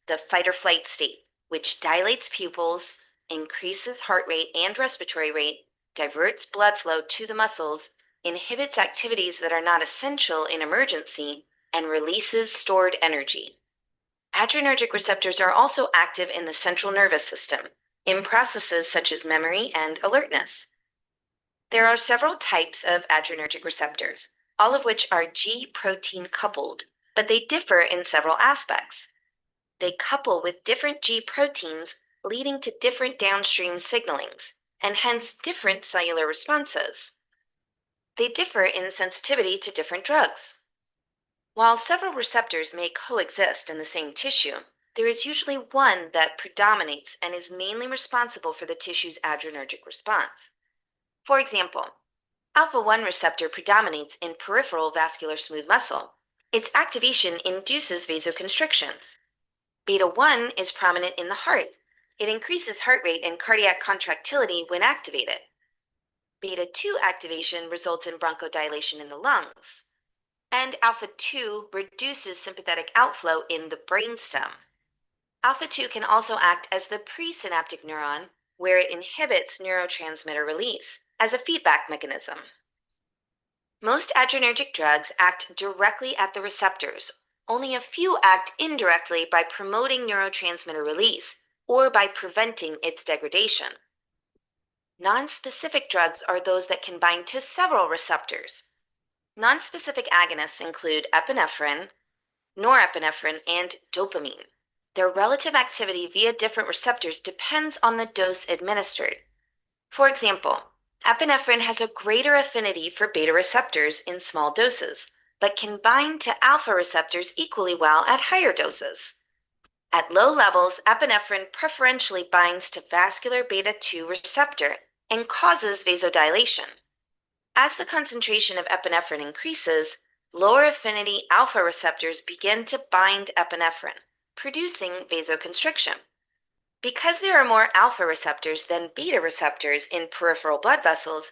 the fight or flight state, which dilates pupils, increases heart rate and respiratory rate, diverts blood flow to the muscles, inhibits activities that are not essential in emergency, and releases stored energy. Adrenergic receptors are also active in the central nervous system, in processes such as memory and alertness. There are several types of adrenergic receptors, all of which are G protein coupled, but they differ in several aspects. They couple with different G proteins, leading to different downstream signalings, and hence different cellular responses. They differ in sensitivity to different drugs. While several receptors may coexist in the same tissue, there is usually one that predominates and is mainly responsible for the tissue's adrenergic response. For example, alpha-1 receptor predominates in peripheral vascular smooth muscle. Its activation induces vasoconstriction. Beta-1 is prominent in the heart. It increases heart rate and cardiac contractility when activated. Beta-2 activation results in bronchodilation in the lungs. And alpha-2 reduces sympathetic outflow in the brainstem. Alpha-2 can also act as the presynaptic neuron, where it inhibits neurotransmitter release as a feedback mechanism. Most adrenergic drugs act directly at the receptors. Only a few act indirectly by promoting neurotransmitter release or by preventing its degradation. Non-specific drugs are those that can bind to several receptors. Non-specific agonists include epinephrine, norepinephrine, and dopamine. Their relative activity via different receptors depends on the dose administered. For example, epinephrine has a greater affinity for beta receptors in small doses, but can bind to alpha receptors equally well at higher doses. At low levels, epinephrine preferentially binds to vascular beta-2 receptor and causes vasodilation. As the concentration of epinephrine increases, lower affinity alpha receptors begin to bind epinephrine, producing vasoconstriction. Because there are more alpha receptors than beta receptors in peripheral blood vessels,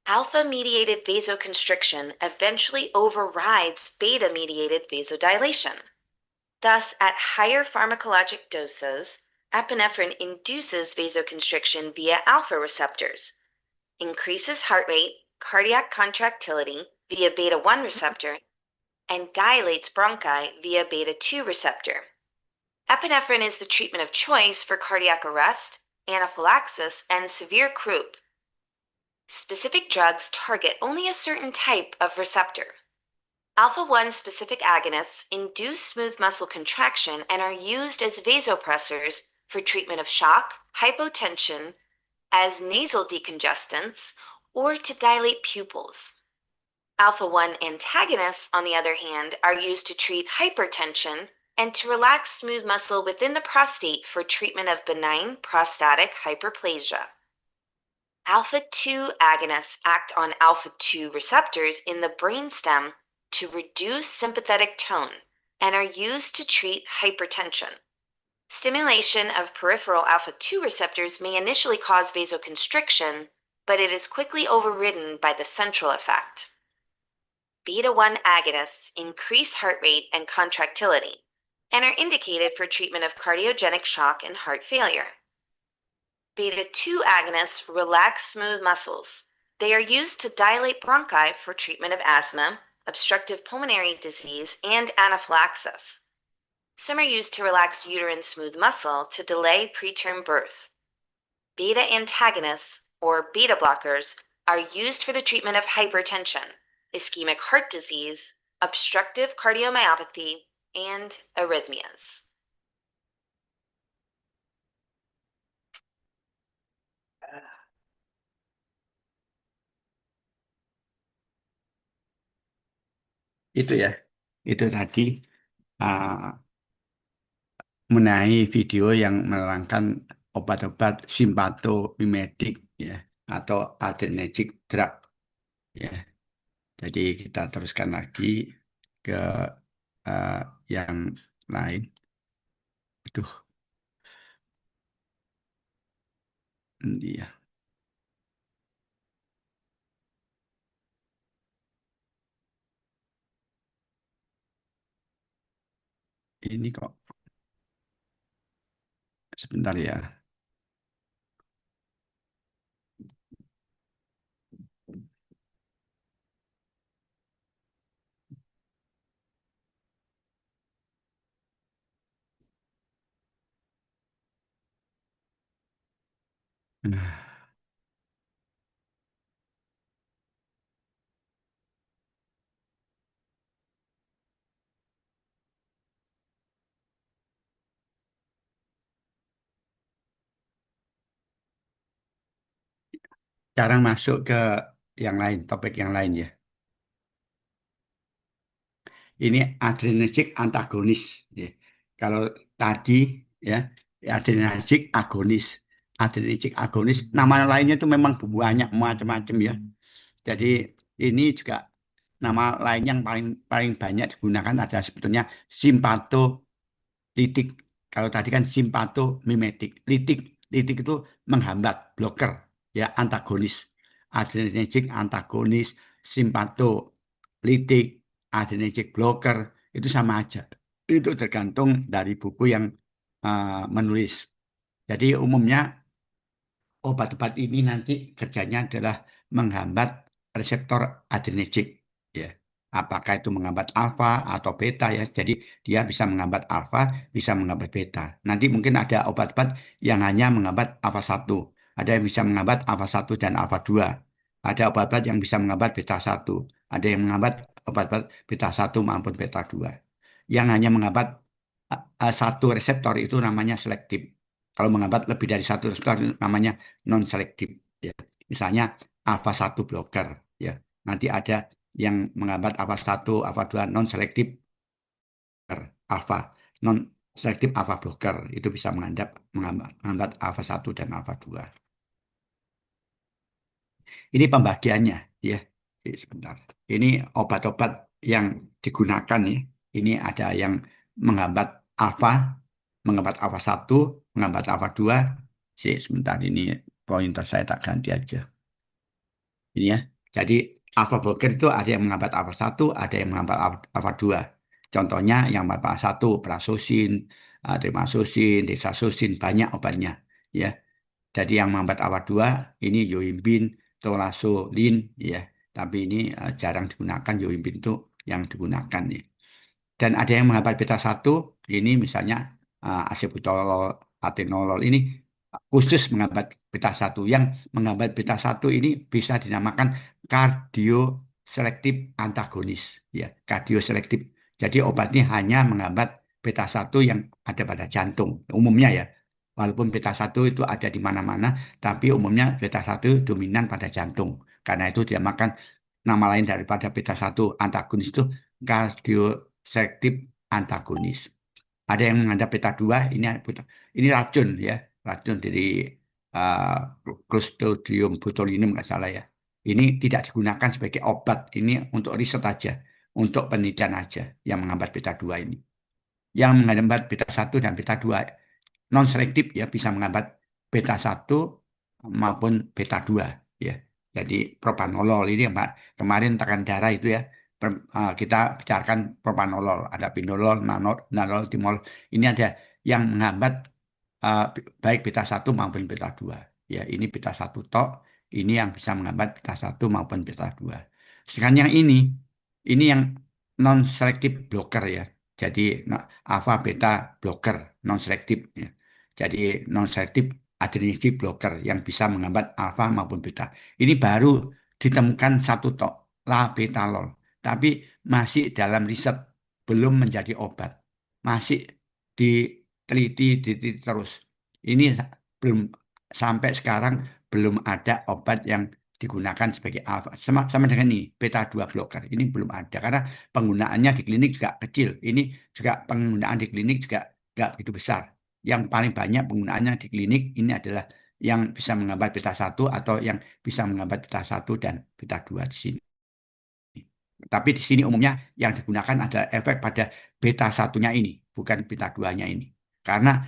alpha-mediated vasoconstriction eventually overrides beta-mediated vasodilation. Thus, at higher pharmacologic doses, epinephrine induces vasoconstriction via alpha receptors, increases heart rate, cardiac contractility via beta-1 receptor, and dilates bronchi via beta-2 receptor. Epinephrine is the treatment of choice for cardiac arrest, anaphylaxis, and severe croup. Specific drugs target only a certain type of receptor. Alpha-1 specific agonists induce smooth muscle contraction and are used as vasopressors for treatment of shock, hypotension, as nasal decongestants, or to dilate pupils. Alpha-1 antagonists, on the other hand, are used to treat hypertension and to relax smooth muscle within the prostate for treatment of benign prostatic hyperplasia. Alpha-2 agonists act on alpha-2 receptors in the brainstem to reduce sympathetic tone and are used to treat hypertension. Stimulation of peripheral alpha-2 receptors may initially cause vasoconstriction, but it is quickly overridden by the central effect. Beta-1 agonists increase heart rate and contractility and are indicated for treatment of cardiogenic shock and heart failure. Beta-2 agonists relax smooth muscles. They are used to dilate bronchi for treatment of asthma, obstructive pulmonary disease, and anaphylaxis. Some are used to relax uterine smooth muscle to delay preterm birth. Beta antagonists, or beta blockers, are used for the treatment of hypertension, ischemic heart disease, obstructive cardiomyopathy, and arrhythmias. Itu ya, itu tadi mengenai video yang menerangkan obat-obat simpatomimetik ya atau adrenergic drug ya. Jadi kita teruskan lagi ke yang lain. Aduh, iya. Ini kok sebentar ya. Sekarang masuk ke yang lain, topik yang lain ya. Ini adrenergic antagonis ya. Kalau tadi ya adrenergic agonis. Adrenergic agonis nama lainnya itu memang banyak macam-macam ya. Jadi ini juga nama lain yang paling banyak digunakan adalah sebetulnya simpatolitik. Kalau tadi kan simpatomimetik. Litik itu menghambat, blocker ya, antagonis. Adrenergic antagonis, simpatolitik, adrenergic blocker itu sama aja. Itu tergantung dari buku yang menulis. Jadi umumnya obat-obat ini nanti kerjanya adalah menghambat reseptor adrenergic ya. Apakah itu menghambat alfa atau beta ya. Jadi dia bisa menghambat alfa, bisa menghambat beta. Nanti mungkin ada obat-obat yang hanya menghambat alfa 1. Ada yang bisa menghambat alfa 1 dan alfa 2. Ada obat-obat yang bisa menghambat beta 1. Ada yang menghambat obat-obat beta 1 maupun beta 2. Yang hanya menghambat satu reseptor itu namanya selektif. Kalau menghambat lebih dari satu reseptor namanya non-selektif. Ya. Misalnya alfa 1 blocker. Ya. Nanti ada yang menghambat alfa 1, alfa 2 non-selektif alfa. Non-selektif alfa blocker. Itu bisa menghambat alfa 1 dan alfa 2. Ini pembagiannya. Ya. Sebentar. Ini obat-obat yang digunakan ya. Ini ada yang menghambat alfa 1, menghambat alfa 2. Sebentar ini pointer saya tak ganti aja. Ini ya. Jadi alfa blocker itu ada yang menghambat alfa 1, ada yang menghambat alfa 2. Contohnya yang alfa 1 prasosin, trimasosin, desasosin, banyak obatnya ya. Jadi yang menghambat alfa 2 ini yohimbin, tolasolin ya. Tapi ini jarang digunakan, yohimbin itu yang digunakan ya. Dan ada yang menghambat beta 1, ini misalnya acebutolol, atenolol ini khusus menghambat beta 1. Yang menghambat beta 1 ini bisa dinamakan kardioselektif antagonis. Ya, kardioselektif. Jadi obat ini hanya menghambat beta 1 yang ada pada jantung. Umumnya ya, walaupun beta 1 itu ada di mana-mana, tapi umumnya beta 1 dominan pada jantung. Karena itu dinamakan nama lain daripada beta 1 antagonis itu cardioselective antagonis. Ada yang menganggap beta 2 ini racun ya, racun dari Clostridium botulinum nggak salah ya. Ini tidak digunakan sebagai obat, ini untuk riset aja, untuk penelitian aja yang menghambat beta 2 ini. Yang menghambat beta 1 dan beta 2 non selektif ya, bisa menghambat beta 1 maupun beta 2 ya. Jadi propanolol ini yang kemarin tekanan darah itu ya, kita bicarakan propanolol, ada pinolol, nanolol, timol. Ini ada yang menghambat baik beta 1 maupun beta 2. Ya, ini beta 1 tok, ini yang bisa menghambat beta 1 maupun beta 2. Sedangkan yang ini yang non selektif blocker ya. Jadi alpha beta blocker non selektif ya. Jadi non selektif adrenergic blocker yang bisa menghambat alfa maupun beta. Ini baru ditemukan satu tok, labetalol. Tapi masih dalam riset, belum menjadi obat. Masih diteliti terus. Ini belum sampai sekarang belum ada obat yang digunakan sebagai alfa. Sama dengan ini, beta 2 blocker. Ini belum ada karena penggunaannya di klinik juga kecil. Ini juga penggunaan di klinik juga nggak begitu besar. Yang paling banyak penggunaannya di klinik ini adalah yang bisa menghambat beta 1 atau yang bisa menghambat beta 1 dan beta 2 di sini. Tapi di sini umumnya yang digunakan adalah efek pada beta 1-nya ini, bukan beta 2-nya ini. Karena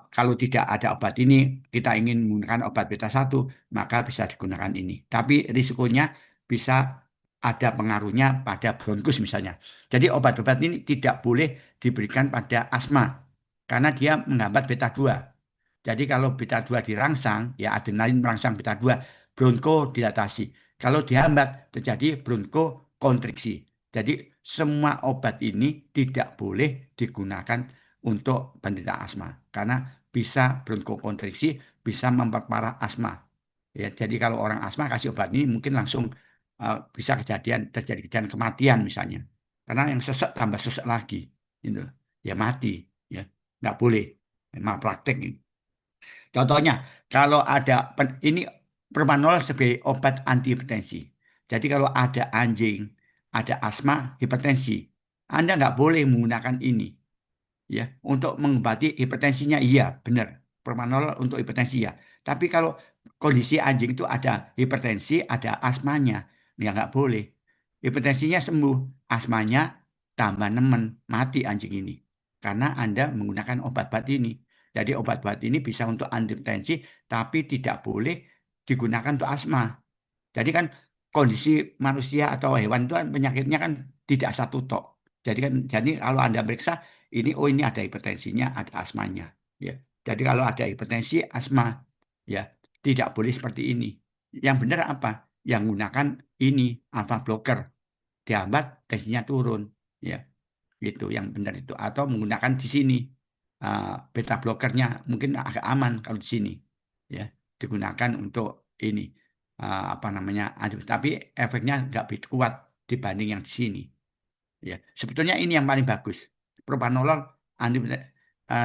kalau tidak ada obat ini, kita ingin menggunakan obat beta 1, maka bisa digunakan ini. Tapi risikonya bisa ada pengaruhnya pada bronkus misalnya. Jadi obat-obat ini tidak boleh diberikan pada asma, karena dia menghambat beta 2. Jadi kalau beta 2 dirangsang, ya adrenalin merangsang beta 2, bronkodilatasi. Kalau dihambat, terjadi bronkokontriksi. Jadi semua obat ini tidak boleh digunakan untuk penderita asma karena bisa bronkokontriksi, bisa memperparah asma. Ya, jadi kalau orang asma kasih obat ini mungkin langsung bisa terjadi kejadian kematian misalnya. Karena yang sesek tambah sesek lagi, gitu. Ya mati, ya nggak boleh. Memang praktek ini. Contohnya kalau ada ini propanolol sebagai obat antihipertensi. Jadi kalau ada anjing, ada asma, hipertensi, Anda nggak boleh menggunakan ini. Ya, untuk mengobati hipertensinya iya, benar. Propanolol untuk hipertensi ya. Tapi kalau kondisi anjing itu ada hipertensi, ada asmanya, ya nggak boleh. Hipertensinya sembuh, asmanya tambah nemen, mati anjing ini. Karena Anda menggunakan obat-obat ini. Jadi obat-obat ini bisa untuk antihipertensi, tapi tidak boleh digunakan untuk asma. Jadi kan kondisi manusia atau hewan itu kan penyakitnya kan tidak satu tok. Jadi kalau Anda periksa ini ada hipertensinya, ada asmanya. Ya. Jadi kalau ada hipertensi, asma, ya tidak boleh seperti ini. Yang benar apa? Yang gunakan ini alpha blocker, dihambat tensinya turun, ya itu yang benar itu. Atau menggunakan di sini beta blockernya mungkin agak aman kalau di sini, ya digunakan untuk ini tapi efeknya nggak begitu kuat dibanding yang di sini. Ya, sebetulnya ini yang paling bagus. Propanolol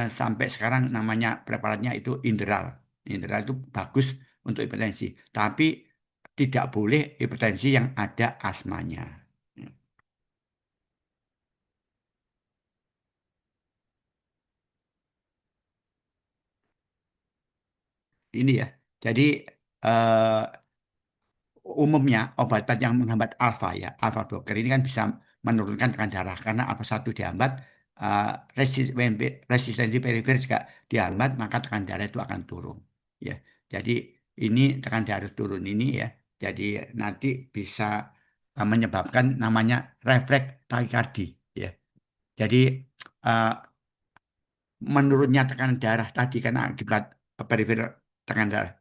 sampai sekarang namanya preparatnya itu Inderal. Inderal itu bagus untuk hipertensi, tapi tidak boleh hipertensi yang ada asmanya. Ini ya. Jadi umumnya obat-obat yang menghambat alfa ya, alfa blocker ini kan bisa menurunkan tekanan darah karena alfa 1 dihambat, resistensi perifer juga dihambat, maka tekanan darah itu akan turun. Ya, jadi ini tekanan darah turun ini ya, jadi nanti bisa menyebabkan namanya refleks takikardi ya. Jadi menurunnya tekanan darah tadi karena akibat perifer tekanan darah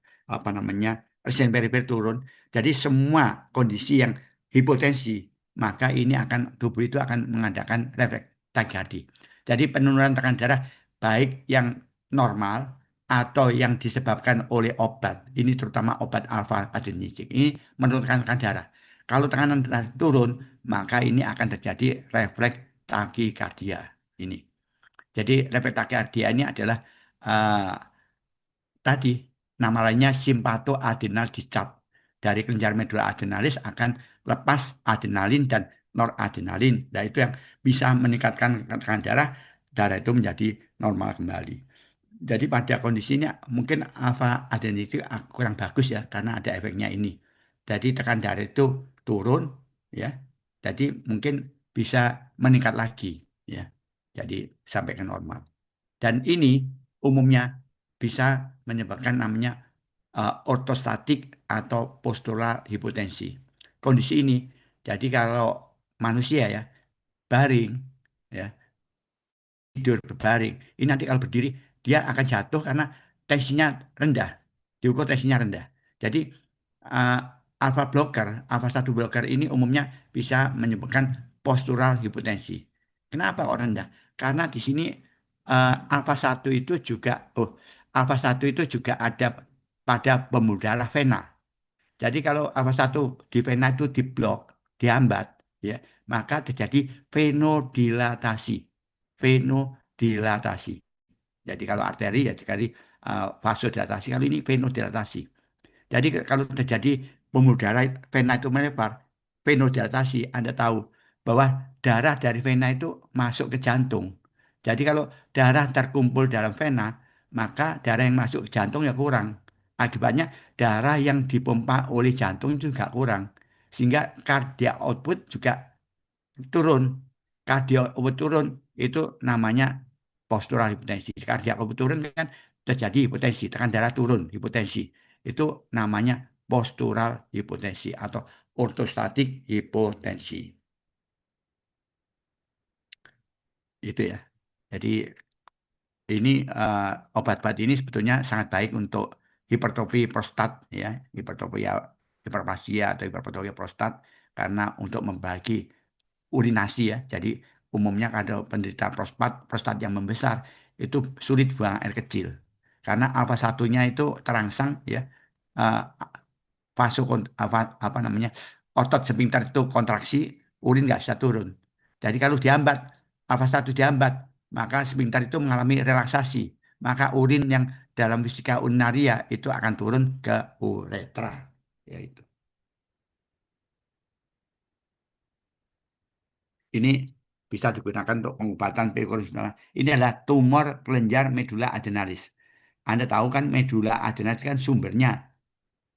resistensi perifer turun. Jadi semua kondisi yang hipotensi, maka ini tubuh itu akan mengadakan refleks takikardi. Jadi penurunan tekanan darah baik yang normal atau yang disebabkan oleh obat, ini terutama obat alfa adrenergic, ini menurunkan tekanan darah. Kalau tekanan darah turun, maka ini akan terjadi refleks takikardia ini. Jadi refleks takikardia ini adalah tadi nama lainnya simpatoadrenal discharge. dari kelenjar medula adrenalis akan lepas adrenalin dan noradrenalin. Nah, itu yang bisa meningkatkan tekanan darah itu menjadi normal kembali. Jadi pada kondisinya mungkin alfa adrenalin itu kurang bagus ya karena ada efeknya ini. Jadi tekanan darah itu turun ya. Jadi mungkin bisa meningkat lagi ya. Jadi sampai ke normal. Dan ini umumnya bisa menyebabkan namanya ortostatik atau postural hipotensi. Kondisi ini, jadi kalau manusia ya baring, ya tidur berbaring, ini nanti kalau berdiri dia akan jatuh karena tensinya rendah, diukur tensinya rendah. Jadi uh, alpha 1 blocker ini umumnya bisa menyebabkan postural hipotensi. Kenapa kok rendah? Karena di sini alpha 1 itu juga, alpha 1 itu juga ada pada pembuluh darah vena. Jadi kalau alpha 1 di vena itu diblok, dihambat, ya, maka terjadi venodilatasi. Venodilatasi. Jadi kalau arteri ya jadi vasodilatasi, kalau ini venodilatasi. Jadi kalau terjadi pembuluh darah vena itu melebar, venodilatasi, Anda tahu bahwa darah dari vena itu masuk ke jantung. Jadi kalau darah terkumpul dalam vena, maka darah yang masuk ke jantung ya kurang. Akibatnya darah yang dipompa oleh jantung juga kurang. Sehingga cardiac output juga turun. Cardiac output turun itu namanya postural hipotensi. Cardiac output turun kan terjadi hipotensi, tekanan darah turun, hipotensi. Itu namanya postural hipotensi atau ortostatik hipotensi. Itu ya. Jadi ini obat-obat ini sebetulnya sangat baik untuk hipertrofi prostat ya, hiperplasia atau hipertrofi prostat karena untuk membagi urinasi ya. Jadi umumnya kalau penderita prostat yang membesar itu sulit buang air kecil. Karena alfa satunya itu terangsang ya. Uh, apa namanya? Otot sphincter itu kontraksi, urin nggak bisa turun. Jadi kalau dihambat, alfa 1 dihambat, maka sphincter itu mengalami relaksasi. Maka urin yang dalam vesika urinaria itu akan turun ke uretra. Yaitu. Ini bisa digunakan untuk pengobatan perikordial. Ini adalah tumor kelenjar medula adrenalis. Anda tahu kan medula adrenalis kan sumbernya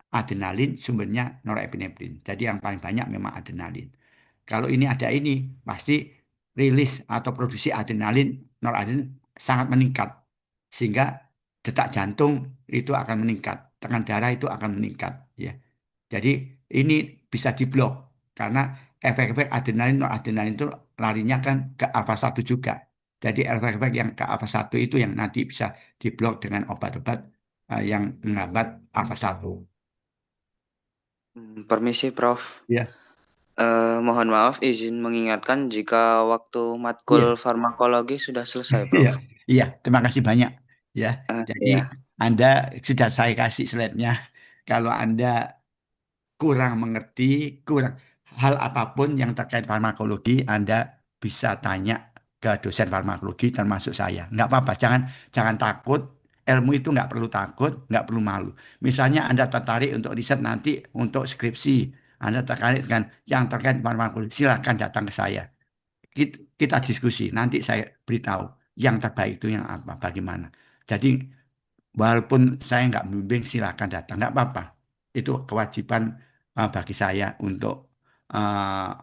adrenalin, sumbernya norepinefrin. Jadi yang paling banyak memang adrenalin. Kalau ini ada ini, pasti rilis atau produksi adrenalin, noradrenalin sangat meningkat. Sehingga detak jantung itu akan meningkat, tekanan darah itu akan meningkat. Ya. Jadi ini bisa diblok karena efek-efek adrenalin, noradrenalin itu larinya kan ke alfa 1 juga. Jadi efek-efek yang ke alfa 1 itu yang nanti bisa diblok dengan obat-obat yang menghambat alfa 1. Permisi, Prof. Ya. Mohon maaf, izin mengingatkan jika waktu matkul farmakologi sudah selesai, Prof. Iya, terima kasih banyak. Ya, jadi Iya. Anda sudah saya kasih slide-nya. Kalau Anda kurang mengerti, kurang hal apapun yang terkait farmakologi, Anda bisa tanya ke dosen farmakologi termasuk saya. Nggak apa-apa, jangan takut. Ilmu itu nggak perlu takut, nggak perlu malu. Misalnya Anda tertarik untuk riset nanti untuk skripsi, Anda tertarik dengan yang terkait farmakologi, silakan datang ke saya. Kita diskusi, nanti saya beritahu yang terbaik itu yang apa, bagaimana. Jadi walaupun saya nggak membimbing, silakan datang, nggak apa-apa. Itu kewajiban bagi saya untuk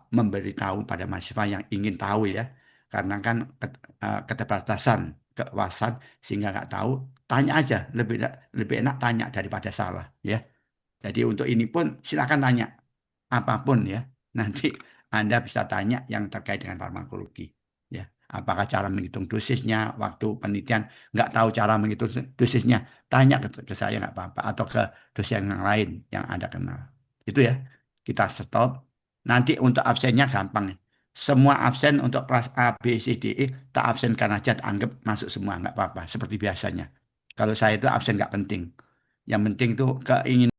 memberitahu pada mahasiswa yang ingin tahu ya, karena kan keterbatasan kewawasan sehingga nggak tahu, tanya aja, lebih enak tanya daripada salah ya. Jadi untuk ini pun silakan tanya apapun ya, nanti Anda bisa tanya yang terkait dengan farmakologi ya. Apakah cara menghitung dosisnya, waktu penelitian nggak tahu cara menghitung dosisnya, tanya ke saya nggak apa-apa, atau ke dosen yang lain yang Anda kenal. Itu ya, kita stop. Nanti untuk absennya gampang. Semua absen untuk kelas A, B, C, D, E, tak absenkan aja, anggap masuk semua, nggak apa-apa, seperti biasanya. Kalau saya itu absen nggak penting. Yang penting itu keinginan